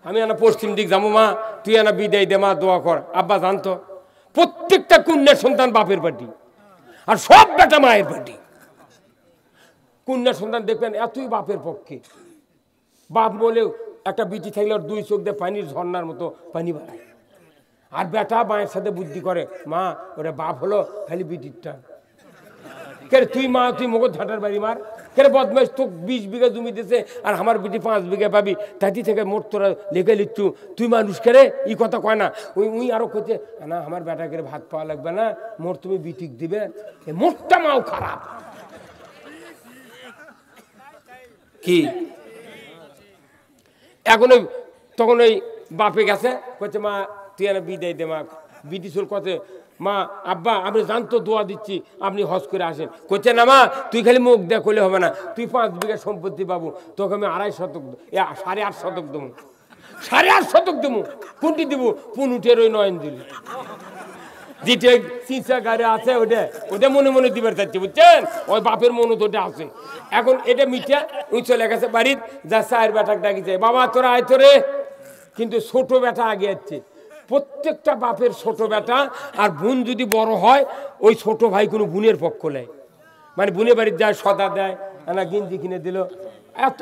আমি আনা পশ্চিম দিক যাবো, মা তুই আনা বিদায় দে, মা দোয়া কর। আব্বা জানতো প্রত্যেকটা কন্যার সন্তান বাপের পার্টি আর সব বেটা মায়ের পার্টি। কন্যার সন্তান দেখবেন এতই বাপের পক্ষে, বাপ বলেও একটা বিটি থাকলে ওর 2 চোখ দিয়ে পানির ঝর্ণার মতো পানি বাড়ায়। আর বেটা মায়ের সাথে বুদ্ধি করে, মা ওরা বাপ হলো খালি বিটিরটা। কে তুই মা তুই মগজ ঝাঁটার বাড়ি মার, কে বদমাইশ তো 20 বিঘা জমি দিয়েছে আর আমার বিটি 5 বিঘা পাবি, তাই থেকে মোট তোরা লেগে লিখছু, তুই মানুষ কেরে এই কথা কয় না। উই আরো করছে না আমার বেটা করে ভাত পাওয়া লাগবে না, মোট তুমি বিটিক দিবে, মোটটা মাও খারাপ। কি এখন তখন ওই বাপে গেছে করছে মা তুই না বিদায় দে, মা বিটি চুল কথা, মা আব্বা আপনি জানতো দোয়া দিচ্ছি আপনি হজ করে আসেন। করছে না মা তুই খালি মুখ দেখ করলে হবে না, তুই 5 বিঘা সম্পত্তি পাবো, তোকে আমি 2.5 শতক 8.5 শতক দেবো, 8.5 শতক দেবো। কোনটি দিব? পুনুটের ওই নয়ন দিলি যেটা চিঁচা গাড়ি আছে ওটা মনে মনে দিবার চাচ্ছি, বুঝছেন? ওই বাপের মনে তো ওটা আছে। এখন এটা মিঠা ওই চলে গেছে বাড়ির, যা চায়ের বেটাক ডাকিছে, বাবা তোরা আয় তোরে। কিন্তু ছোট বেটা আগে যাচ্ছে, প্রত্যেকটা বাপের ছোট বেটা আর বোন যদি বড় হয় ওই ছোট ভাই কোনো বোনের পক্ষ নেয়, মানে বোনের বাড়ির যায় সদা দেয়, না গিঞ্জি কিনে দিল।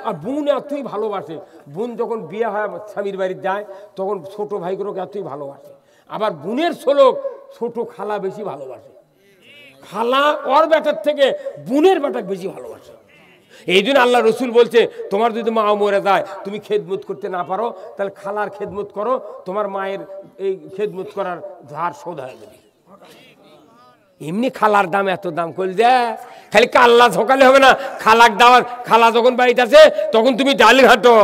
আর বোন এতই ভালোবাসে, বোন যখন বিয়ে হয় স্বামীর বাড়ির যায় তখন ছোট ভাইগুলোকে এতই ভালোবাসে। আবার বোনের ছোট খালা বেশি ভালোবাসে, খালা ওর বেটার থেকে বোনের বেটাক বেশি ভালোবাসে। এই জন্য আল্লাহ রসুল বলছে তোমার যদি মা মরে যায় তুমি খেদমত করতে না পারো তাহলে খালার খেদমত করো, তোমার মায়ের এই খেদমত করার ধার শোধ হয়ে যাবে। এমনি খালার দাম এত দাম করে দেয়, খালি কাল্লা ঝোকালে হবে না, খালাক দেওয়ার খালা যখন বাড়িতে আছে তখন তুমি ডাল ঘাটো,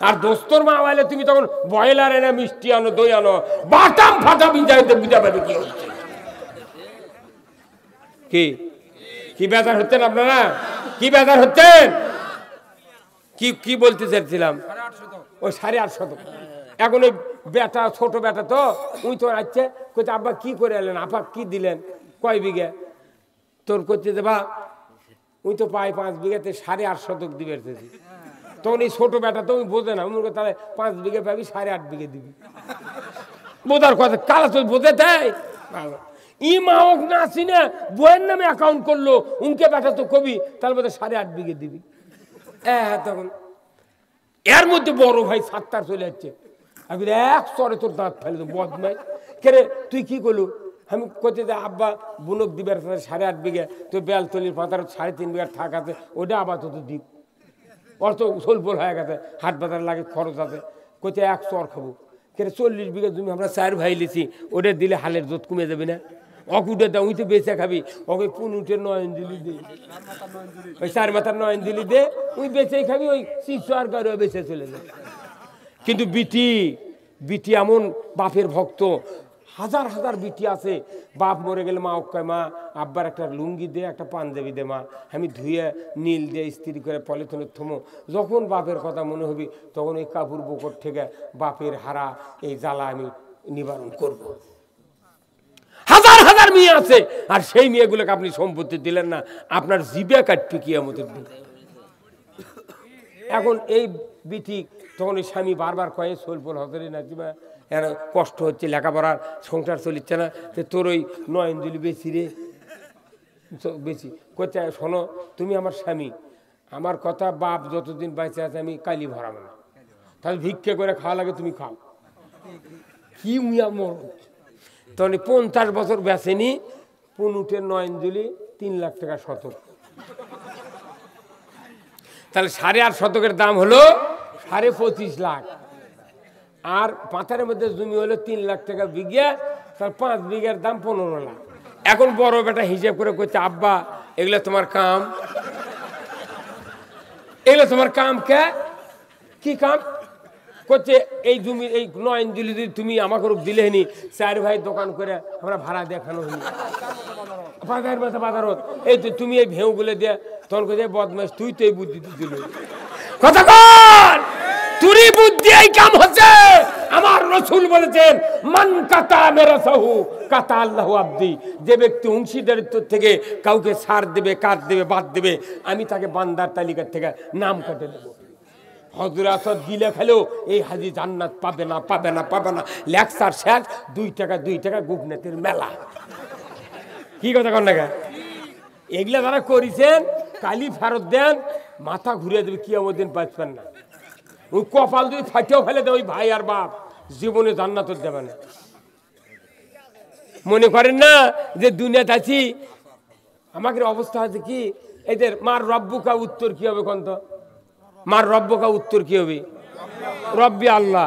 আর দোস্তর মা আইলে তুমি তখন বয়লার এনে মিষ্টি আনো দই আনো, বাটাম ফাটা বিজাইতে বুঝা পাবে কি হচ্ছে। কি বেজার হচ্ছেন আপনারা? কি বেজার হচ্ছেন? কি বলতে চাইছিলাম? ওই 8.5 শতক। এখন ওই বেটা ছোট বেটা তো উই তো আসছে, কইতে আব্বা কি করে এলেন, আপা কি দিলেন, কয় বিঘে? তোর করছে যে বা উই তো পাই 5 বিঘাতে 8.5 শতক দিবে। তখন এই ছোট বেটা তো বোঝে না, তাহলে 5 বিঘে পাবি 8.5 বিঘে দিবি, বোঝার কথা কালা তো বোঝে দেয়। ই মা হোক না আসি না বইয়ের নামে অ্যাকাউন্ট করলো, উনকে বেটা তো কবি তার মধ্যে 8.5 বিঘে দিবি। হ্যাঁ তখন এর মধ্যে বড় ভাই 7টার চলে যাচ্ছে, আমি এক চরে তোর দাঁত ফেলে তো বদমাই কেরে তুই কি করলু? আমি করতে যে আব্বা বুনক দিবার 8.5 বিঘে, তো বেলতলির পাতার 3.5 বিঘার থাক আছে ওটা আপাতত দ্বীপ। ওর তো সোলপোল হয়ে গেছে, হাট বাজার লাগে, খরচ আছে। কোথায় 1 চর খাবো, কে 40 বিঘা জমি আমরা 4 ভাই লিছি, ওটা দিলে হালের জোত কমে যাবে না? অকুটে দাও, উই তো বেঁচে খাবি, ওকে পুনুটের 9 ইঞ্জিলি দে, ওই 4 মাথার 9 ইঞ্জিলি দে, উই বেঁচেই খাবি, ওই 600 আর গাড়ি বেঁচে চলে যায়। কিন্তু বিটি এমন বাপের ভক্ত, হাজার হাজার বিটি আছে। বাপ মরে গেলে মা কয়, মা আব্বার একটা লুঙ্গি দে, একটা পাঞ্জাবি দে, মা আমি ধুয়ে নীল দিয়ে ইস্ত্রি করে পলিথিনের থমো। যখন বাপের কথা মনে হবি তখন ওই কাপড় বকর থেকে বাপের হারা এই জ্বালা আমি নিবারণ করব। হাজার হাজার মেয়ে আছে, আর সেই মেয়েগুলোকে আপনি সম্পত্তি দিলেন না, আপনার জিবে কাটবে কিয়ামতের দিন। এখন এই বিটি তখন ওই স্বামী বারবার কয়ে সোলপোল হতরে নাচিবা, এর কষ্ট হচ্ছে, লেখাপড়ার সংসার চলিচ্ছে না, তোর ওই 9 ইঞ্জিলি বেশি রে, বেশি করছে। শোনো, তুমি আমার স্বামী, আমার কথা, বাপ যতদিন বাইচে আছে আমি কালি ভরাবো না, তাহলে ভিক্ষে করে খাওয়া লাগে, তুমি খাও। কি মিয়া মর, তখন 50 বছর বেচেনি, পুনুটের 9 ইঞ্জিলি 3 লাখ টাকা শতক, তাহলে 8.5 শতকের দাম হলো 25.5 লাখ। আর পাথারের মধ্যে জমি হলো 3 লাখ টাকা বিঘা, তার 5 বিঘার দাম 15 লাখ। এখন বড় বেটা হিসাব করে করছে, আব্বা এগুলো তোমার কাম, এগুলো তোমার কাম। কে কি কাম করছে? এই জমি এই 9 ইঞ্জিলি তুমি আমাকে দিলে নি, 4 ভাই দোকান করে আমরা ভাড়া দেখানো হইনি, বাজার মাথা বাজারত, এই তো তুমি এই ভেউগুলো দিয়ে, তখন কোথায় বদমাস, তুই তো এই বুদ্ধি দিল কথা কর, তুরি বুদ্ধি এই কাম হচ্ছে। আমার রাসূল বলেছেন, মান কাতা মিরাসাহু কাতা আল্লাহু আবদি, যে ব্যক্তি অংশীদারিত্ব থেকে কাউকে ছাড় দেবে, কাট দেবে, বাদ দেবে, আমি তাকে বান্দার তালিকার থেকে নাম কেটে দেব। হযরত আসাদ গিলে খেলেও এই হাজি জান্নাত পাবে না, পাবে না, পাবে না, লেকচার শেষ, 2 টাকা গুপনেতের মেলা। কি কথা কন না? এগুলা যারা করেছেন কালি ফেরত দেন, মাথা ঘুরিয়ে দেবে, কিয়ামতের দিন বাঁচবেন না। ওই কপাল যদি ফাটিয়েও ফেলে দেয় ওই ভাই আর বাপ, জীবনে জান্নাত দেবে না। মনে করেন না যে দুনিয়াতে আছি, আমাদের অবস্থা আছে কি, এদের মার রব্বুকা উত্তর কি হবে কোন? তো মার রব্বুকা উত্তর কি হবে? রব্বি আল্লাহ।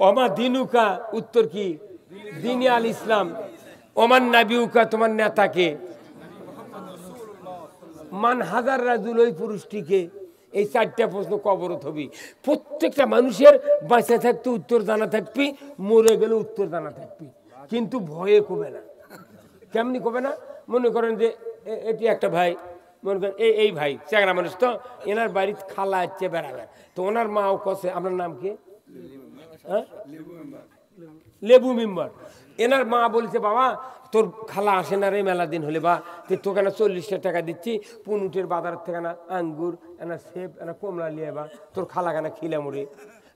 ওমা দিনুকা উত্তর কি? দিনী আল ইসলাম। ওমান নাবিউকা, তোমার নেতাকে। মান হাজার রাজুল, ওই পুরুষটিকে। এই 4টা প্রশ্ন কবরত হবি। প্রত্যেকটা মানুষের বাঁচা থাকতে উত্তর জানা থাকবি, মরে গেলে উত্তর জানা থাকবি, কিন্তু ভয়ে কবে না। কেমনি কবে না? মনে করেন যে এটি একটা ভাই, মনে করেন এই ভাই চ্যাংরা মানুষ, তো এনার বাড়িতে খালা হচ্ছে বেড়াবেন, তো ওনার মাও কষে, আপনার নাম কি? হ্যাঁ, লেবু মেম্বার। এনার মা বলছে, বাবা তোর খালা আসে না রে মেলা দিন হলে, বা তোকে না 40 টাকা দিচ্ছি, পুনুটের বাজার থেকে না আঙ্গুর, এনা সেব, এনা কমলা নিয়ে, বা তোর খালা কেনা খিলাম রে।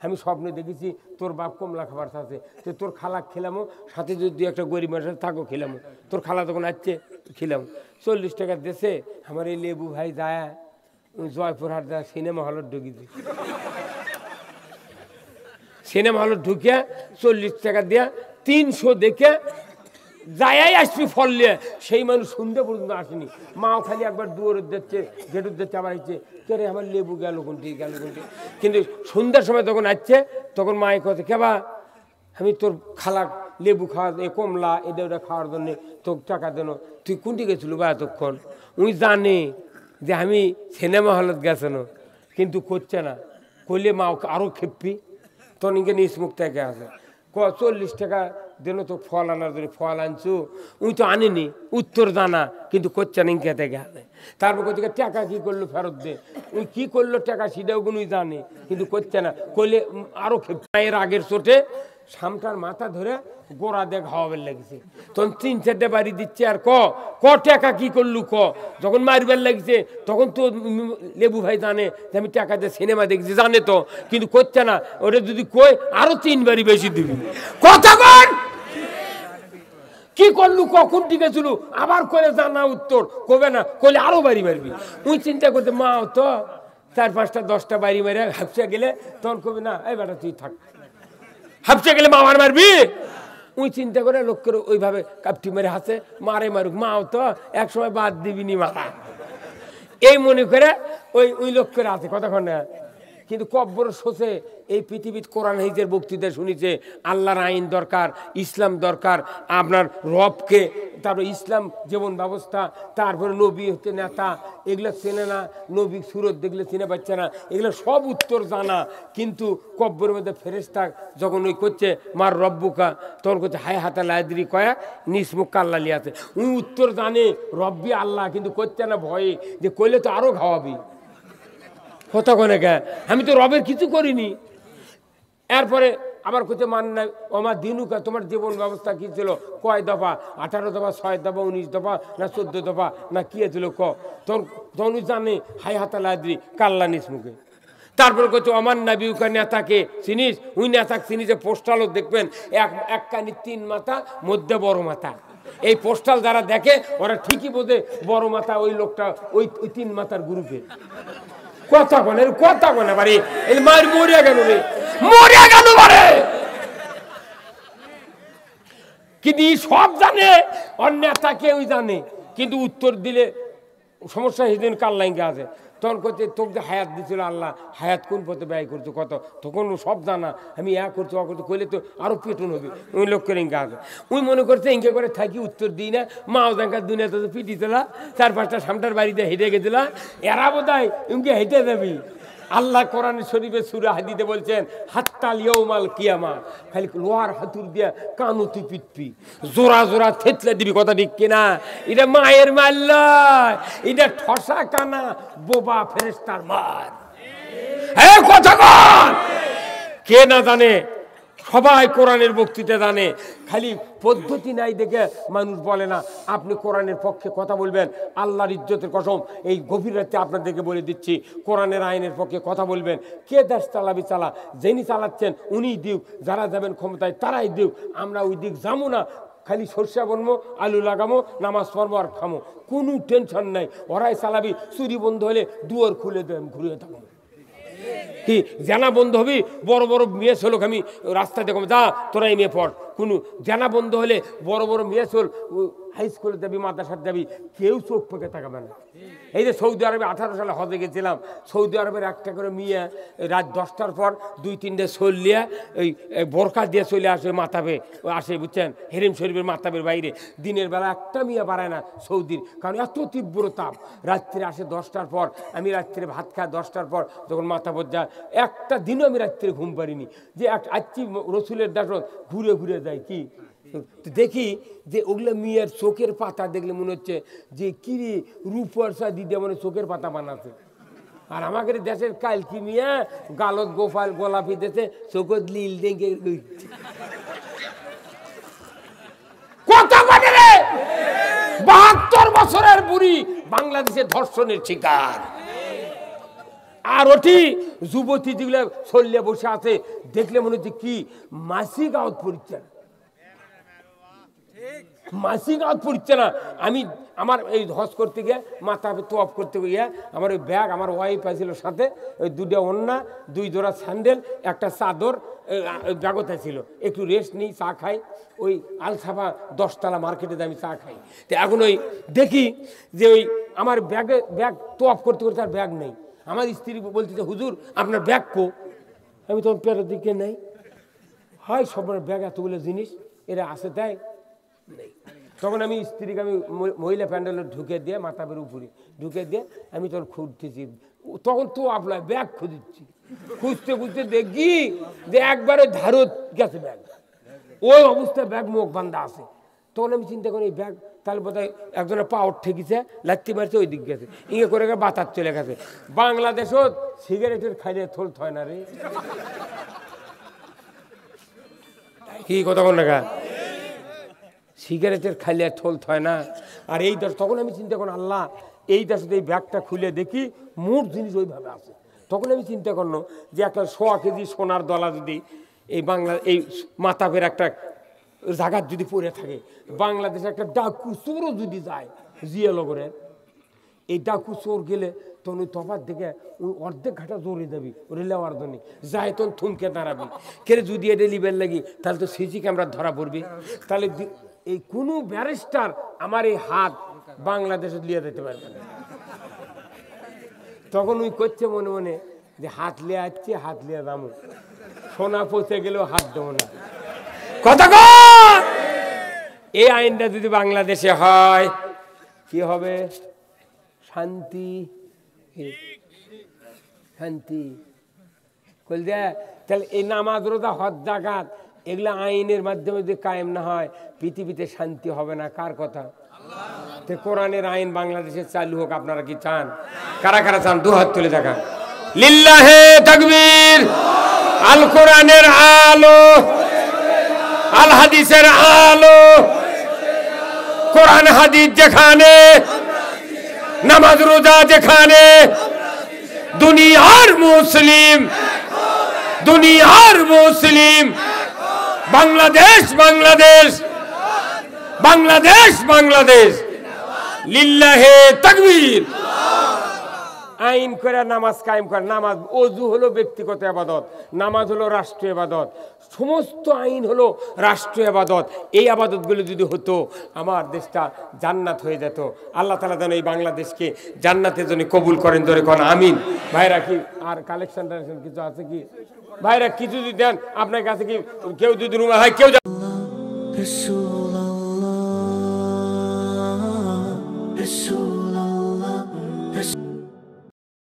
আমি স্বপ্নে দেখেছি তোর বাপ কমলা খাবার আছে, তো তোর খালা খেলামো, সাথে যদি একটা গরিব মানুষের থাকো খেলামো। তোর খালা তখন আসছে, খেলাম। 40 টাকা দেশে আমার এই লেবু ভাই যায় জয়পুরহাট যায় সিনেমা হলের ঢুকিয়েছে, সিনেমা হলে ঢুকে 40 টাকা দিয়া 300 দেখে যাই আসবি ফল নিয়ে, সেই মানুষ সন্ধ্যে পর্যন্ত আসেনি। মাও খালি একবার দুয়ারে দিচ্ছে, গেটুর দিচ্ছে, আবার আসছে, কে রে আমার লেবু গেল কোনটি, গেল কোনটি। কিন্তু সন্ধ্যার সময় তখন আসছে, তখন মায়ের কথা, কেবা আমি তোর খালা লেবু খাওয়া, এ কমলা এটা ওটা খাওয়ার জন্যে তোকে টাকা দেন, তুই কোনটি গেছিল বা এতক্ষণ? উনি জানে যে আমি সিনেমা হলত গেছেন, কিন্তু করছে না। করলে মা আরও খেপি, তখন ইনকে নিজ মুখ থেকে আসে, 40 টাকা দেন তো ফল আনার জন্য, ফল আনছু, উনি তো আনেনি, উত্তর জানা, কিন্তু করছে না, ইনকে থেকে আসে। তারপর করছে টাকা কি করলো ফেরত দে, উনি কি করলো টাকা সেটাও কোনো জানে, কিন্তু করছে না। করলে আরও খেপি। এর আগের চোটে সামটার মাথা ধরে গোড়া দিয়ে খাওয়াবার লাগছে, তখন 3-4টা বাড়ি দিচ্ছে, আর ক টাকা কি করলু ক। যখন মারবার লাগছে তখন তো লেবু ভাই জানে যে আমি টাকা দিয়ে সিনেমা দেখছি, জানে তো, কিন্তু করছে না। ওটা যদি কই আরো 3 বাড়ি বেশি দিবি। কথা বল, কি করলু কখন টিকেছিল, আবার করে জানা উত্তর কবে না, কইলে আরো বাড়ি মারবি। তুই চিন্তা করতে মা তো 4-5টা 10টা বাড়ি মারে হাফসে গেলে, তখন কবি না এই বেটা তুই থাক, হাফসে গেলে মা মারবি। উই চিন্তা করে লোকের ওইভাবে কাপটি মেরে হাসে, মারে মারুক, মাও তো একসময় বাদ দিবি নি মারা, এই মনে করে ওই লোক করে আছে। কতক্ষণ কিন্তু কব্বর সোচে এই পৃথিবীর কোরআন হাদিসের বক্তৃতা শুনিছে আল্লাহর আইন দরকার, ইসলাম দরকার, আপনার রবকে, তারপর ইসলাম জীবন ব্যবস্থা, তারপরে নবী হচ্ছে নেতা, এগুলো চেনে না, নবী সুরত দেখলে চিনে পাচ্ছে না, এগুলো সব উত্তর জানা। কিন্তু কব্বরের মধ্যে ফেরেশতা যখন ওই করছে মার রব্বুকা, তখন করছে হায় হাতা লাইদ্রি কয়া নিজ মুখ কাল্লা লিয়াছে, উনি উত্তর জানে রব্বি আল্লাহ, কিন্তু করছে না ভয়ে, যে কইলে তো আরো খাওয়াবি কথা কোনে কে, আমি তো রবের কিছু করিনি। এরপরে আবার কোথাও মান নাই আমার দিনুকা, তোমার জীবন ব্যবস্থা কী ছিল, কয় দফা, 18 দফা, 6 দফা, 19 দফা, না 14 দফা, না কি ছিল ক, তখন জানে হাই হাতা লাদ্রি কাল্লা নিস মুখে। তারপরে কোথাও আমার নাবিউকা নেতাকে চিনিস, ওই নেতাকে চিনিস, পোস্টালও দেখবেন এক কানি 3 মাথা, মধ্যে বড় মাথা। এই পোস্টাল যারা দেখে ওরা ঠিকই বোঝে বড় মাথা ওই লোকটা ওই 3 মাথার গ্রুপে। কথা কনে কথা কনে বাড়ি এই মায়ের মরিয়া গেল রে, মরিয়া গেল বারে। কিন্তু সব জানে, অন্য নেতাকে ওই জানে, কিন্তু উত্তর দিলে সমস্যা সেদিন কাল্লাইঙ্গে আছে। তখন করছে তোকে হায়াত দিয়েছিল আল্লাহ, হায়াত কোন পথে ব্যয় করছো কত, তখন সব জানা, আমি করছি করছি কইলে তো আরো পেটন হবে, ওই লোক করে ইঙ্গা আছে। ওই মনে করছে ইঙ্গে করে থাকি উত্তর দিই না, মাও জাঙ্গার দুনিয়াতে তো পিটি তোলা, 4-5টা সামটার বাড়িতে হেঁটে গেছিলা, এরা বোধ হয় ইঙ্গে হেঁটে যাবি। আল্লাহ কোরআন শরীফে সূরা হাদিদে বলছেন হাত্তাল ইয়াউমাল কিয়ামা, খালি লোহার হাতুর দিয়া কানুতি পিটপি, জোড়া জোড়া থেতলে দিবি, কথা ঠিক কিনা? এটা মায়ের মার লয়, এটা ঠসা কানা বোবা ফেরেশতার মার। হ্যাঁ কথা কন, কে না জানে? সবাই কোরআনের বক্তৃতা জানে, খালি পদ্ধতি নাই দেখে মানুষ বলে না। আপনি কোরআনের পক্ষে কথা বলবেন, আল্লাহর ইজ্জতের কসম এই গভীর রাতে আপনাদেরকে বলে দিচ্ছি, কোরআনের আইনের পক্ষে কথা বলবেন। কে দেশ চালাবি চালা, যিনি চালাচ্ছেন উনিই দিক, যারা যাবেন ক্ষমতায় তারাই দিক, আমরা ওই দিক যাবো না। খালি সরষা বনবো, আলু লাগাবো, নামাজ পড়বো আর খামো, কোনো টেনশন নাই। ওরাই চালাবি, চুরি বন্ধ হলে দুয়ার খুলে দেন, ঘুরে থাকবো। কি জানা বন্ধ হবি, বড় বড় মেয়ে ছোলক আমি রাস্তায় দেখো, যা তোরা এই মেয়ে পড়। কোনো জানা বন্ধ হলে বড় বড় মেয়ে ছোল হাই স্কুলে যাবি, মাদ্রাসায় যাবি, কেউ চোখ পেকে তাকাবে না। এই যে সৌদি আরবে 18 সালে হজে গেছিলাম, সৌদি আরবের একটা করে মেয়ে রাত 10টার পর 2-3টে ছোল লিয়া ওই বোরকা দিয়ে চলে আসে, মাথাবে আসে, বুঝছেন, হেরিম শরীফের মাথাবের বাইরে। দিনের বেলা একটা মেয়ে বাড়ায় না সৌদির, কারণ এত তীব্র তাপ। রাত্রে আসে 10টার পর, আমি রাত্রে ভাত খাই 10টার পর, যখন মাথা বোঝা একটা দিনও আমি রাত্রে ঘুম পারিনি। যে আচ্ছি রসুলের দাসত ঘুরে ঘুরে যায় কি দেখি, যে ওগুলো মেয়ের চোখের পাতা দেখলে মনে হচ্ছে যে কিরে রূপর্ষা দিদি মানে চোখের পাতা বানাচ্ছে। আর আমাদের দেশের কাল কি মিয়া গালত গোপাল গোলাপি দেশে চোখত লীল দেখে কথা বলে রে। 72 বছরের বুড়ি বাংলাদেশের ধর্ষণের শিকার। আর ওটি যুবতী যেগুলো চললে বসে আছে দেখলে মনে হচ্ছে কি মাসিক আউট পরীক্ষা, মাসিক আউট পড়ছে না। আমি আমার এই হজ করতে গিয়ে মাথা তোয়াফ করতে গিয়ে আমার ওই ব্যাগ, আমার ওয়াইফ আছিল সাথে, ওই 2টা ওন্না, 2 জোড়া স্যান্ডেল, একটা চাদর ব্যাগতে ছিল। একটু রেস্ট নিই, চা খাই, ওই আলসাফা 10 তলা মার্কেটে আমি চা খাই। তো এখন ওই দেখি যে ওই আমার ব্যাগ তোয়াফ করতে করতে আর ব্যাগ নেই। আমার স্ত্রী বলতেছে হুজুর আপনার ব্যাগ কো? আমি তখন পেটের দিকে নেই, হয় সবার ব্যাগ এতগুলো জিনিস এরা আসে তাই নেই। তখন আমি স্ত্রীকে আমি মহিলা প্যান্ডেলে ঢুকে দিয়ে, মাথাবের উপরে ঢুকে দিয়ে আমি তখন খুঁজতেছি, তখন তো আপনার ব্যাগ খুঁজছি, খুঁজতে খুঁজতে দেখি যে একবারে ধারত গেছে ব্যাগ, ওই অবস্থায় ব্যাগ মুখ বান্ধা আছে। তখন আমি চিন্তা করি এই ব্যাগ তাহলে বোধহয় একজনের পাওয়ার ঠেকিছে, লাত্তি মারছে, ওই দিক গেছে, ইয়ে করে বাতাস চলে গেছে। বাংলাদেশও সিগারেটের খাইলে থল হয় না রে, কি কথা বল না, সিগারেটের খাইলে থল হয় না। আর এই দেশ, তখন আমি চিন্তা করি আল্লাহ এই দেশে এই ব্যাগটা খুলে দেখি মোট জিনিস ওইভাবে আছে। তখন আমি চিন্তা করলো যে একটা 100 কেজি সোনার দলা যদি এই বাংলা এই মাতাবের একটা জায়গার যদি পড়ে থাকে, বাংলাদেশে একটা ডাকু চোরও যদি যায় জিয়ানগরের, এই ডাকু চোর গেলে তখন ওই তফাত দেখে ওই অর্ধেক ঘাটা জোরে যাবি, ওরে লেওয়ার জন্য যায়, তখন থমকে দাঁড়াবি, কেরে যদি এটা লিবেল লাগি তাহলে তো সিসি ক্যামেরা ধরা পড়বে। তাহলে এই কোনো ব্যারিস্টার আমার এই হাত বাংলাদেশে লিয়ে যেতে পারবে না। তখন ওই করছে মনে মনে যে হাত লিয়ে আসছি, হাত লিয়ে দামো, সোনা পচে গেলেও হাত দেবো না। কথা কর। এই আইনটা যদি বাংলাদেশে হয় কি হবে? শান্তি, শান্তি। তাহলে এই নামাজ, রোজা, হজ, যাকাত এগুলো আইনের মাধ্যমে যদি কায়েম না হয় পৃথিবীতে শান্তি হবে না। কার কথা? কোরআনের আইন বাংলাদেশে চালু হোক। আপনারা কি চান? কারা কারা চান? দু হাত তুলে দেখা। লিল্লাহে তাকবীর। আল কোরআনের আলো, আল হাদিসের আলো, কোরআন হাদিস যেখানে, নামাজ রোজা যেখানে, দুনিয়ার মুসলিম, দুনিয়ার মুসলিম, বাংলাদেশ, বাংলাদেশ, বাংলাদেশ, বাংলাদেশ। লিল্লাহে তাকবীর। আইন করে নামাজ কায়েম করে। নামাজ, ওযু হলো ব্যক্তিগত ইবাদত, নামাজ হলো রাষ্ট্রীয় ইবাদত, সমস্ত আইন হলো রাষ্ট্রীয় ইবাদত। এই ইবাদতগুলো যদি হতো আমার দেশটা জান্নাত হয়ে যেত। আল্লাহ তাআলা যেন এই বাংলাদেশকে জান্নাতের জন্য কবুল করেন। ধরে কোন আমিন। ভাইরা কি আর কালেকশন টালেকশন কিছু আছে কি? ভাইরা কিছু যদি দেন আপনার কাছে, কি কেউ যদি রুমে হয়, কেউ রাসূলুল্লাহ, রাসূল